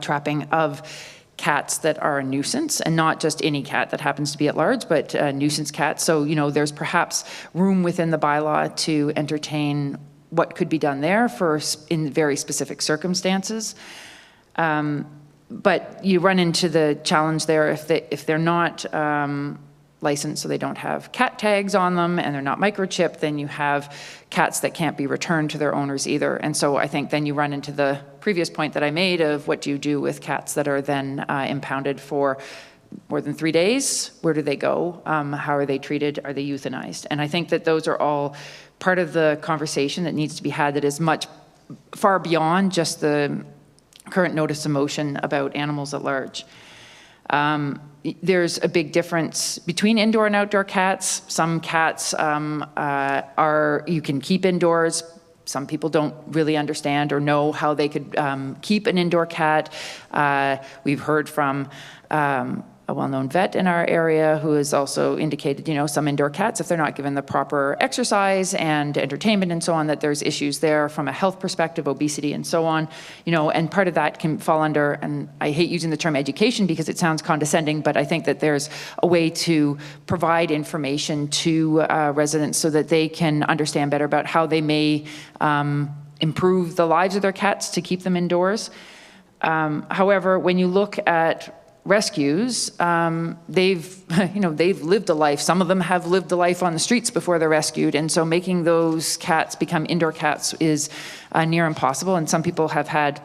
trapping of cats that are a nuisance, and not just any cat that happens to be at large, but nuisance cats. So, there's perhaps room within the bylaw to entertain what could be done there in very specific circumstances. But you run into the challenge there if they're not licensed, so they don't have cat tags on them and they're not microchipped, then you have cats that can't be returned to their owners either. And so I think then you run into the previous point that I made of what do you do with cats that are then impounded for more than 3 days? Where do they go? How are they treated? Are they euthanized? And I think that those are all part of the conversation that needs to be had that is much far beyond just the current notice of motion about animals at large. There's a big difference between indoor and outdoor cats. Some cats you can keep indoors. Some people don't really understand or know how they could keep an indoor cat. We've heard from a well-known vet in our area who has also indicated, some indoor cats, if they're not given the proper exercise and entertainment and so on, that there's issues there from a health perspective, obesity and so on, and part of that can fall under, and I hate using the term education because it sounds condescending, but I think that there's a way to provide information to residents so that they can understand better about how they may improve the lives of their cats to keep them indoors. However, when you look at rescues, they've lived a life. Some of them have lived a life on the streets before they're rescued, and so making those cats become indoor cats is near impossible, and some people have had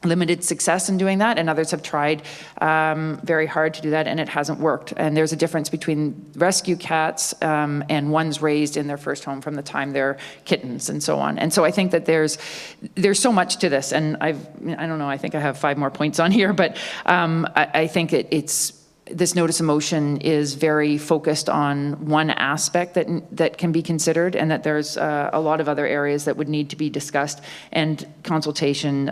limited success in doing that, and others have tried very hard to do that, and it hasn't worked. And there's a difference between rescue cats and ones raised in their first home from the time they're kittens and so on. And so I think that there's so much to this, and I don't know, I think I have 5 more points on here, but I think this notice of motion is very focused on one aspect that can be considered, and that there's a lot of other areas that would need to be discussed and consultation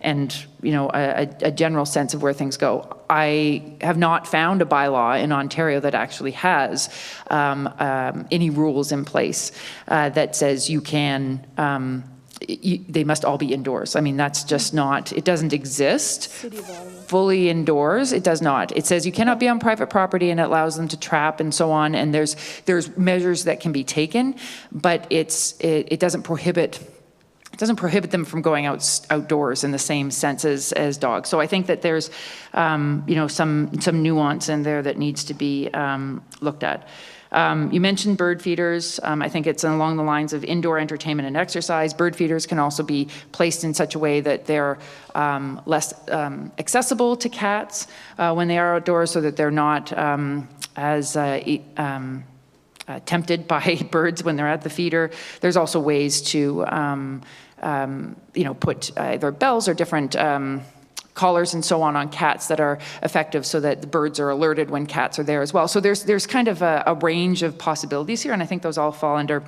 and a general sense of where things go. I have not found a bylaw in Ontario that actually has any rules in place that says you can they must all be indoors. I mean, that's just not, it doesn't exist. Fully indoors, it does not. It says you cannot be on private property, and it allows them to trap and so on, and there's measures that can be taken, but it doesn't prohibit them from going outdoors in the same sense as dogs. So I think that there's some nuance in there that needs to be looked at. You mentioned bird feeders. I think it's along the lines of indoor entertainment and exercise. Bird feeders can also be placed in such a way that they're less accessible to cats when they are outdoors, so that they're not as tempted by birds when they're at the feeder. There's also ways to put either bells or different collars and so on cats that are effective, so that the birds are alerted when cats are there as well. So there's kind of a range of possibilities here, and I think those all fall under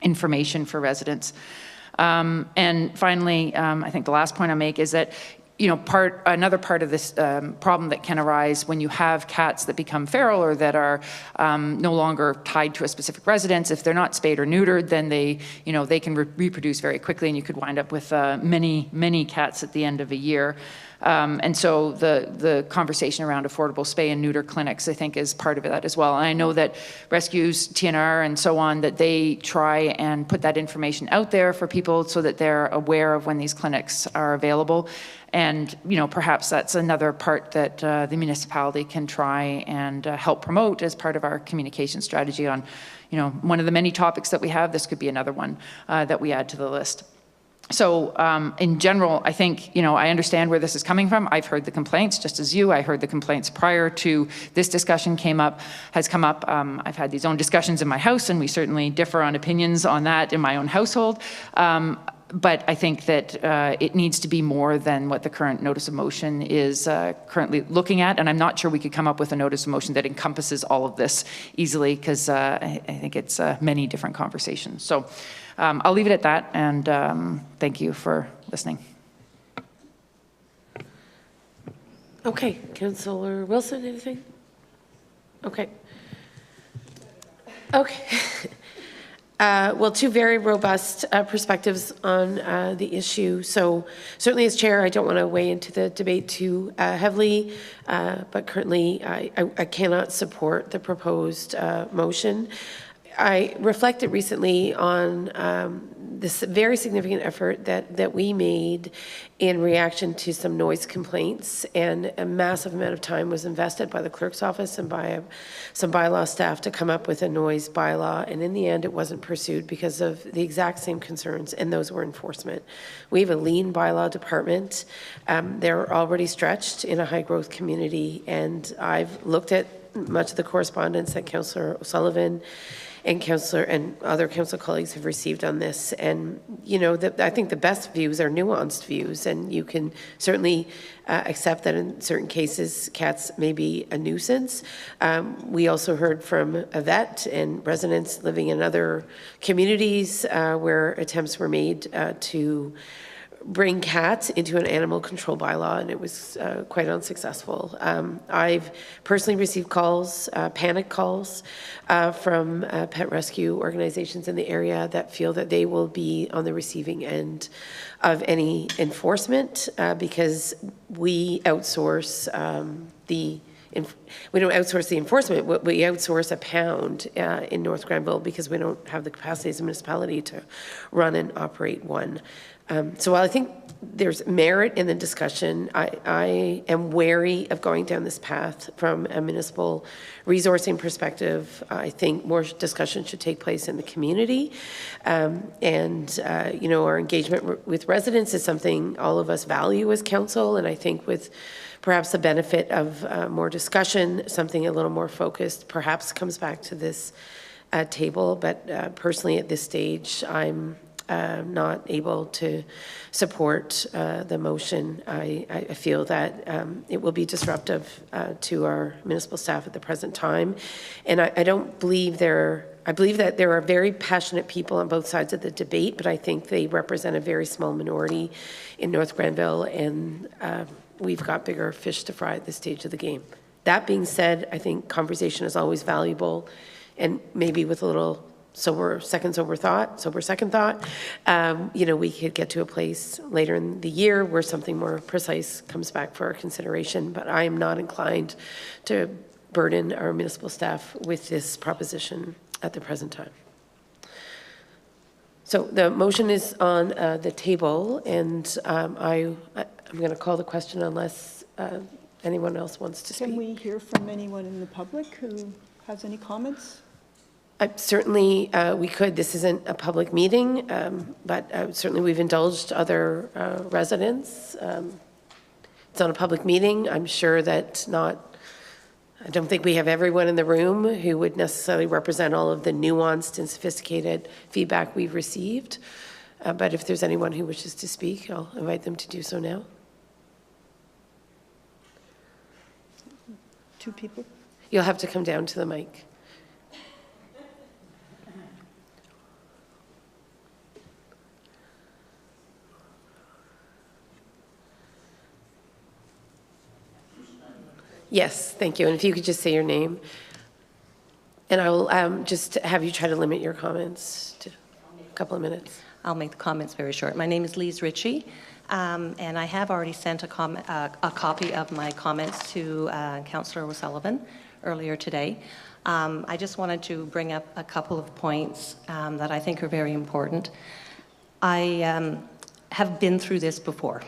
information for residents. And finally, I think the last point I'll make is that another part of this problem that can arise when you have cats that become feral or that are no longer tied to a specific residence. If they're not spayed or neutered, then they can reproduce very quickly, and you could wind up with many cats at the end of a year. And so the conversation around affordable spay and neuter clinics, I think, is part of that as well. And I know that Rescues, TNR, and so on, that they try and put that information out there for people so that they're aware of when these clinics are available. And, perhaps that's another part that the municipality can try and help promote as part of our communication strategy on, one of the many topics that we have. This could be another one that we add to the list. So in general, I think, I understand where this is coming from. I've heard the complaints, just as you. I heard the complaints prior to this discussion has come up. I've had these own discussions in my house, and we certainly differ on opinions on that in my own household. But I think that it needs to be more than what the current notice of motion is currently looking at. And I'm not sure we could come up with a notice of motion that encompasses all of this easily, because I think it's many different conversations. So I'll leave it at that, and thank you for listening. Okay, Councillor Wilson, anything? Okay. Okay. Well, two very robust perspectives on the issue. So certainly as chair, I don't want to weigh into the debate too heavily, but currently I cannot support the proposed motion. I reflected recently on this very significant effort that we made in reaction to some noise complaints, and a massive amount of time was invested by the clerk's office and by some bylaw staff to come up with a noise bylaw, and in the end it wasn't pursued because of the exact same concerns, and those were enforcement. We have a lean bylaw department. They're already stretched in a high growth community, and I've looked at much of the correspondence that Councillor O'Sullivan and other council colleagues have received on this. And, I think the best views are nuanced views, and you can certainly accept that in certain cases, cats may be a nuisance. We also heard from a vet and residents living in other communities where attempts were made to bring cats into an animal control bylaw, and it was quite unsuccessful. I've personally received calls, panic calls, from pet rescue organizations in the area that feel that they will be on the receiving end of any enforcement because we outsource we don't outsource the enforcement, we outsource a pound in North Granville because we don't have the capacity as a municipality to run and operate one. So while I think there's merit in the discussion, I am wary of going down this path from a municipal resourcing perspective. I think more discussion should take place in the community. Our engagement with residents is something all of us value as council, and I think with perhaps the benefit of more discussion, something a little more focused perhaps comes back to this table. But personally at this stage, I'm not able to support the motion. I feel that it will be disruptive to our municipal staff at the present time. And I believe that there are very passionate people on both sides of the debate, but I think they represent a very small minority in North Granville, and we've got bigger fish to fry at this stage of the game. That being said, I think conversation is always valuable, and maybe with a little sober second thought, we could get to a place later in the year where something more precise comes back for our consideration. But I am not inclined to burden our municipal staff with this proposition at the present time. So the motion is on the table, and I'm going to call the question unless anyone else wants to speak. Can we hear from anyone in the public who has any comments? Certainly, we could. This isn't a public meeting, but certainly we've indulged other residents. It's not a public meeting. I'm sure that I don't think we have everyone in the room who would necessarily represent all of the nuanced and sophisticated feedback we've received. But if there's anyone who wishes to speak, I'll invite them to do so now. 2 people? You'll have to come down to the mic. Yes, thank you. And if you could just say your name. And I will just have you try to limit your comments to a couple of minutes. I'll make the comments very short. My name is Lise Ritchie, and I have already sent a copy of my comments to Councillor O'Sullivan earlier today. I just wanted to bring up a couple of points that I think are very important. I have been through this before.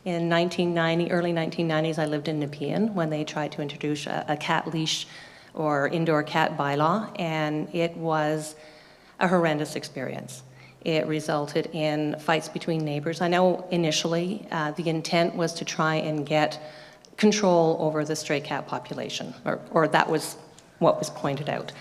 In 1990, early 1990s, I lived in Nepean when they tried to introduce a cat leash or indoor cat bylaw, and it was a horrendous experience. It resulted in fights between neighbors. I know initially the intent was to try and get control over the stray cat population, or that was what was pointed out.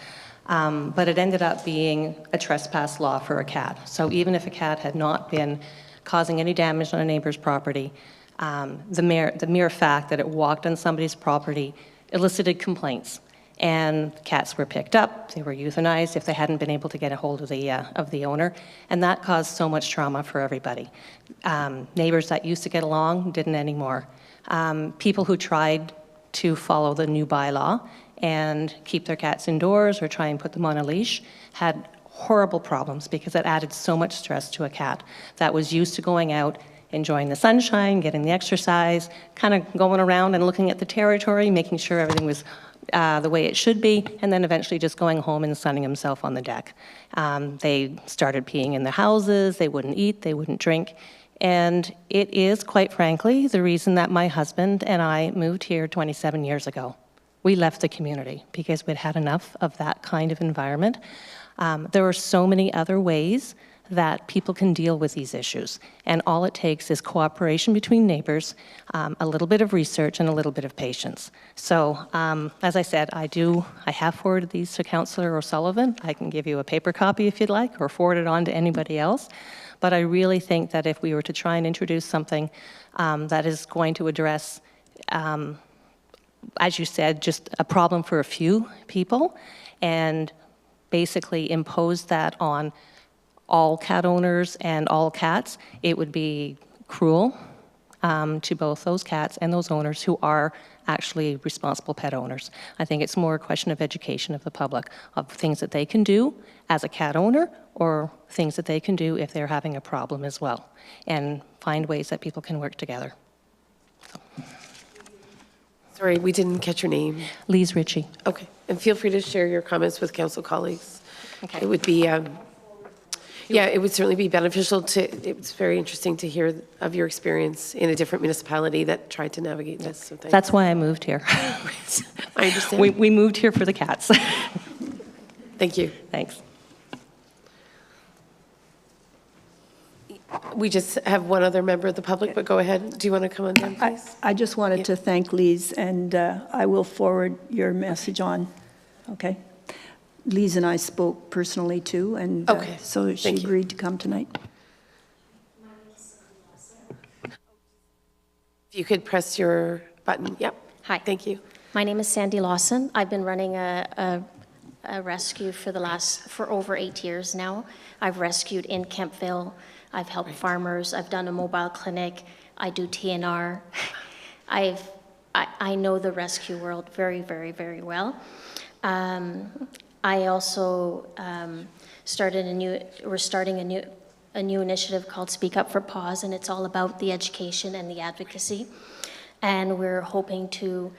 But it ended up being a trespass law for a cat. So even if a cat had not been causing any damage on a neighbor's property, the mere fact that it walked on somebody's property elicited complaints. And cats were picked up, they were euthanized if they hadn't been able to get a hold of the owner, and that caused so much trauma for everybody. Neighbors that used to get along didn't anymore. People who tried to follow the new bylaw and keep their cats indoors or try and put them on a leash had horrible problems because it added so much stress to a cat that was used to going out, enjoying the sunshine, getting the exercise, kind of going around and looking at the territory, making sure everything was the way it should be, and then eventually just going home and sunning himself on the deck. They started peeing in the houses, they wouldn't eat, they wouldn't drink, and it is, quite frankly, the reason that my husband and I moved here 27 years ago. We left the community because we'd had enough of that kind of environment. There are so many other ways that people can deal with these issues. And all it takes is cooperation between neighbors, a little bit of research, and a little bit of patience. So, as I said, I have forwarded these to Councillor O'Sullivan. I can give you a paper copy if you'd like, or forward it on to anybody else. But I really think that if we were to try and introduce something that is going to address, as you said, just a problem for a few people, and basically impose that on all cat owners and all cats, it would be cruel to both those cats and those owners who are actually responsible pet owners. I think it's more a question of education of the public, of things that they can do as a cat owner or things that they can do if they're having a problem as well, and find ways that people can work together. Sorry, we didn't catch your name. Lise Ritchie. Okay, and feel free to share your comments with council colleagues. Okay. It would be, yeah, it would certainly be beneficial it's very interesting to hear of your experience in a different municipality that tried to navigate this, so thanks. That's why I moved here. I understand. We moved here for the cats. Thank you. Thanks. We just have one other member of the public, but go ahead. Do you want to come on down, please? I just wanted to thank Lise, and I will forward your message on, okay? Lise and I spoke personally too, and Okay. so she Thank you. agreed to come tonight. If you could press your button. Yep. Hi. Thank you. My name is Sandy Lawson. I've been running a rescue for over 8 years now. I've rescued in Kempville. I've helped farmers. I've done a mobile clinic. I do TNR. I know the rescue world very, very, very well. I also we're starting a new initiative called Speak Up for Paws, and it's all about the education and the advocacy. And we're hoping to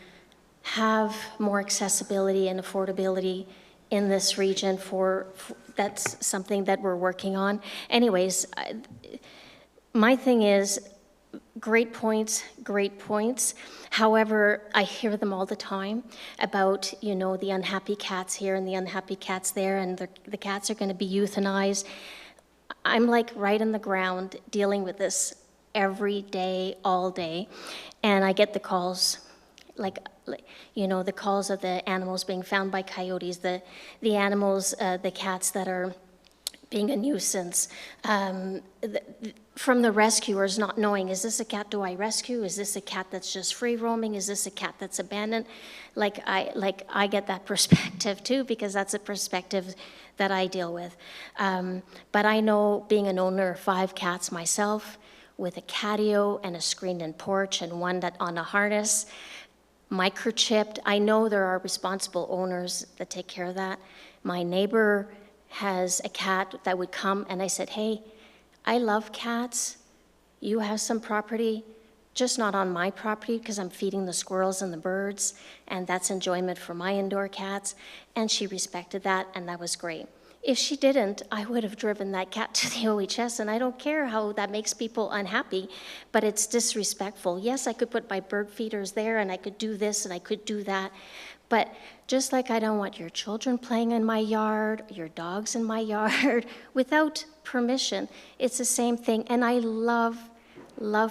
have more accessibility and affordability in this region that's something that we're working on. Anyways, my thing is, great points, great points. However, I hear them all the time about, the unhappy cats here and the unhappy cats there, and the cats are going to be euthanized. I'm like right in the ground dealing with this every day, all day, and I get the calls, the calls of the animals being found by coyotes, the animals, the cats that are being a nuisance, from the rescuers not knowing, is this a cat do I rescue? Is this a cat that's just free roaming? Is this a cat that's abandoned? I get that perspective too, because that's a perspective that I deal with. But I know, being an owner of 5 cats myself, with a catio and a screened-in porch and one that on a harness, microchipped. I know there are responsible owners that take care of that. My neighbor has a cat that would come, and I said, hey, I love cats. You have some property, just not on my property because I'm feeding the squirrels and the birds, and that's enjoyment for my indoor cats. And she respected that, and that was great. If she didn't, I would have driven that cat to the OHS, and I don't care how that makes people unhappy, but it's disrespectful. Yes, I could put my bird feeders there, and I could do this, and I could do that, but just like I don't want your children playing in my yard, your dogs in my yard, without permission, it's the same thing, and I love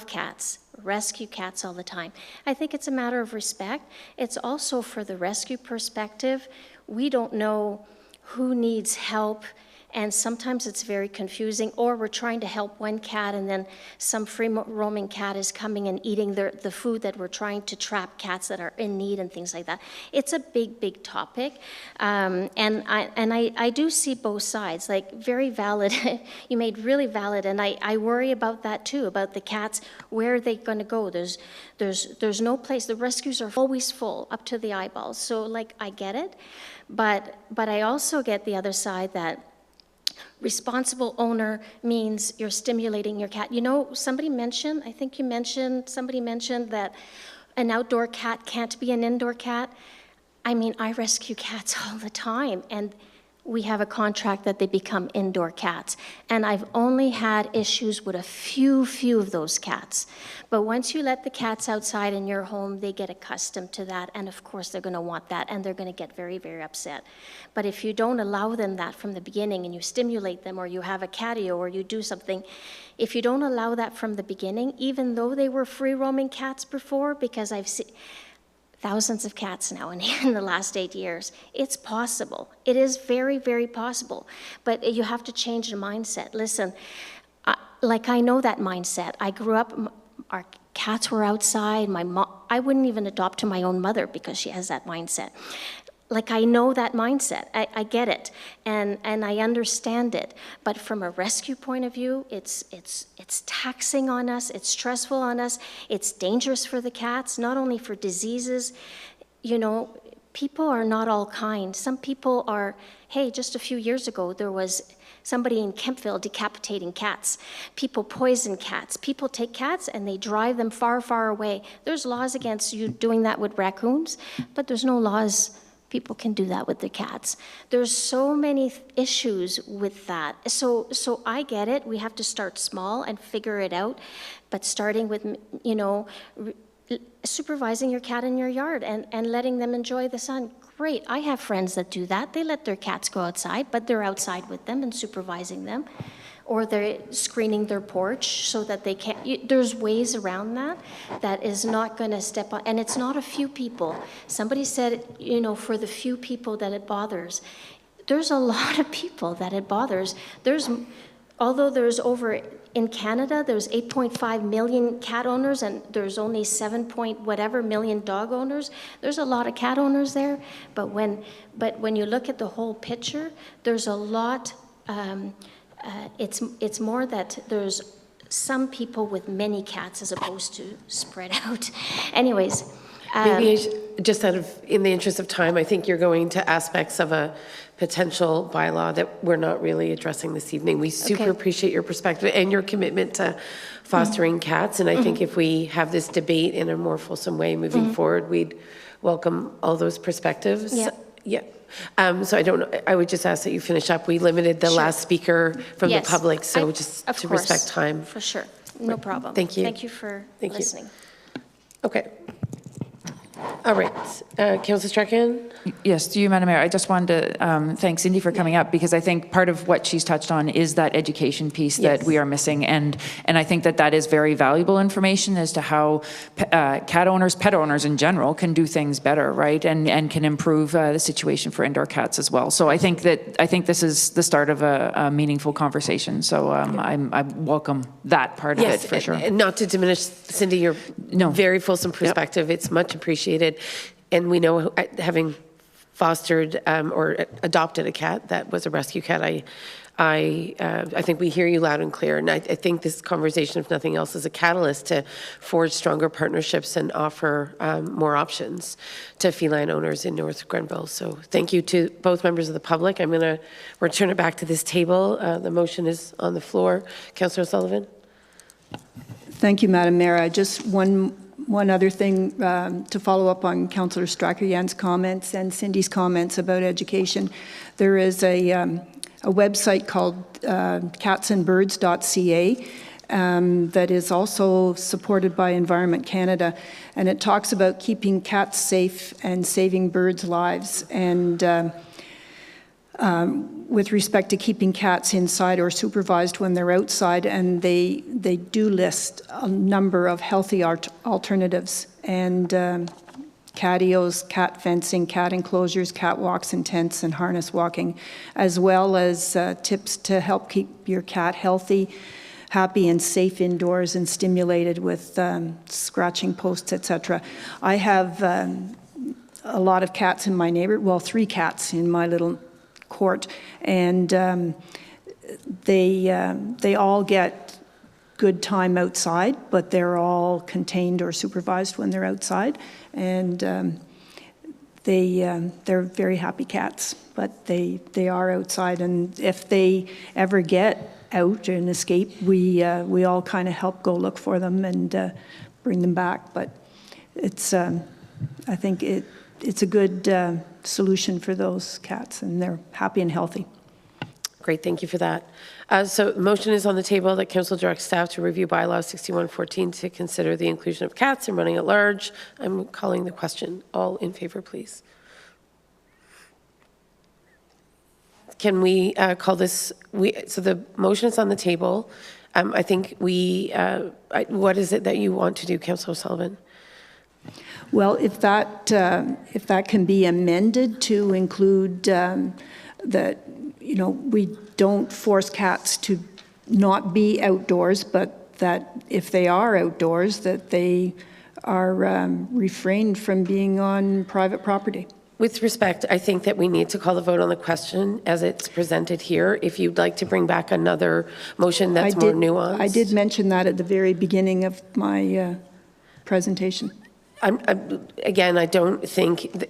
cats, rescue cats all the time. I think it's a matter of respect. It's also for the rescue perspective. We don't know who needs help, and sometimes it's very confusing, or we're trying to help one cat and then some free roaming cat is coming and eating the food that we're trying to trap cats that are in need and things like that. It's a big topic, and I do see both sides, like very valid. You made really valid, and I worry about that too, about the cats. Where are they going to go? There's no place. The rescues are always full up to the eyeballs, so like I get it. But I also get the other side that responsible owner means you're stimulating your cat. You know, somebody mentioned that an outdoor cat can't be an indoor cat. I mean, I rescue cats all the time, and we have a contract that they become indoor cats. And I've only had issues with a few of those cats. But once you let the cats outside in your home, they get accustomed to that. And of course, they're going to want that, and they're going to get very, very upset. But if you don't allow them that from the beginning, and you stimulate them, or you have a catio, or you do something, if you don't allow that from the beginning, even though they were free-roaming cats before, because I've seen thousands of cats now in the last 8 years. It's possible. It is very, very possible. But you have to change the mindset. Listen, I know that mindset. I grew up, our cats were outside. My mom, I wouldn't even adopt to my own mother because she has that mindset. Like, I know that mindset. I get it, and I understand it. But from a rescue point of view, it's taxing on us. It's stressful on us. It's dangerous for the cats, not only for diseases. You know, people are not all kind. Some people are. Hey, just a few years ago, there was somebody in Kempville decapitating cats. People poison cats. People take cats and they drive them far, far away. There's laws against you doing that with raccoons, but there's no laws. People can do that with their cats. There's so many issues with that. So I get it. We have to start small and figure it out. But starting with, you know, supervising your cat in your yard and letting them enjoy the sun. Great. I have friends that do that. They let their cats go outside, but they're outside with them and supervising them. Or they're screening their porch so that they can't. There's ways around that is not going to step on. And it's not a few people. Somebody said, you know, for the few people that it bothers. There's a lot of people that it bothers. Although there's over, in Canada, there's 8.5 million cat owners, and there's only 7 million dog owners. There's a lot of cat owners there. But when you look at the whole picture, there's a lot. It's more that there's some people with many cats as opposed to spread out. Anyways. Maybe just in the interest of time, I think you're going to aspects of a potential bylaw that we're not really addressing this evening. We super appreciate your perspective and your commitment to fostering cats. And I think if we have this debate in a more fulsome way moving forward, we'd welcome all those perspectives. Yeah. So I don't know, I would just ask that you finish up. We limited the last speaker from the public, so just to respect time. For sure. No problem. Thank you. Thank you for listening. Okay. All right. Councillor Strachan? Yes, to you, Madam Mayor. I just wanted to thank Cindy for coming up, because I think part of what she's touched on is that education piece that we are missing. And I think that is very valuable information as to how cat owners, pet owners in general, can do things better, right? And can improve the situation for indoor cats as well. So I think this is the start of a meaningful conversation. So I welcome that part of it for sure. And not to diminish, Cindy, your very fulsome perspective. It's much appreciated. And we know, having fostered or adopted a cat that was a rescue cat. I think we hear you loud and clear, and I think this conversation, if nothing else, is a catalyst to forge stronger partnerships and offer more options to feline owners in North Grenville. So thank you to both members of the public. I'm going to return it back to this table. The motion is on the floor. Councillor O'Sullivan. Thank you, Madam Mayor. Just one other thing to follow up on Councillor Strachan-Jan's comments and Cindy's comments about education. There is a website called catsandbirds.ca that is also supported by Environment Canada, and it talks about keeping cats safe and saving birds' lives. And with respect to keeping cats inside or supervised when they're outside, and they do list a number of healthy alternatives, and catios, cat fencing, cat enclosures, cat walks and tents, and harness walking, as well as tips to help keep your cat healthy, happy and safe indoors and stimulated with scratching posts, etc. I have a lot of cats in my neighborhood, well, 3 cats in my little court, and they all get good time outside, but they're all contained or supervised when they're outside, and they're very happy cats, but they are outside, and if they ever get out and escape, we all kind of help go look for them and bring them back. But it's I think it's a good solution for those cats, and they're happy and healthy. Great, thank you for that. So the motion is on the table that council directs staff to review bylaw 6114 to consider the inclusion of cats and running at large. I'm calling the question. All in favor, please. Can we call this, so the motion is on the table. I think what is it that you want to do, Councillor O'Sullivan? Well, if that can be amended to include that, you know, we don't force cats to not be outdoors, but that if they are outdoors, that they are refrained from being on private property. With respect, I think that we need to call the vote on the question as it's presented here. If you'd like to bring back another motion that's more nuanced. I did mention that at the very beginning of my presentation. Again, I don't think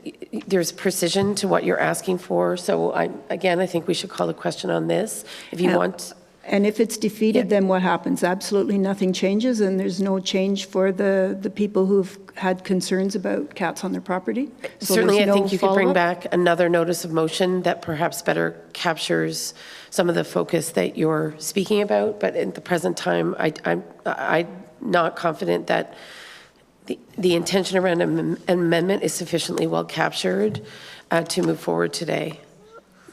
there's precision to what you're asking for. So I think we should call the question on this. If you want. And if it's defeated, then what happens? Absolutely nothing changes, and there's no change for the people who've had concerns about cats on their property? So certainly, I think you could bring back another notice of motion that perhaps better captures some of the focus that you're speaking about. But at the present time, I'm not confident that the intention around an amendment is sufficiently well captured to move forward today.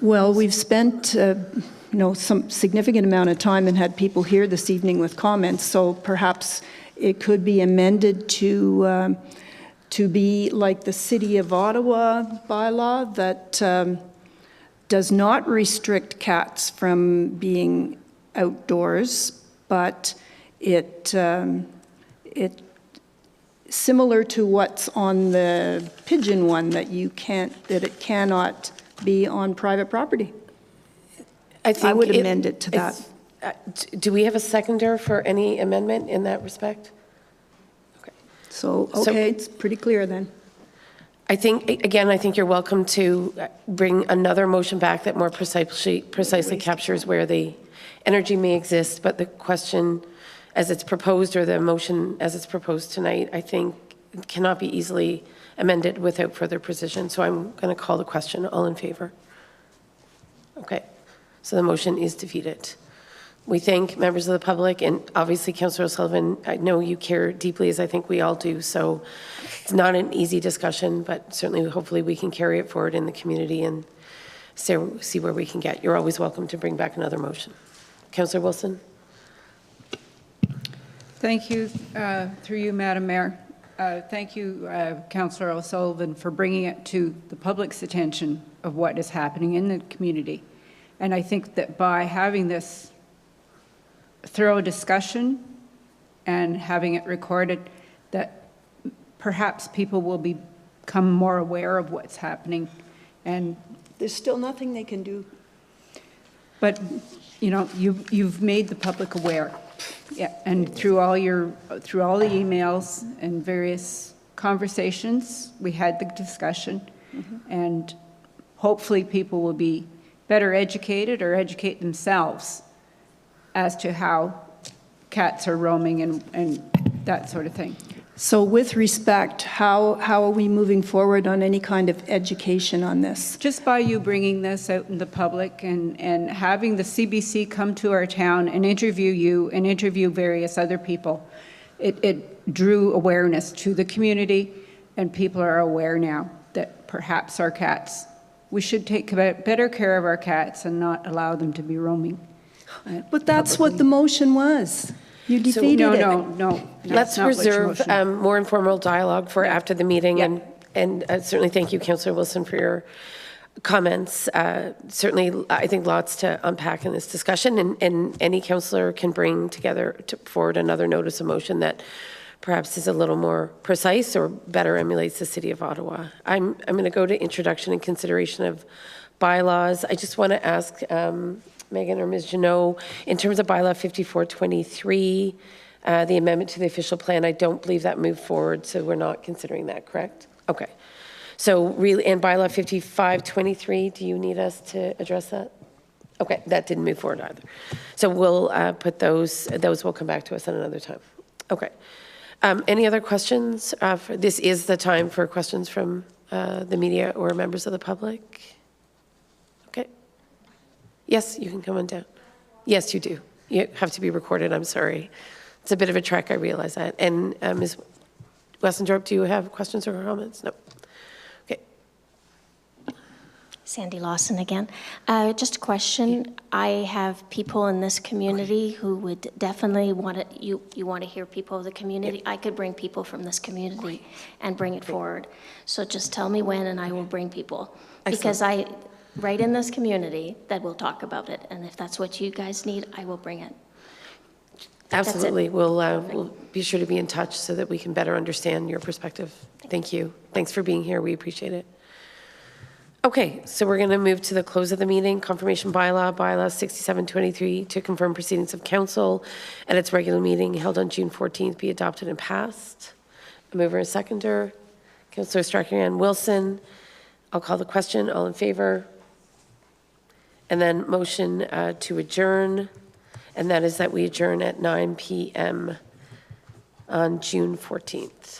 Well, we've spent some significant amount of time and had people here this evening with comments, so perhaps it could be amended to be like the City of Ottawa bylaw that does not restrict cats from being outdoors, but it similar to what's on the pigeon one, that it cannot be on private property. I would amend it to that. Do we have a seconder for any amendment in that respect? Okay. So it's pretty clear then. I think you're welcome to bring another motion back that more precisely captures where the energy may exist, but the question as it's proposed, or the motion as it's proposed tonight, I think cannot be easily amended without further precision. So I'm going to call the question. All in favor? Okay. So the motion is defeated. We thank members of the public, and obviously, Councillor O'Sullivan, I know you care deeply, as I think we all do, so it's not an easy discussion, but certainly, hopefully, we can carry it forward in the community and see where we can get. You're always welcome to bring back another motion. Councillor Wilson? Thank you, through you, Madam Mayor. Thank you, Councillor O'Sullivan, for bringing it to the public's attention of what is happening in the community. And I think that by having this thorough discussion and having it recorded, that perhaps people will become more aware of what's happening And, There's still nothing they can do. but, you know, you've made the public aware. Yeah, and through all the emails and various conversations, we had the discussion. And hopefully people will be better educated or educate themselves as to how cats are roaming and that sort of thing. So with respect, how are we moving forward on any kind of education on this? Just by you bringing this out in the public and having the CBC come to our town and interview you and interview various other people, it drew awareness to the community, and people are aware now that perhaps our cats, we should take better care of our cats and not allow them to be roaming. But that's what the motion was. You defeated it. No. Let's reserve more informal dialogue for after the meeting. Yeah. And certainly thank you, Councillor Wilson, for your comments. Certainly, I think lots to unpack in this discussion, and any councillor can bring together forward another notice of motion that perhaps is a little more precise or better emulates the City of Ottawa. I'm going to go to introduction and consideration of bylaws. I just want to ask Megan or Ms. Janot, in terms of bylaw 5423, the amendment to the official plan, I don't believe that moved forward, so we're not considering that, correct? Okay. So really, and bylaw 5523, do you need us to address that? Okay, that didn't move forward either. So we'll put those will come back to us at another time. Okay. Any other questions? This is the time for questions from the media or members of the public. Okay. Yes, you can come on down. Yes, you do. You have to be recorded, I'm sorry. It's a bit of a trek, I realize that. And Ms. Westendorp, do you have questions or comments? No. Okay. Sandy Lawson again. Just a question. I have people in this community who would definitely want to, you want to hear people of the community. I could bring people from this community and bring it forward. So just tell me when and I will bring people. Because right in this community that will talk about it. And if that's what you guys need, I will bring it. Absolutely. We'll be sure to be in touch so that we can better understand your perspective. Thank you. Thanks for being here. We appreciate it. Okay, so we're going to move to the close of the meeting. Confirmation bylaw 6723, to confirm proceedings of council at its regular meeting held on June 14th be adopted and passed. A mover and seconder, Councillor Strachan Wilson. I'll call the question. All in favor? And then motion to adjourn, and that is that we adjourn at 9 p.m. on June 14th.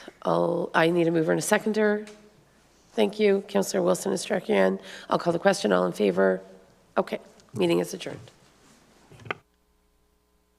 I need a mover and a seconder. Thank you, Councillor Wilson and Strachan. I'll call the question. All in favor? Okay, meeting is adjourned.